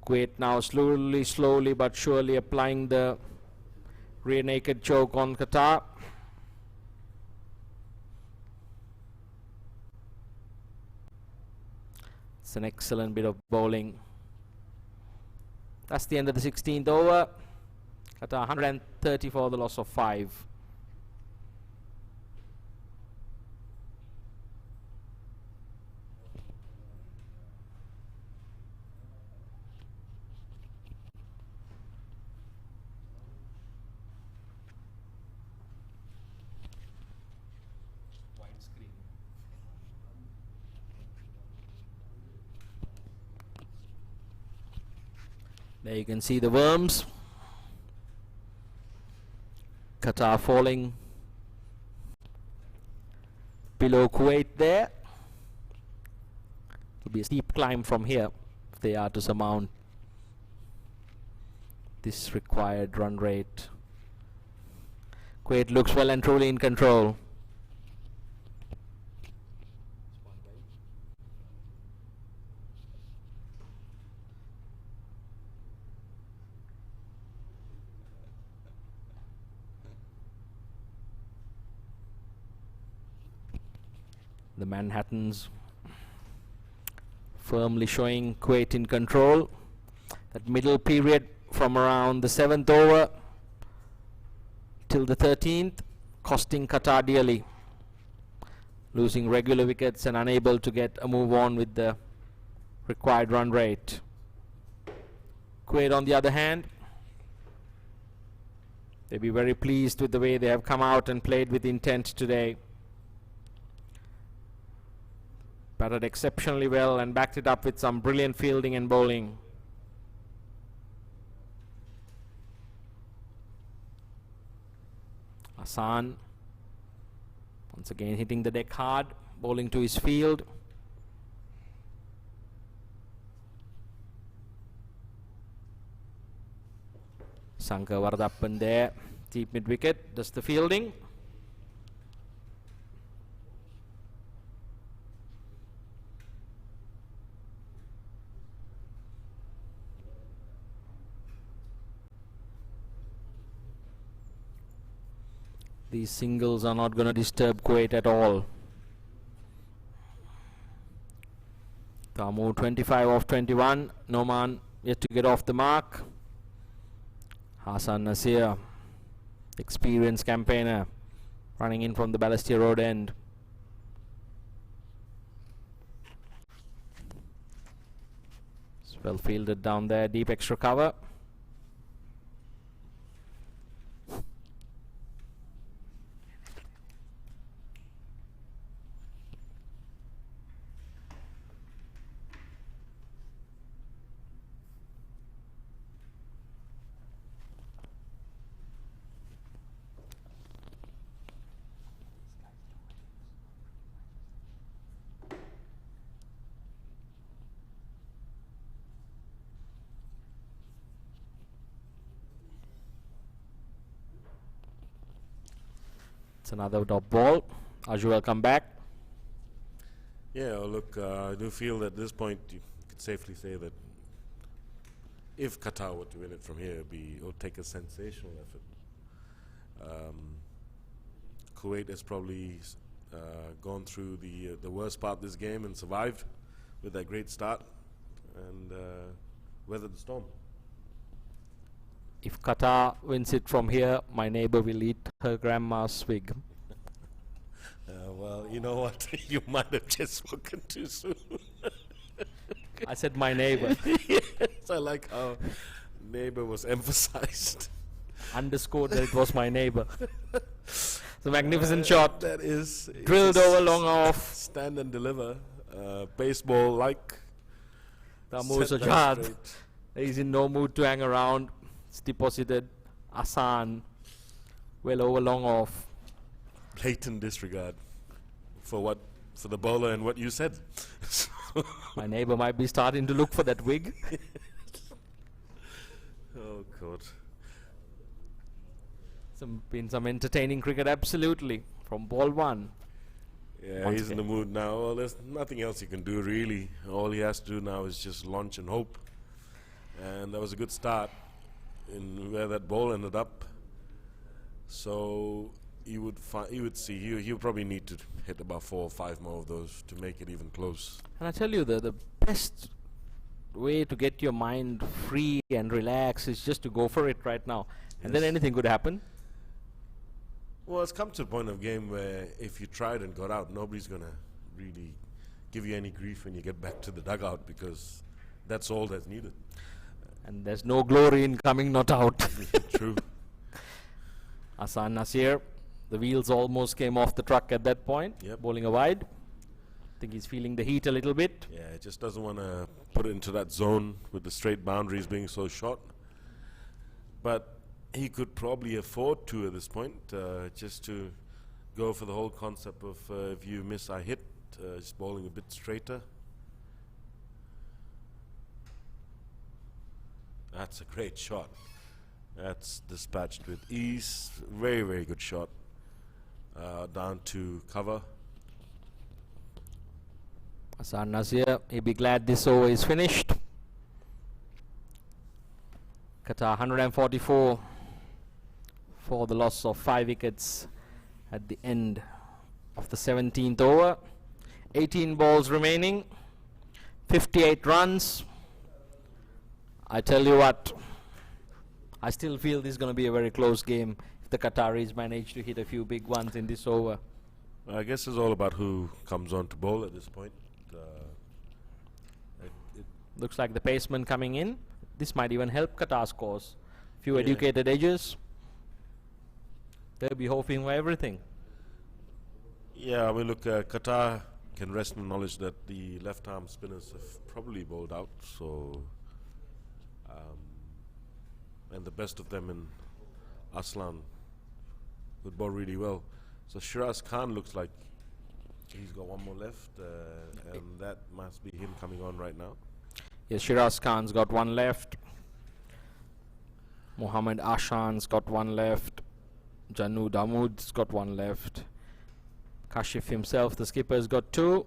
Kuwait now slowly but surely applying the rear naked choke on Qatar. It's an excellent bit of bowling. That's the end of the 16th over. Qatar 130 for the loss of 5. There you can see the worms. Qatar falling below Kuwait there. It'll be a steep climb from here if they are to surmount this required run rate. Kuwait looks well and truly in control. The Manhattans firmly showing Kuwait in control. That middle period from around the 7th over till the 13th, costing Qatar dearly. Losing regular wickets and unable to get a move on with the required run rate. Kuwait, on the other hand, they'll be very pleased with the way they have come out and played with intent today. Batted exceptionally well and backed it up with some brilliant fielding and bowling. Hassan once again hitting the deck hard, bowling to his field. Sankar Vardappan there, deep mid wicket, does the fielding. These singles are not going to disturb Kuwait at all. Tamu 25 off 21. Noman yet to get off the mark. Hassan Nasir, experienced campaigner, running in from the Balestier Road end. It's well fielded down there, deep extra cover. It's another dot ball. Aju will come back. Yeah, well, look, I do feel that at this point you could safely say that if Qatar were to win it from here, it would take a sensational effort. Kuwait has probably gone through the worst part of this game and survived with that great start and weathered the storm. If Qatar wins it from here, my neighbor will eat her grandma's swig. Well, you know what? You might have just spoken too soon. I said my neighbor. Yes, I like how neighbor was emphasized. Underscored that it was my neighbor. It's a magnificent shot. That is Drilled over long off. Stand and deliver. Baseball like. Tamu Sajad. He's in no mood to hang around. It's deposited. Asan. Well over long off. Blatant disregard for the bowler and what you said. My neighbor might be starting to look for that wig. Oh God. Been some entertaining cricket, absolutely, from ball one. Yeah, Once he's in the mood now. Well, there's nothing else he can do really. All he has to do now is just launch and hope. And that was a good start in where that ball ended up. So you would see he'll probably need to hit about 4 or 5 more of those to make it even close. And I tell you, the best way to get your mind free and relax is just to go for it right now. And then anything could happen. Well, it's come to a point of game where if you tried and got out, nobody's going to really give you any grief when you get back to the dugout, because that's all that's needed. And there's no glory in coming not out. True. Hassan Nasir, the wheels almost came off the truck at that point. Yep. Bowling a wide. I think he's feeling the heat a little bit. Yeah, it just doesn't want to put it into that zone with the straight boundaries being so short. But he could probably afford to at this point, just to go for the whole concept of if you miss, I hit, just bowling a bit straighter. That's a great shot. That's dispatched with ease. Very, very good shot. Down to cover. Hassan Nasir, he'll be glad this over is finished. Qatar 144 for the loss of 5 wickets at the end of the 17th over. 18 balls remaining, 58 runs. I tell you what, I still feel this is going to be a very close game if the Qataris manage to hit a few big ones in this over. I guess it's all about who comes on to bowl at this point. Looks like the paceman coming in. This might even help Qatar's cause. Few educated edges. They'll be hoping for everything. Yeah, I mean, look, Qatar can rest in knowledge that the left-arm spinners have probably bowled out. So, and the best of them in Aslan would bowl really well. So Shiraz Khan looks like he's got one more left, and that must be him coming on right now. Yes, Shiraz Khan's got one left. Mohammad Ashan's got one left. Janud Ahmud's got one left. Kashif himself, the skipper's got 2.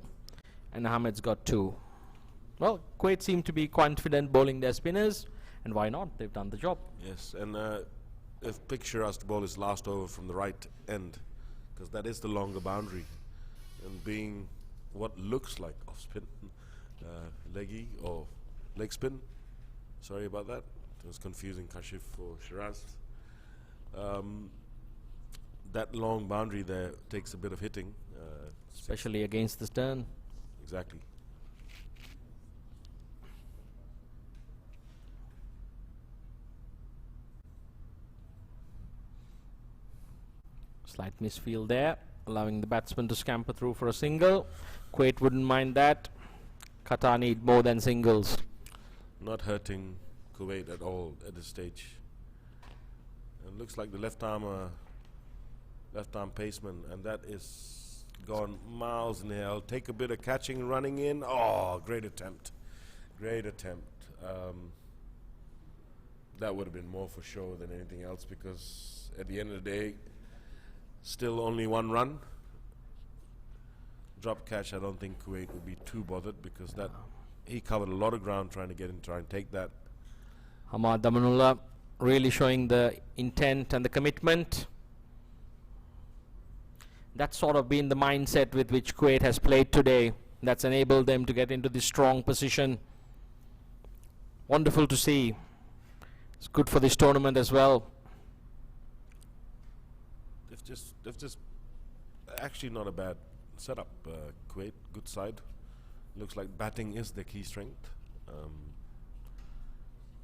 And Ahmed's got 2. Well, Kuwait seem to be confident bowling their spinners. And why not? They've done the job. Yes, and if pick Shiraz to bowl his last over from the right end, because that is the longer boundary, and being what looks like off spin, leggy or leg spin. Sorry about that. It was confusing Kashif for Shiraz. That long boundary there takes a bit of hitting, especially against the stern. Exactly. Slight misfield there, allowing the batsman to scamper through for a single. Kuwait wouldn't mind that. Qatar need more than singles. Not hurting Kuwait at all at this stage. And looks like the left arm paceman, and that is gone miles in the air. Take a bit of catching, running in. Oh, great attempt. Great attempt. That would have been more for show than anything else, because at the end of the day, still only one run. Drop catch, I don't think Kuwait would be too bothered, because that he covered a lot of ground trying to get in, try and take that. Hamad Damanullah really showing the intent and the commitment. That's sort of been the mindset with which Kuwait has played today. That's enabled them to get into this strong position. Wonderful to see. It's good for this tournament as well. They've just actually not a bad setup. Kuwait, good side. Looks like batting is their key strength,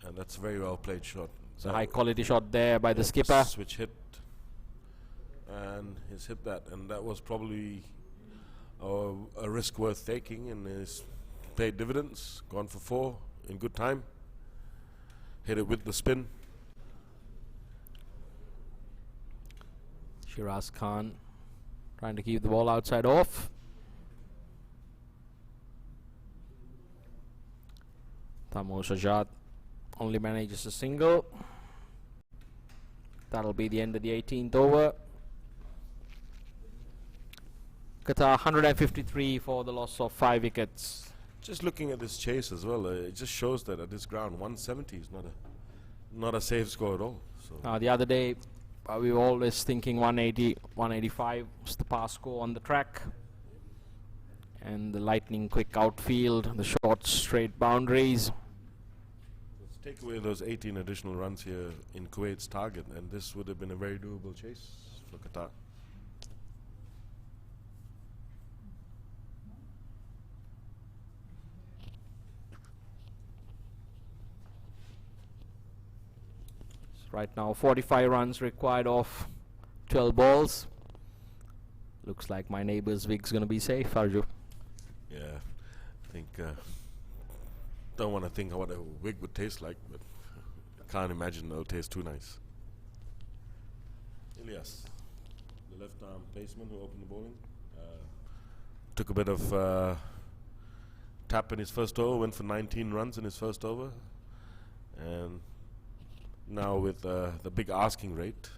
and that's a very well played shot. It's a high quality shot there by the skipper. Switch hit, and he's hit that, and that was probably a risk worth taking, and he's paid dividends. Gone for 4 in good time. Hit it with the spin. Shiraz Khan trying to keep the ball outside off. Taimur Sajjad only manages a single. That'll be the end of the 18th over. Qatar 153 for the loss of 5 wickets. Just looking at this chase as well, it just shows that at this ground 170 is not a safe score at all. So the other day we were always thinking 180, 185 was the pass score on the track, and the lightning quick outfield, the short straight boundaries. Let's take away those 18 additional runs here in Kuwait's target, and this would have been a very doable chase for Qatar. Right now 45 runs required off 12 balls. Looks like my neighbor's wig's gonna be safe, Arju. Yeah, I think don't want to think what a wig would taste like, but I can't imagine it'll taste too nice. Ilyas, the left arm baseman who opened the bowling, took a bit of tap in his first over, went for 19 runs in his first over, and now with the big asking rate,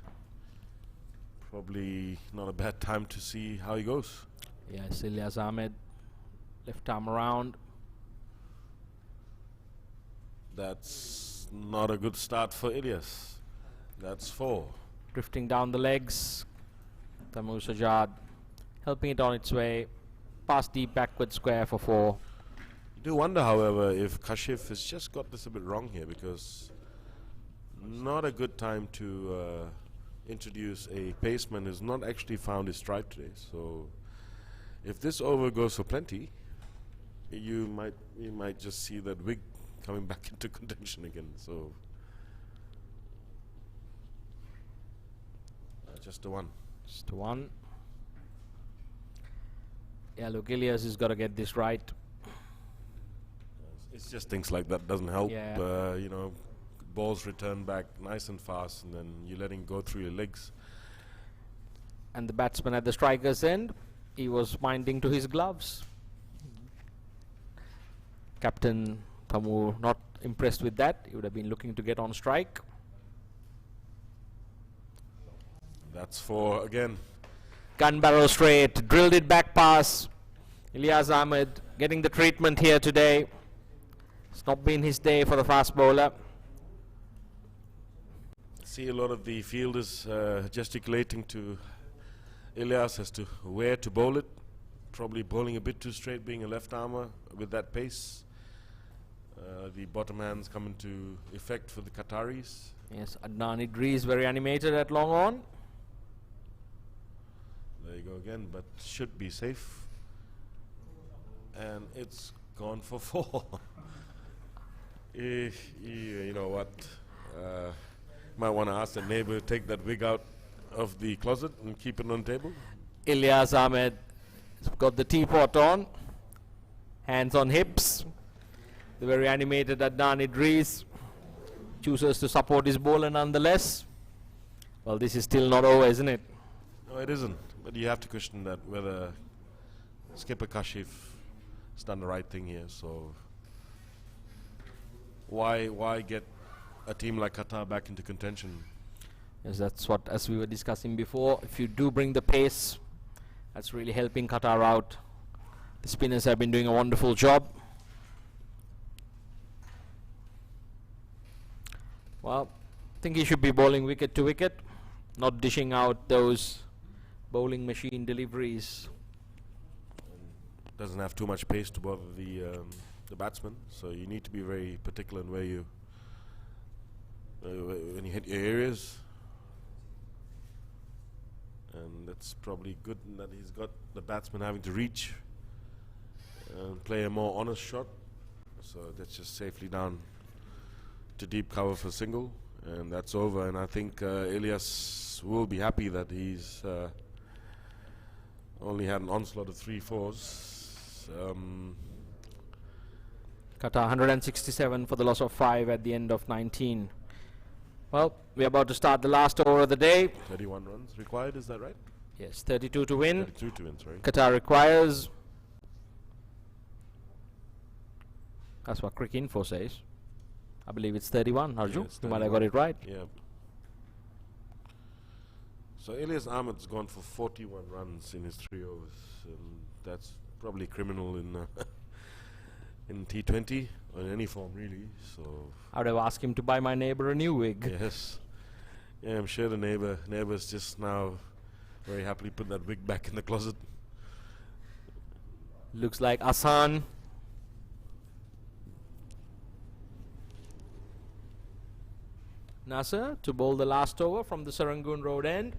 probably not a bad time to see how he goes. Yes, Ilyas Ahmed, left arm around. That's not a good start for Ilyas. That's 4. Drifting down the legs. Taimur Sajjad helping it on its way. Past deep backward square for 4. You do wonder, however, if Kashif has just got this a bit wrong here, because not a good time to introduce a paceman who's not actually found his stride today. So if this over goes for plenty, you might just see that wig coming back into contention again. So just the one. Just the one. Yeah, look, Ilyas has got to get this right. It's just things like that doesn't help. Yeah. You know, balls return back nice and fast, and then you're letting go through your legs. And the batsman at the striker's end, he was minding to his gloves. Captain Taimur not impressed with that. He would have been looking to get on strike. That's 4 again. Gun barrel straight, drilled it back pass. Ilyas Ahmed getting the treatment here today. It's not been his day for the fast bowler. See a lot of the fielders gesticulating to Ilyas as to where to bowl it. Probably bowling a bit too straight, being a left armer with that pace. The bottom hands come into effect for the Qataris. Yes, Adnan Idris very animated at long on. There you go again, but should be safe. And it's gone for 4. You know what? Might want to ask the neighbor to take that wig out of the closet and keep it on the table. Ilyas Ahmed has got the teapot on, hands on hips. The very animated Adnan Idris chooses to support his bowler nonetheless. Well, this is still not over, isn't it? No, it isn't. But you have to question that whether skipper Kashif has done the right thing here. So why get a team like Qatar back into contention? Yes, that's what, as we were discussing before, if you do bring the pace, that's really helping Qatar out. The spinners have been doing a wonderful job. Well, I think he should be bowling wicket to wicket, not dishing out those bowling machine deliveries. Doesn't have too much pace to bother the batsman, so you need to be very particular in where you when you hit your areas. And that's probably good in that he's got the batsman having to reach and play a more honest shot. So that's just safely down to deep cover for single, and that's over. And I think Ilyas will be happy that he's only had an onslaught of 3 4s. Qatar 167 for the loss of 5 at the end of 19. Well, we're about to start the last over of the day. 31 runs required, is that right? Yes, 32 to win. 32 to win, sorry. Qatar requires. That's what Crick Info says. I believe it's 31, Arju. Yes, You might have got it right. Yeah. So Ilyas Ahmed's gone for 41 runs in his 3 overs, and that's probably criminal in in T20 or in any form really. So I would have asked him to buy my neighbor a new wig. yes, yeah, I'm sure the neighbor's just now very happily put that wig back in the closet. Looks like Hassan. Nasser to bowl the last over from the Serangoon Road end.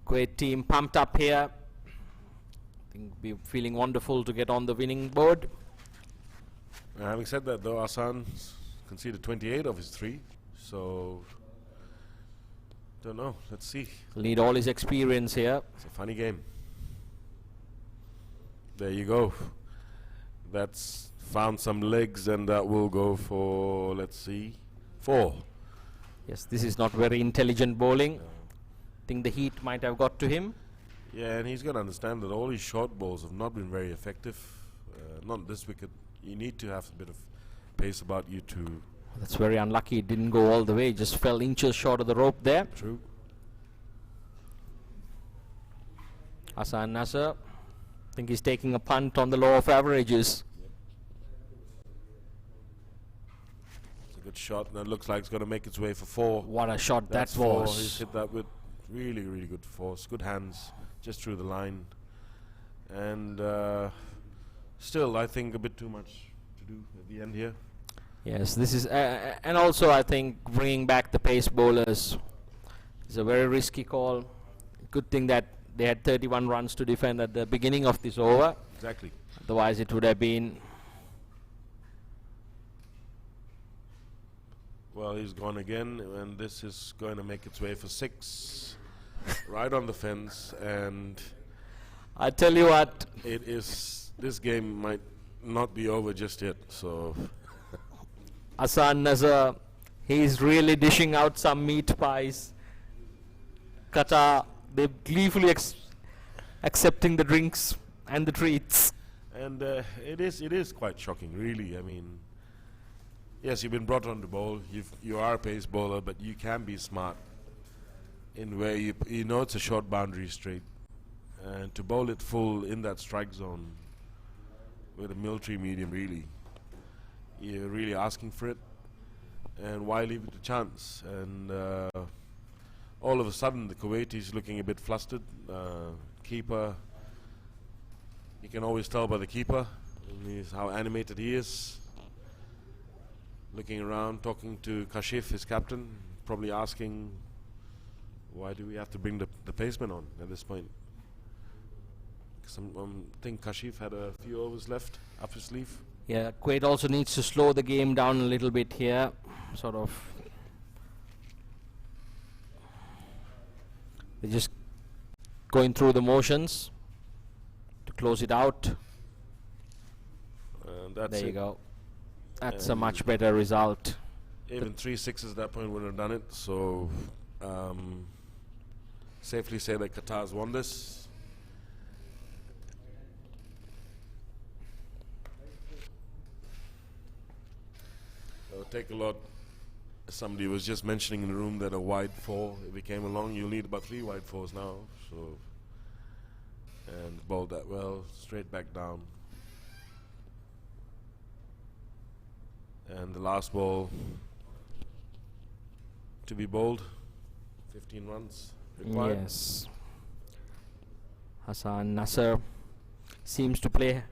Kuwait team pumped up here. I think be feeling wonderful to get on the winning board. Having said that, though, Hassan conceded 28 of his 3, so don't know. Let's see. He'll need all his experience here. It's a funny game. There you go. That's found some legs, and that will go for, let's see, 4. Yes, this is not very intelligent bowling. I think the heat might have got to him. Yeah, and he's got to understand that all his short balls have not been very effective. Not this wicket. You need to have a bit of pace about you to. That's very unlucky. It didn't go all the way. Just fell inches short of the rope there. True. Hassan Nasser. I think he's taking a punt on the law of averages. It's a good shot, and it looks like it's going to make its way for 4. What a shot That's that 4. was. He's hit that with really, really good force. Good hands, just through the line. And still, I think a bit too much to do at the end here. Yes, this is, and also I think bringing back the pace bowlers is a very risky call. Good thing that they had 31 runs to defend at the beginning of this over. Exactly. Otherwise, it would have been. Well, he's gone again, and this is going to make its way for 6, right on the fence. And I tell you what, it is. This game might not be over just yet. So Hassan Nasser, he's really dishing out some meat pies. Qatar, they're gleefully accepting the drinks and the treats. And it is quite shocking, really. I mean, yes, you've been brought on to bowl. You are a pace bowler, but you can be smart in where you know it's a short boundary straight, and to bowl it full in that strike zone with a military medium, really, you're really asking for it. and why leave it to chance? And all of a sudden, the Kuwaitis looking a bit flustered. Keeper, you can always tell by the keeper how animated he is. Looking around, talking to Kashif, his captain, probably asking, why do we have to bring the paceman on at this point? I think Kashif had a few overs left up his sleeve. Yeah, Kuwait also needs to slow the game down a little bit here. Sort of. They're just going through the motions to close it out. That's there it. You go. That's a much better result. Even 3 sixes at that point would have done it. So safely say that Qatar's won this. It'll take a lot. Somebody was just mentioning in the room that a wide four, if it came along, you'll need about 3 wide fours now. So, and bowled that well, straight back down. And the last ball to be bowled, 15 runs required. Yes. Hassan Nasser seems to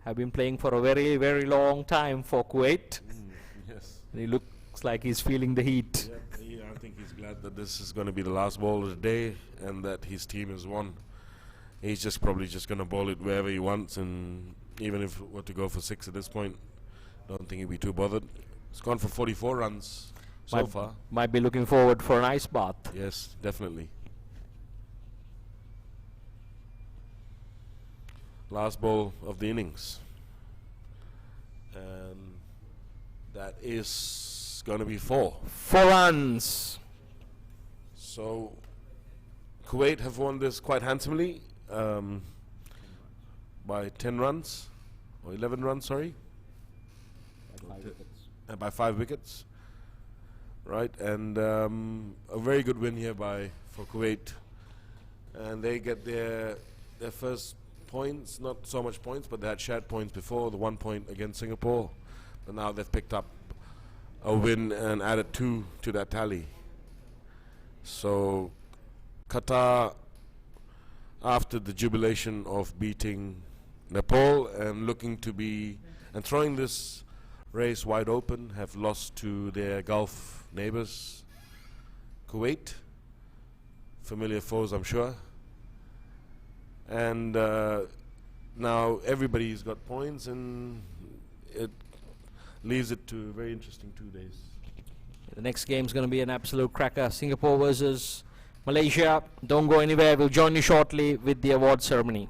have been playing for a very, very long time for Kuwait. Yes. And he looks like he's feeling the heat. Yeah, I think he's glad that this is going to be the last ball of the day and that his team has won. He's probably just going to bowl it wherever he wants, and even if it were to go for 6 at this point, don't think he'd be too bothered. It's gone for 44 runs so far. Might be looking forward for an ice bath. Yes, definitely. Last ball of the innings. And that is going to be 4. 4 runs. So Kuwait have won this quite handsomely by 10 runs, or 11 runs, sorry. By 5 wickets. Right, and a very good win here for Kuwait. And they get their first points, not so much points, but they had shared points before, the 1 point against Singapore. But now they've picked up a win and added 2 to that tally. So Qatar, after the jubilation of beating Nepal and looking to be and throwing this race wide open, have lost to their Gulf neighbors, Kuwait, familiar foes I'm sure. And now everybody's got points, and it leaves it to a very interesting 2 days. The next game is going to be an absolute cracker. Singapore versus Malaysia. Don't go anywhere. We'll join you shortly with the award ceremony.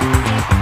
Thank you.